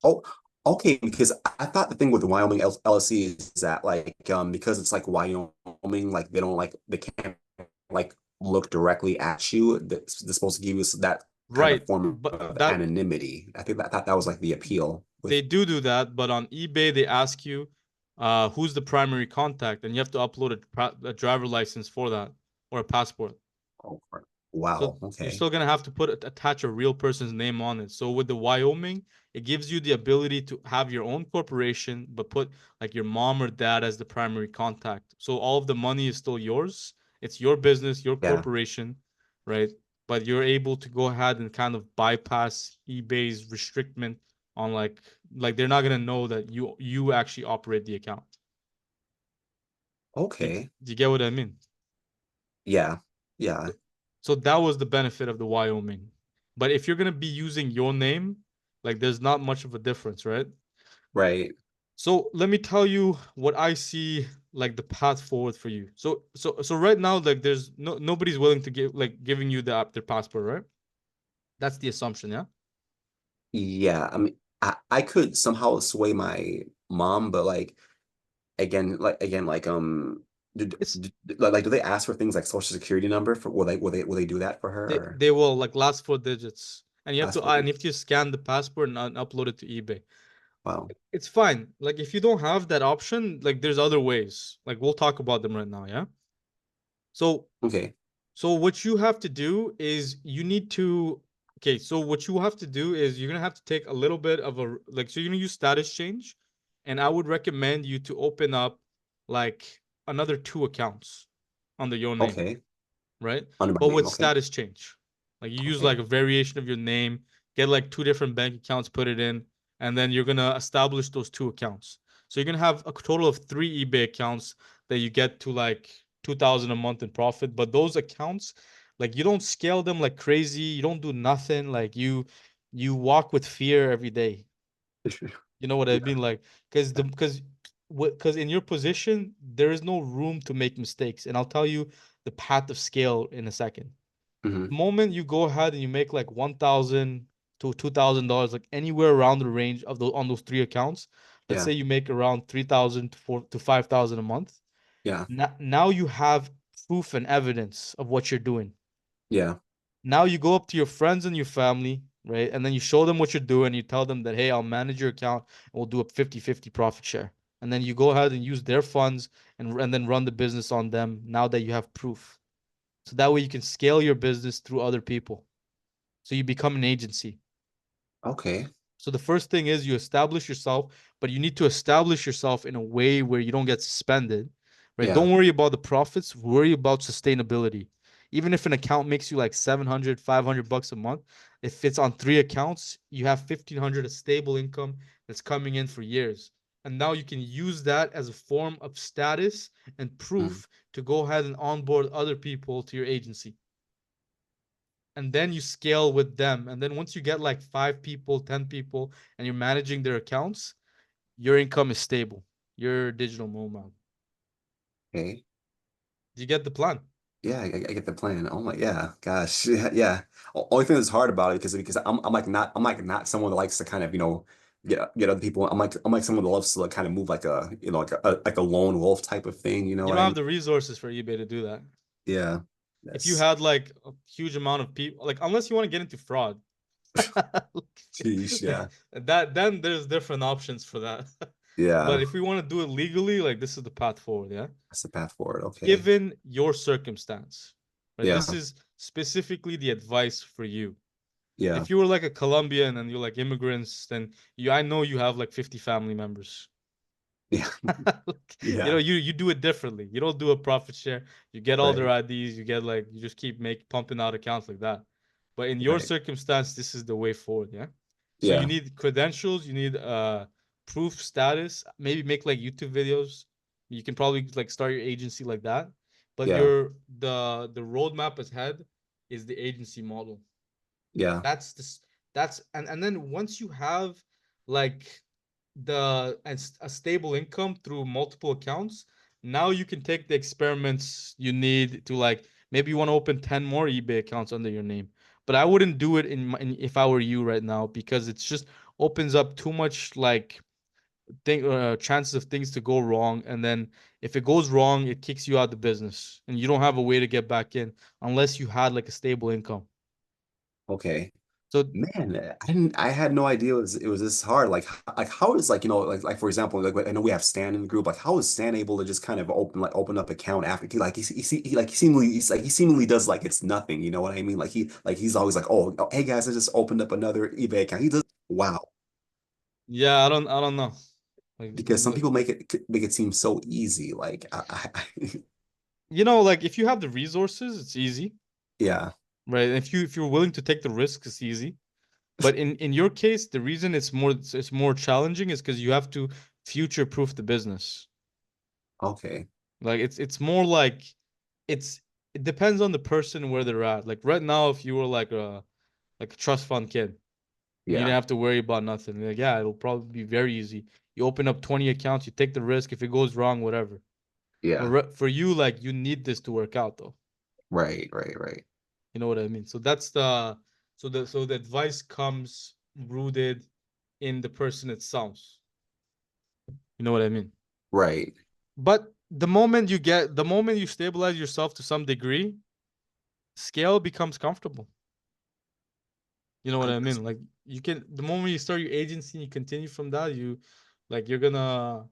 oh, okay, because I thought the thing with the Wyoming LLC is that like because it's like Wyoming, like they can't like look directly at you. They're supposed to give you that kind of Right. form But of that anonymity. I thought that was like the appeal they with do that, but on eBay they ask you who's the primary contact, and you have to upload a driver license for that or a passport. oh So wow, you're okay. still gonna have to attach a real person's name on it. So with the Wyoming, it gives you the ability to have your own corporation, but put like your mom or dad as the primary contact. So all of the money is still yours. It's your business, your Yeah, corporation, right? But you're able to go ahead and kind of bypass eBay's restriction on like they're not gonna know that you actually operate the account. Do, okay. do you get what I mean? Yeah, yeah, So that was the benefit of the Wyoming. But if you're gonna be using your name, like there's not much of a difference, right? right. So let me tell you what I see like the path forward for you. So right now, like there's nobody's willing to give like giving you the app their passport, right? That's the assumption, yeah? Yeah, I mean I could somehow sway my mom, but again like It's like do they ask for things like social security number for will they do that for her they or they will like last 4 digits. And you have ask to for and the if you scan the passport and upload it to eBay. wow, It's fine. Like if you don't have that option, like there's other ways. Like we'll talk about them right now, yeah? So okay, So what you have to do is you need to okay, so what you have to do is you're gonna have to take a little bit of a like so you're gonna use status change, and I would recommend you to open up like another two accounts under your name, okay, right? under my But name, with okay, status change. Like you use like okay, a variation of your name, get like two different bank accounts, put it in, and then you're gonna establish those two accounts. So you're gonna have a total of three eBay accounts that you get to like 2,000 a month in profit. But those accounts, like you don't scale them like crazy, you don't do nothing, like you walk with fear every day. You know what I yeah, mean? Like, because in your position, there is no room to make mistakes. And I'll tell you the path of scale in a second. hmm The moment you go ahead and you make like 1,000 to $2,000, like anywhere around the range of those on those three accounts, let's yeah, say you make around 3,000 to 4 to 5,000 a month. yeah, Now you have proof and evidence of what you're doing. yeah, Now you go up to your friends and your family, right? And then you show them what you're doing. You tell them that, hey, I'll manage your account and we'll do a 50-50 profit share. And then you go ahead and use their funds and then run the business on them now that you have proof. So that way you can scale your business through other people. So you become an agency. okay, So the first thing is you establish yourself, but you need to establish yourself in a way where you don't get suspended, right? yeah, Don't worry about the profits, worry about sustainability. Even if an account makes you like 700, 500 bucks a month, if it's on three accounts, you have 1,500 a stable income that's coming in for years. And now you can use that as a form of status and Mm. proof to go ahead and onboard other people to your agency. And then you scale with them. And then once you get like 5 people, 10 people, and you're managing their accounts, your income is stable. You're a digital nomad. Okay. Do you get the plan? I get the plan. Oh my, yeah, gosh, yeah. Only thing that's hard about it because I'm like not someone that likes to kind of get other people. I'm like someone that loves to like, kind of move like a like a lone wolf type of thing. You know You what don't I have mean? the resources for eBay to do that. Yeah, If you that's had like a huge amount of people, like unless you want to get into fraud, sheesh. Yeah, that then there's different options for that. But yeah. if we want to do it legally, like this is the path forward, yeah. That's the path forward. Okay. Given your circumstance, right? This Yeah, is specifically the advice for you. yeah, If you were like a Colombian and you're like immigrants, then I know you have like 50 family members. yeah, You know, yeah. you do it differently. You don't do a profit share. You get all their Right, IDs. You get like you just keep pumping out accounts like that. But in your right. circumstance, this is the way forward. Yeah. So you Yeah, need credentials. You need proof status. Maybe make like YouTube videos. You can probably like start your agency like that. But yeah, the roadmap ahead is the agency model. yeah. That's this. That's and then once you have like a stable income through multiple accounts, now you can take the experiments you need to like maybe you want to open 10 more eBay accounts under your name. But I wouldn't do it if I were you right now because it's just opens up too much like chances of things to go wrong, and then if it goes wrong it kicks you out the business and you don't have a way to get back in unless you had like a stable income. Okay. So Man, I had no idea it was this hard. Like how is like like for example, like I know we have Stan in the group. Like how is Stan able to just kind of open up account after he seemingly does like it's nothing. You know what I mean? Like he's always like, oh, hey guys, I just opened up another eBay account. He does wow, yeah, I don't know. Like because some people make it seem so easy. Like you know, like if you have the resources, it's easy, yeah, right? If you're willing to take the risk, it's easy. But in your case, the reason it's more challenging is because you have to future proof the business. okay, Like it's more like it's it depends on the person and where they're at. Like right now, if you were like a trust fund kid and you didn't yeah, have to worry about nothing, like yeah, it'll probably be very easy. You open up 20 accounts, you take the risk. If it goes wrong, whatever. But yeah, for you, like you need this to work out though. right, You know what I mean? So that's the advice comes rooted in the person itself. You know what I mean? right. But the moment you stabilize yourself to some degree, scale becomes comfortable. You know what I I guess mean? Like you can the moment you start your agency and you continue from that, like you're gonna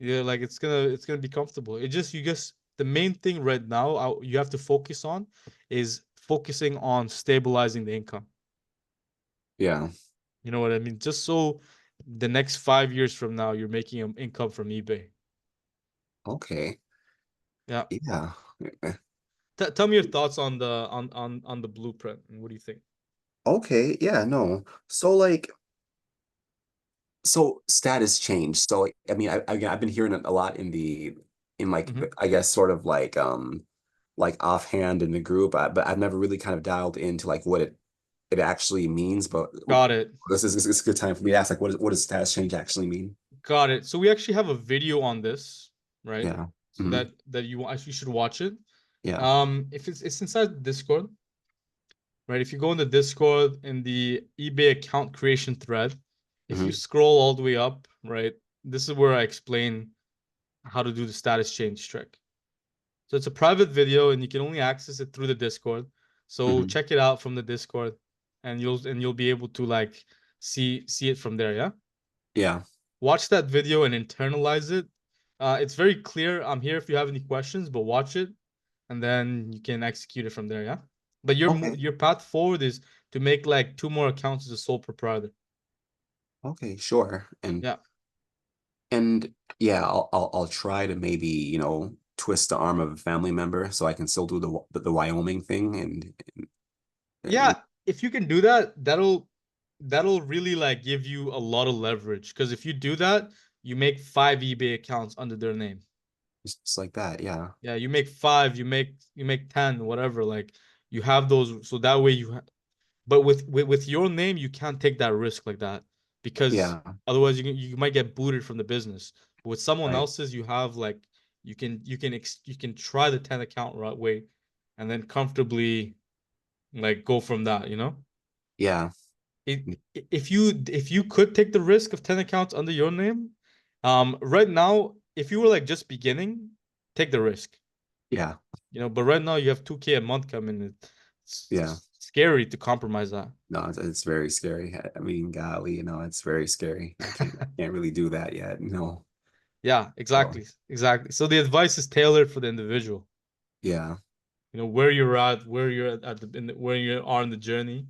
like it's gonna be comfortable. You just the main thing right now you have to focus on is focusing on stabilizing the income. yeah. You know what I mean? Just so the next 5 years from now, you're making an income from eBay. Okay. Yeah. Yeah. Tell me your thoughts on the blueprint and what do you think? Okay, yeah, no. So like so status change. So like I mean again I've been hearing it a lot in like Hmm. I guess sort of like offhand in the group, but I've never really kind of dialed into like what it actually means. But Got it. this is a good time for me to ask like what does status change actually mean? Got it. So we actually have a video on this, right? Yeah. So Hmm. that you should watch it. Yeah. If it's inside Discord, right? If you go in the Discord in the eBay account creation thread, if you Hmm. scroll all the way up, right, this is where I explain how to do the status change trick. So it's a private video and you can only access it through the Discord. So Hmm. check it out from the Discord and you'll be able to like see it from there, yeah? Yeah. Watch that video and internalize it. It's very clear. I'm here if you have any questions, but watch it and then you can execute it from there, yeah? But Okay. your path forward is to make like 2 more accounts as a sole proprietor. Okay, sure. Yeah. And yeah, I'll try to maybe, twist the arm of a family member so I can still do the Wyoming thing and Yeah, if you can do that, that'll really like give you a lot of leverage because if you do that, you make 5 eBay accounts under their name. Just like that. Yeah. Yeah, you make five, you make 10, whatever. Like you have those, so that way but with your name, you can't take that risk like that because Yeah. otherwise you might get booted from the business. But with someone Right. else's, you have like you can try the 10 account right way, and then comfortably like go from that. Yeah. If you could take the risk of 10 accounts under your name, right now, if you were like just beginning, take the risk. Yeah. But right now you have 2K a month coming. Yeah. It's scary to compromise that. No, it's very scary. I mean, golly, it's very scary. I can't really do that yet. No. Yeah, So exactly. Exactly. So the advice is tailored for the individual. yeah. Where you're at, where you're at where you are in the journey.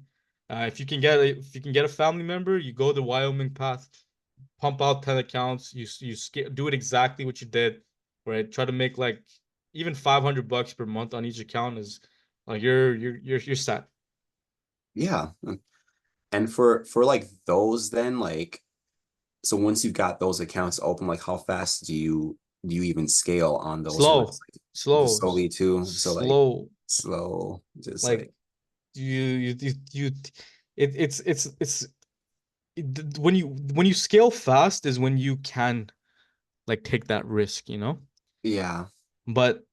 If you can get a family member, you go the Wyoming path, pump out 10 accounts, do it exactly what you did, right? Try to make like even $500 per month on each account is like you're set. Yeah. And for like those then like so once you've got those accounts open, like how fast do you even scale on those Slow, ones? Like just slow, slowly too. So like slow. slow, just Like like you it's when you scale fast is when you can like take that risk. yeah. But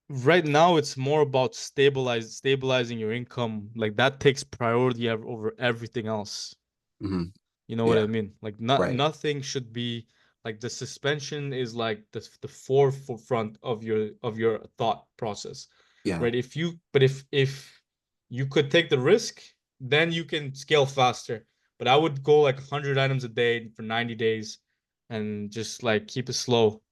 right now it's more about stabilizing your income. Like that takes priority over everything else. Hmm. You know what Yeah. I mean? Like Right. nothing should be like the suspension is like the forefront of your thought process, Yeah. right? If you could take the risk, then you can scale faster. But I would go like 100 items a day for 90 days and just like keep it slow.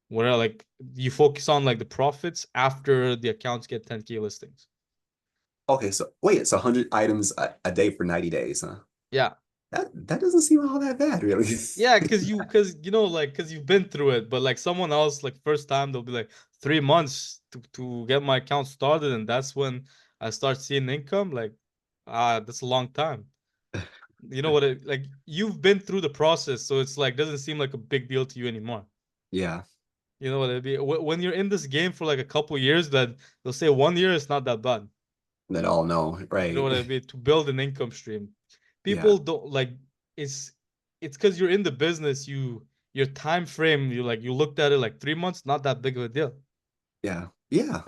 Where like you focus on like the profits after the accounts get 10K listings. Okay, so wait, it's 100 items a day for 90 days, huh? Yeah. That doesn't seem all that bad, really. Yeah, because you've been through it, but like someone else, like first time they'll be like 3 months to get my account started, and that's when I start seeing income. Like, that's a long time. You know what? Like you've been through the process, so it's like doesn't seem like a big deal to you anymore. Yeah, You know what I mean? When you're in this game for like a couple years, that they'll say 1 year is not that bad. that all know, You know right? what I mean? To build an income stream. Yeah, People don't like it's it's because you're in the business, your time frame, you looked at it like 3 months, not that big of a deal. yeah, yeah.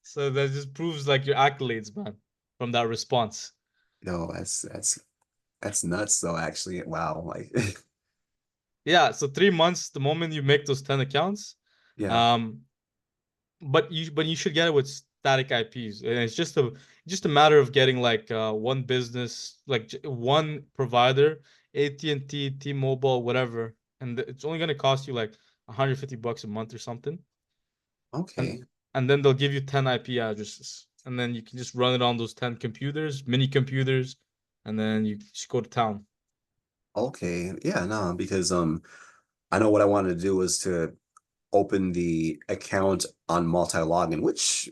So that just proves like your accolades, man, from that response. No, that's nuts though, actually. Wow, like Yeah, so 3 months, the moment you make those 10 accounts, yeah, um, but you should get it with static IPs, and it's just a matter of getting like one business, like one provider, AT&T, T-Mobile, whatever, and it's only gonna cost you like $150 a month or something, and okay, and then they'll give you 10 IP addresses, and then you can just run it on those 10 computers, mini computers, and then you just go to town. okay. Yeah, no, because I know what I wanted to do was to open the account on multi-login, which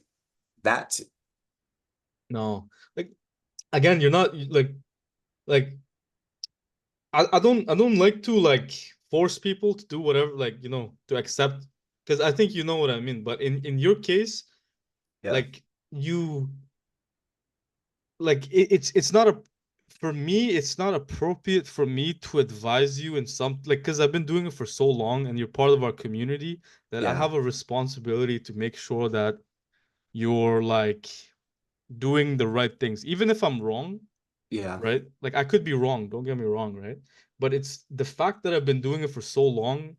that No, like again, you're not like I don't like to like force people to do whatever, like to accept, because I think you know what I mean. But in your case, yeah, like you like it's not a for me it's not appropriate for me to advise you in some, like, because I've been doing it for so long and you're part of our community, that I yeah, have a responsibility to make sure that you're like doing the right things, even if I'm wrong, yeah, right? Like I could be wrong, don't get me wrong, right? But it's the fact that I've been doing it for so long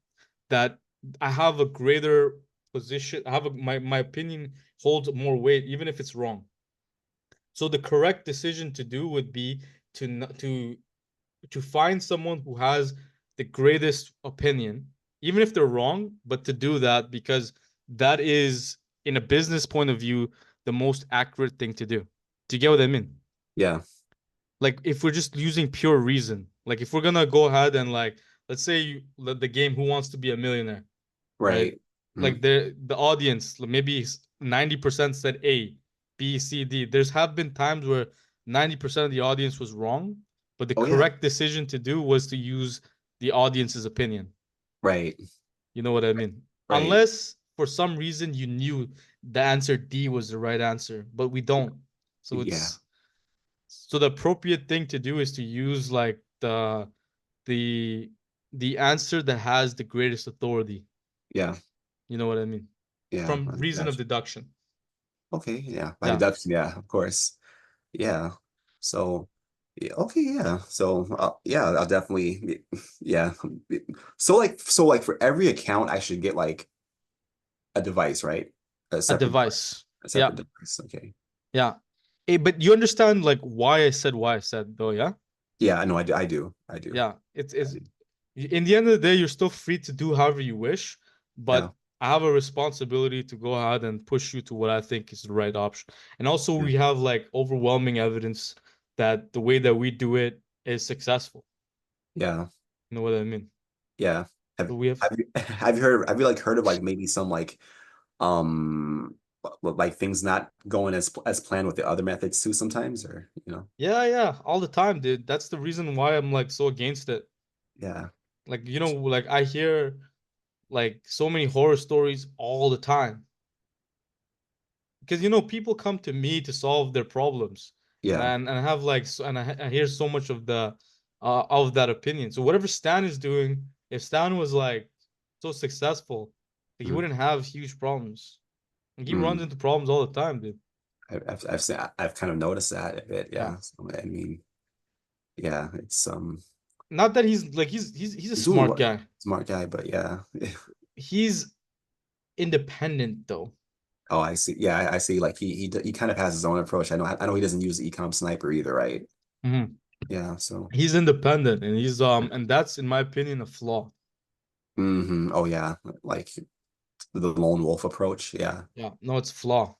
that I have a greater position. My opinion holds more weight, even if it's wrong. So the correct decision to do would be to to find someone who has the greatest opinion, even if they're wrong, but to do that because that is, in a business point of view, the most accurate thing to do. Do you get what I mean? yeah. Like if we're just using pure reason, like if we're gonna go ahead and like let's say the game Who Wants to Be a Millionaire, right? Right. Like Mhm. the audience maybe 90% said A, B, C, D. There's have been times where 90% of the audience was wrong, but the Oh yeah. correct decision to do was to use the audience's opinion. Right. You know what I mean? Right. Unless for some reason you knew the answer D was the right answer, but we don't. So Yeah. it's so the appropriate thing to do is to use like the the answer that has the greatest authority. Yeah. You know what I mean? Yeah. From I reason of got you. deduction. Okay. Yeah. By Yeah. deduction. Yeah. Of course. Yeah. So, yeah, okay. Yeah. So, yeah, I'll definitely, yeah. So like for every account, I should get like a device, right? A A separate device. device. A Yeah. separate device. Okay. Yeah. But you understand like why I said though, yeah? Yeah. I know. I do. I do. I do. Yeah. I It's do. in the end of the day, you're still free to do however you wish, Yeah. but I have a responsibility to go ahead and push you to what I think is the right option. And also Yeah. we have like overwhelming evidence that the way that we do it is successful. Yeah. You know what I mean? Yeah. So we have Have you like heard of like maybe some like um like things not going as planned with the other methods too sometimes, or yeah, yeah, all the time, dude. That's the reason why I'm like so against it. yeah. Like, like I hear like so many horror stories all the time. Because people come to me to solve their problems, and Yeah. I have like I hear so much of that opinion. So whatever Stan is doing, if Stan was like so successful, he Mm, wouldn't have huge problems. Like, he runs mm. into problems all the time, dude. I've kind of noticed that a bit, Yeah. yeah. So, I mean, yeah, it's Not that he's like he's a he's doing smart what, guy. smart guy, but yeah. He's independent though. Oh, I see. Yeah, I see. Like he kind of has his own approach. I know he doesn't use EcomSniper either, right? Mhm. Yeah, so He's independent, and and that's in my opinion a flaw. oh yeah, like the lone wolf approach. Yeah. Yeah, no, it's flaw.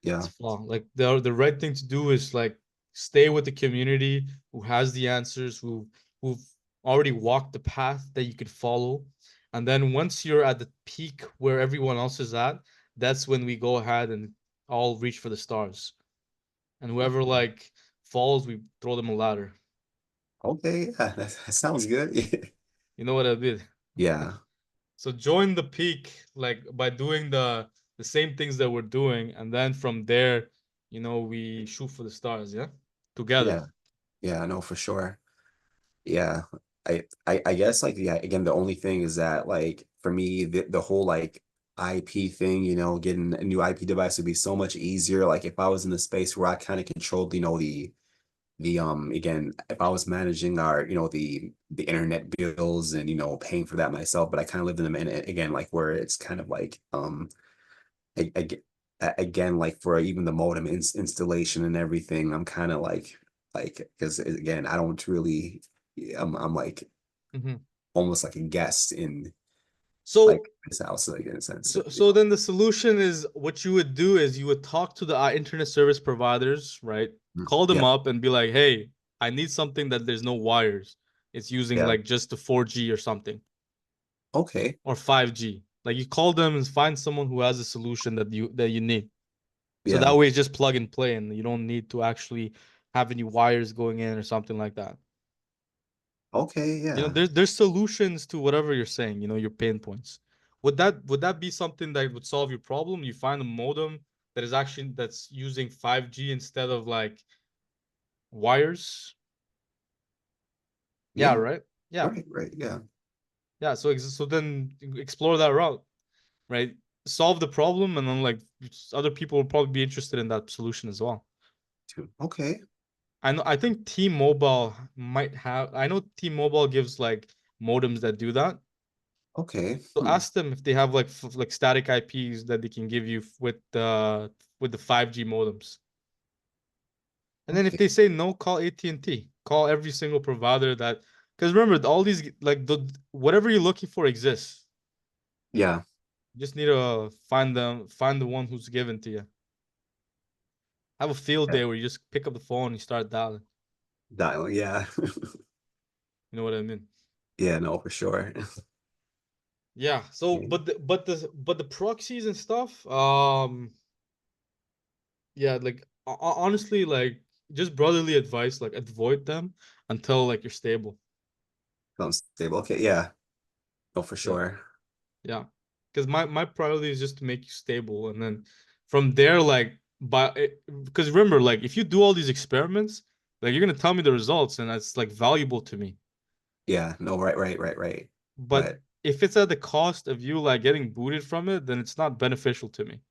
It's Yeah. flaw. Like the right thing to do is like stay with the community who has the answers, who've already walked the path that you could follow. And then once you're at the peak where everyone else is at, that's when we go ahead and all reach for the stars. And whoever like falls, we throw them a ladder. Okay, yeah, that sounds good. You know what I did? Yeah. So join the peak like by doing the same things that we're doing, and then from there, we shoot for the stars, yeah? Together. Yeah. Yeah, no, for sure. Yeah. I guess like yeah, again, the only thing is that like for me the whole like IP thing, getting a new IP device would be so much easier. Like if I was in the space where I kind of controlled, the again, if I was managing our, the internet bills and paying for that myself, but I kind of lived in a minute again, like where it's kind of like I, I, get- again, like for even the modem installation and everything, I'm kind of like because again, I don't really, I'm like Mhm. almost like a guest in like So this house, like in a sense. so then the solution is what you would do is you would talk to the internet service providers, right? Call them Yeah. up and be like, "Hey, I need something that there's no wires. It's using Yeah. like just the 4G or something Okay. or 5G." Like you call them and find someone who has a solution that you need. So that Yeah. way it's just plug and play and you don't need to actually have any wires going in or something like that. Okay. Yeah. There's solutions to whatever you're saying, your pain points. Would that be something that would solve your problem? You find a modem that's using 5G instead of like wires? Yeah, Yeah. right? Yeah. Right. Right. Yeah. Yeah, so then explore that route, right? Solve the problem and then like other people will probably be interested in that solution as well. Too. Okay. I think T-Mobile I know T-Mobile gives like modems that do that. Okay. So ask them if they have like static IPs that they can give you with the 5G modems. And then if Okay. they say no, call AT&T. Call every single provider that because remember all these like whatever you're looking for exists. Yeah. You just need to find the one who's given to you. Have a field Yeah. day where you just pick up the phone and you start dialing. Dial. Yeah. You know what I mean? Yeah. No, for sure. Yeah. So, Okay. but the proxies and stuff, yeah, like honestly, like just brotherly advice, like avoid them until like you're stable. Sounds stable. Okay. Yeah. Oh, for Yeah. sure. Yeah. Because my priority is just to make you stable. And then from there, like, because remember, like, if you do all these experiments, like, you're going to tell me the results, and that's like valuable to me. Yeah, no, right. But But if it's at the cost of you, like, getting booted from it, then it's not beneficial to me.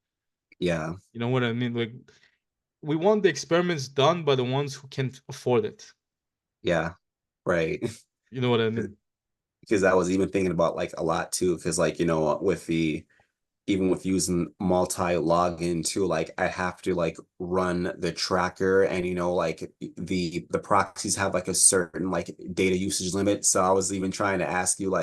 yeah, You know what I mean? Like, we want the experiments done by the ones who can afford it. yeah, right. You know what I mean? Because I was even thinking about like a lot too, because like, with the even with using multi-login too, like I have to like run the tracker and like the proxies have like a certain like data usage limit. So I was even trying to ask you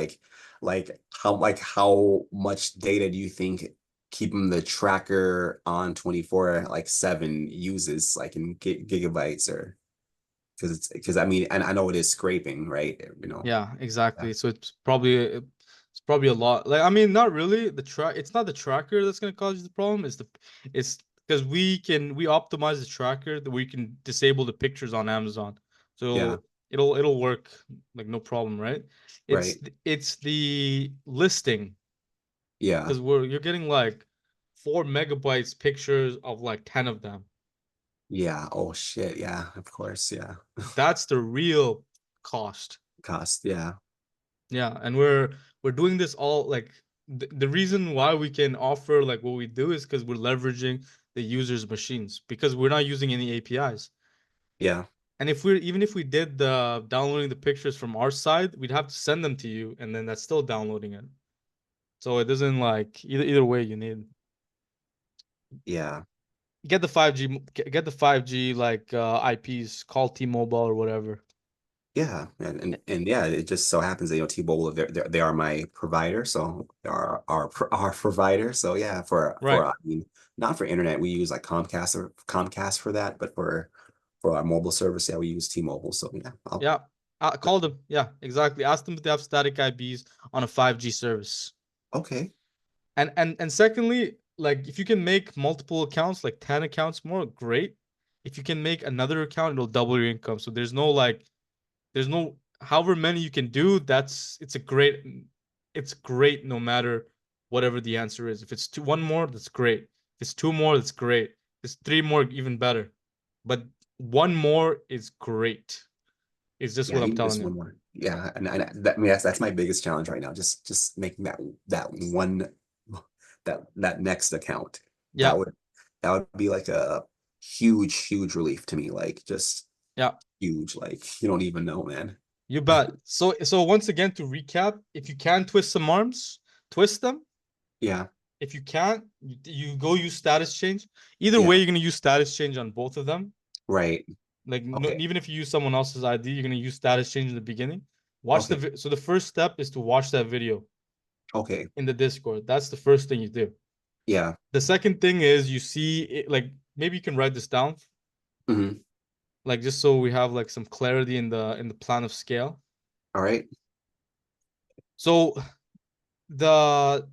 how much data do you think keeping the tracker on 24/7 uses like in gigabytes or because I mean and I know it is scraping, right? Yeah, Yeah. exactly. So it's probably a lot. Like, I mean, not really. It's not the tracker that's gonna cause you the problem. It's because we optimize the tracker that we can disable the pictures on Amazon. Yeah, So it'll work like no problem, right? right. It's the listing Yeah. because you're getting like 4 MB pictures of like 10 of them. Yeah. Oh shit. Yeah, of course. Yeah. That's the real cost. Cost. Yeah. Yeah, and we're doing this all like the reason why we can offer like what we do is because we're leveraging the user's machines because we're not using any APIs. Yeah. And if we did the downloading the pictures from our side, we'd have to send them to you, and then that's still downloading it. So it doesn't like either way you need Yeah. get the 5G get the 5G like IPs, call T-Mobile or whatever. Yeah, and yeah, it just so happens that T-Mobile they are my provider, so they are our provider. So yeah, for Right. I mean, not for internet, we use like Comcast for that, but for our mobile service, yeah, we use T-Mobile. So yeah, I'll Yeah. Call them. Yeah, exactly. Ask them if they have static IPs on a 5G service. okay. And secondly, like if you can make multiple accounts, like 10 accounts more, great. If you can make another account, it'll double your income. So there's no however many you can do, it's great no matter whatever the answer is. If it's one more, that's great. If it's two more, that's great. If it's three more, even better. But one more is great. It's just Yeah, what I'm even telling just you. one more. Yeah, and that I mean that's my biggest challenge right now. Just making that one that next account. That Yeah, would that would be like a huge relief to me. Like just yeah. huge. Like you don't even know, man. You bet. So once again to recap, if you can twist some arms, twist them. Yeah, If you can't, you go use status change. Either way, yeah, you're gonna use status change on both of them. right. Like no, Okay, even if you use someone else's ID, you're gonna use status change in the beginning. okay, So the first step is to watch that video okay. in the Discord. That's the first thing you do. Yeah. The second thing is you see it, like maybe you can write this down, Hmm. like just so we have like some clarity in the plan of scale. All right. So the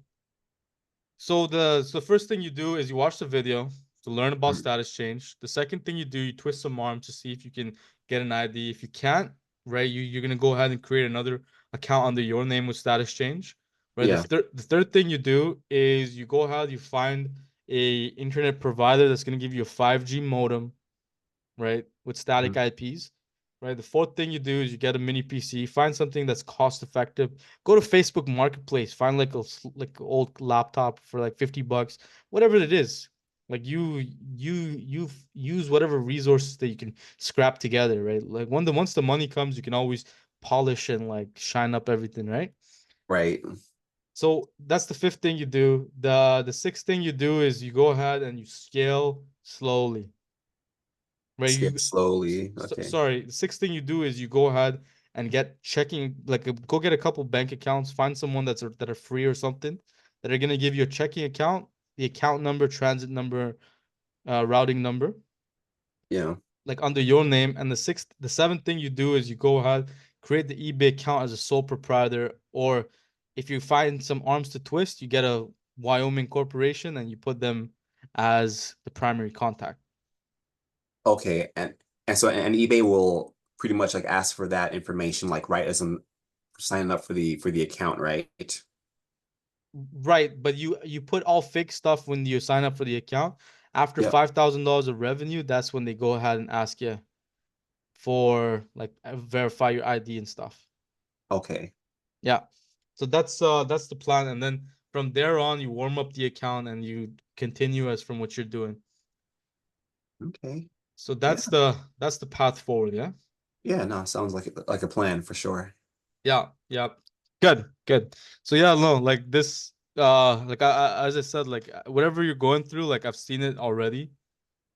so the first thing you do is you watch the video to learn about Mhm. status change. The second thing you do, you twist some arm to see if you can get an ID. If you can't, right, you're gonna go ahead and create another account under your name with status change. Right. Yeah. The third thing you do is you go ahead, you find a internet provider that's gonna give you a 5G modem, right, with static Mhm. IPs. Right. The fourth thing you do is you get a mini PC, find something that's cost effective. Go to Facebook Marketplace, find like like old laptop for like $50, whatever it is. Like you use whatever resources that you can scrap together, right? Like once the money comes, you can always polish and like shine up everything, right? Right. So that's the fifth thing you do. The sixth thing you do is you go ahead and you scale slowly. Right, Skip slowly. Okay. sorry. The sixth thing you do is you go ahead and get checking, like go get a couple bank accounts, find someone that are free or something that are gonna give you a checking account, the account number, transit number, routing number, Yeah. like under your name. And the seventh thing you do is you go ahead, create the eBay account as a sole proprietor, or if you find some arms to twist, you get a Wyoming corporation and you put them as the primary contact. Okay. And so eBay will pretty much like ask for that information like right as signing up for the account, right? Right, but you put all fake stuff when you sign up for the account. After Yep. $5,000 of revenue, that's when they go ahead and ask you for like verify your ID and stuff. Okay. Yeah. So that's the plan, and then from there on you warm up the account and you continue as from what you're doing. Okay. So Yeah. that's the path forward, yeah? Yeah. No, sounds like a plan for sure. Yeah, yeah. Good, good. So yeah, no, like this like as I said, like whatever you're going through, like I've seen it already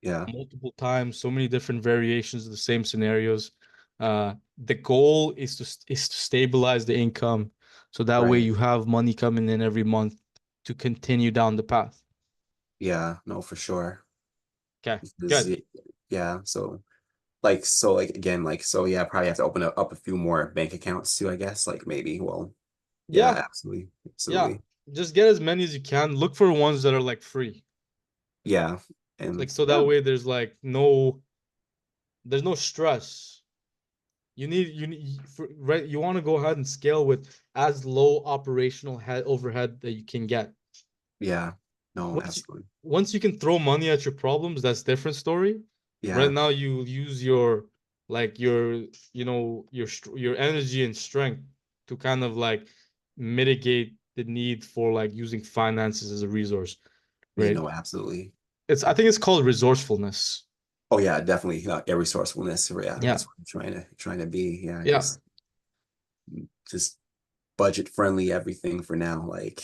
Yeah. multiple times, so many different variations of the same scenarios. The goal is to stabilize the income so that way Right. you have money coming in every month to continue down the path. Yeah. No, for sure. Okay, Because good. yeah. So again, yeah, probably have to open up a few more bank accounts too, I guess. Like maybe. Well, yeah, Yeah, absolutely. yeah. Absolutely. Just get as many as you can. Look for ones that are like free. Yeah. Like And so that yeah. way there's no stress. You need right you want to go ahead and scale with as low operational head overhead that you can get. Yeah. No, Once you, absolutely. once you can throw money at your problems, that's different story. Right Yeah. now you use your like your energy and strength to kind of like mitigate the need for like using finances as a resource, You right? know, absolutely. It's I think it's called resourcefulness. Oh yeah, definitely. A resourcefulness. Yeah, Yeah. that's what I'm trying to be. Yeah, Yeah. just budget friendly everything for now. Like,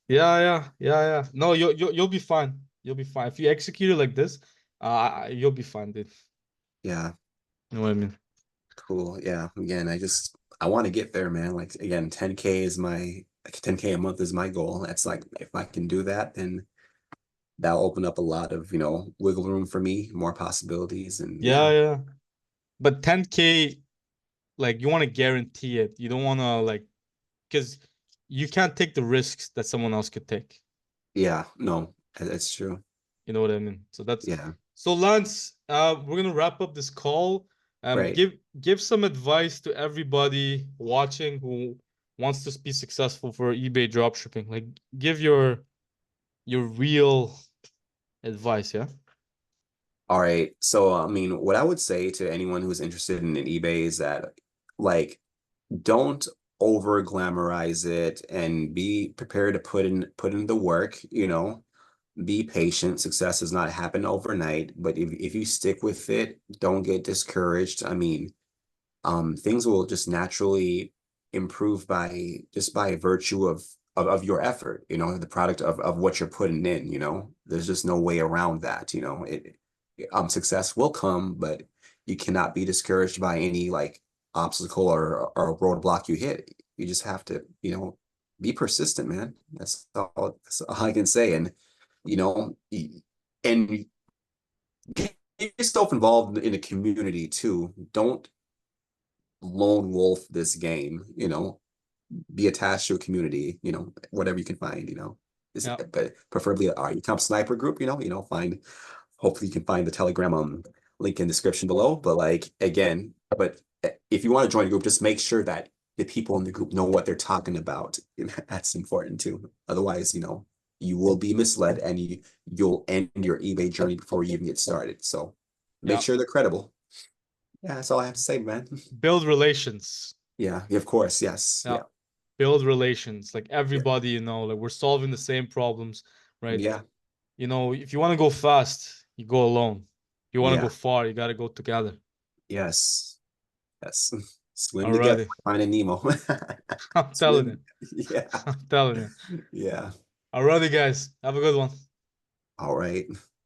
Yeah, yeah, yeah, yeah. No, you'll be fine. You'll be fine. If you execute it like this, you'll be fine, dude. yeah, You know what I mean? cool. Yeah. Again, I want to get there, man. Like again, 10K is my like 10K a month is my goal. That's like if I can do that, then that'll open up a lot of, wiggle room for me, more possibilities. And Yeah, yeah, yeah. But 10K, like you want to guarantee it. You don't want to like because you can't take the risks that someone else could take. yeah, no, that's true. You know what I mean? So that's Yeah, so Lance, we're gonna wrap up this call. right. Give some advice to everybody watching who wants to be successful for eBay dropshipping. Like give your real advice, yeah? All right. So, I mean, what I would say to anyone who's interested in eBay is that, like, don't over glamorize it and be prepared to put in the work, be patient. Success does not happen overnight, but if you stick with it, don't get discouraged. I mean, things will just naturally improve by virtue of your effort, the product of what you're putting in, there's just no way around that, success will come, but you cannot be discouraged by any like obstacle or roadblock you hit. You just have to, be persistent, man. That's all I can say. And, and get yourself involved in a community too. Don't lone wolf this game, be attached to a community, whatever you can find, Yeah. but preferably our EcomSniper group, find, hopefully you can find the Telegram link in the description below. But like, again, but if you want to join a group, just make sure that the people in the group know what they're talking about. That's important too. Otherwise, you will be misled and you'll end your eBay journey before you even get started. So make Yeah. sure they're credible. Yeah, that's all I have to say, man. Build relations. Yeah, of course. Yes. Yeah. Yeah. Build relations. Like Yeah. everybody, like we're solving the same problems, right? Yeah. If you want to go fast, you go alone. If you want to go Yeah. far, you got to go together. Yes. Yes. Swim together, Alrighty. finding Nemo. I'm telling you. Swim. Yeah. I'm telling you. Yeah. Alrighty, guys. Have a good one. All right.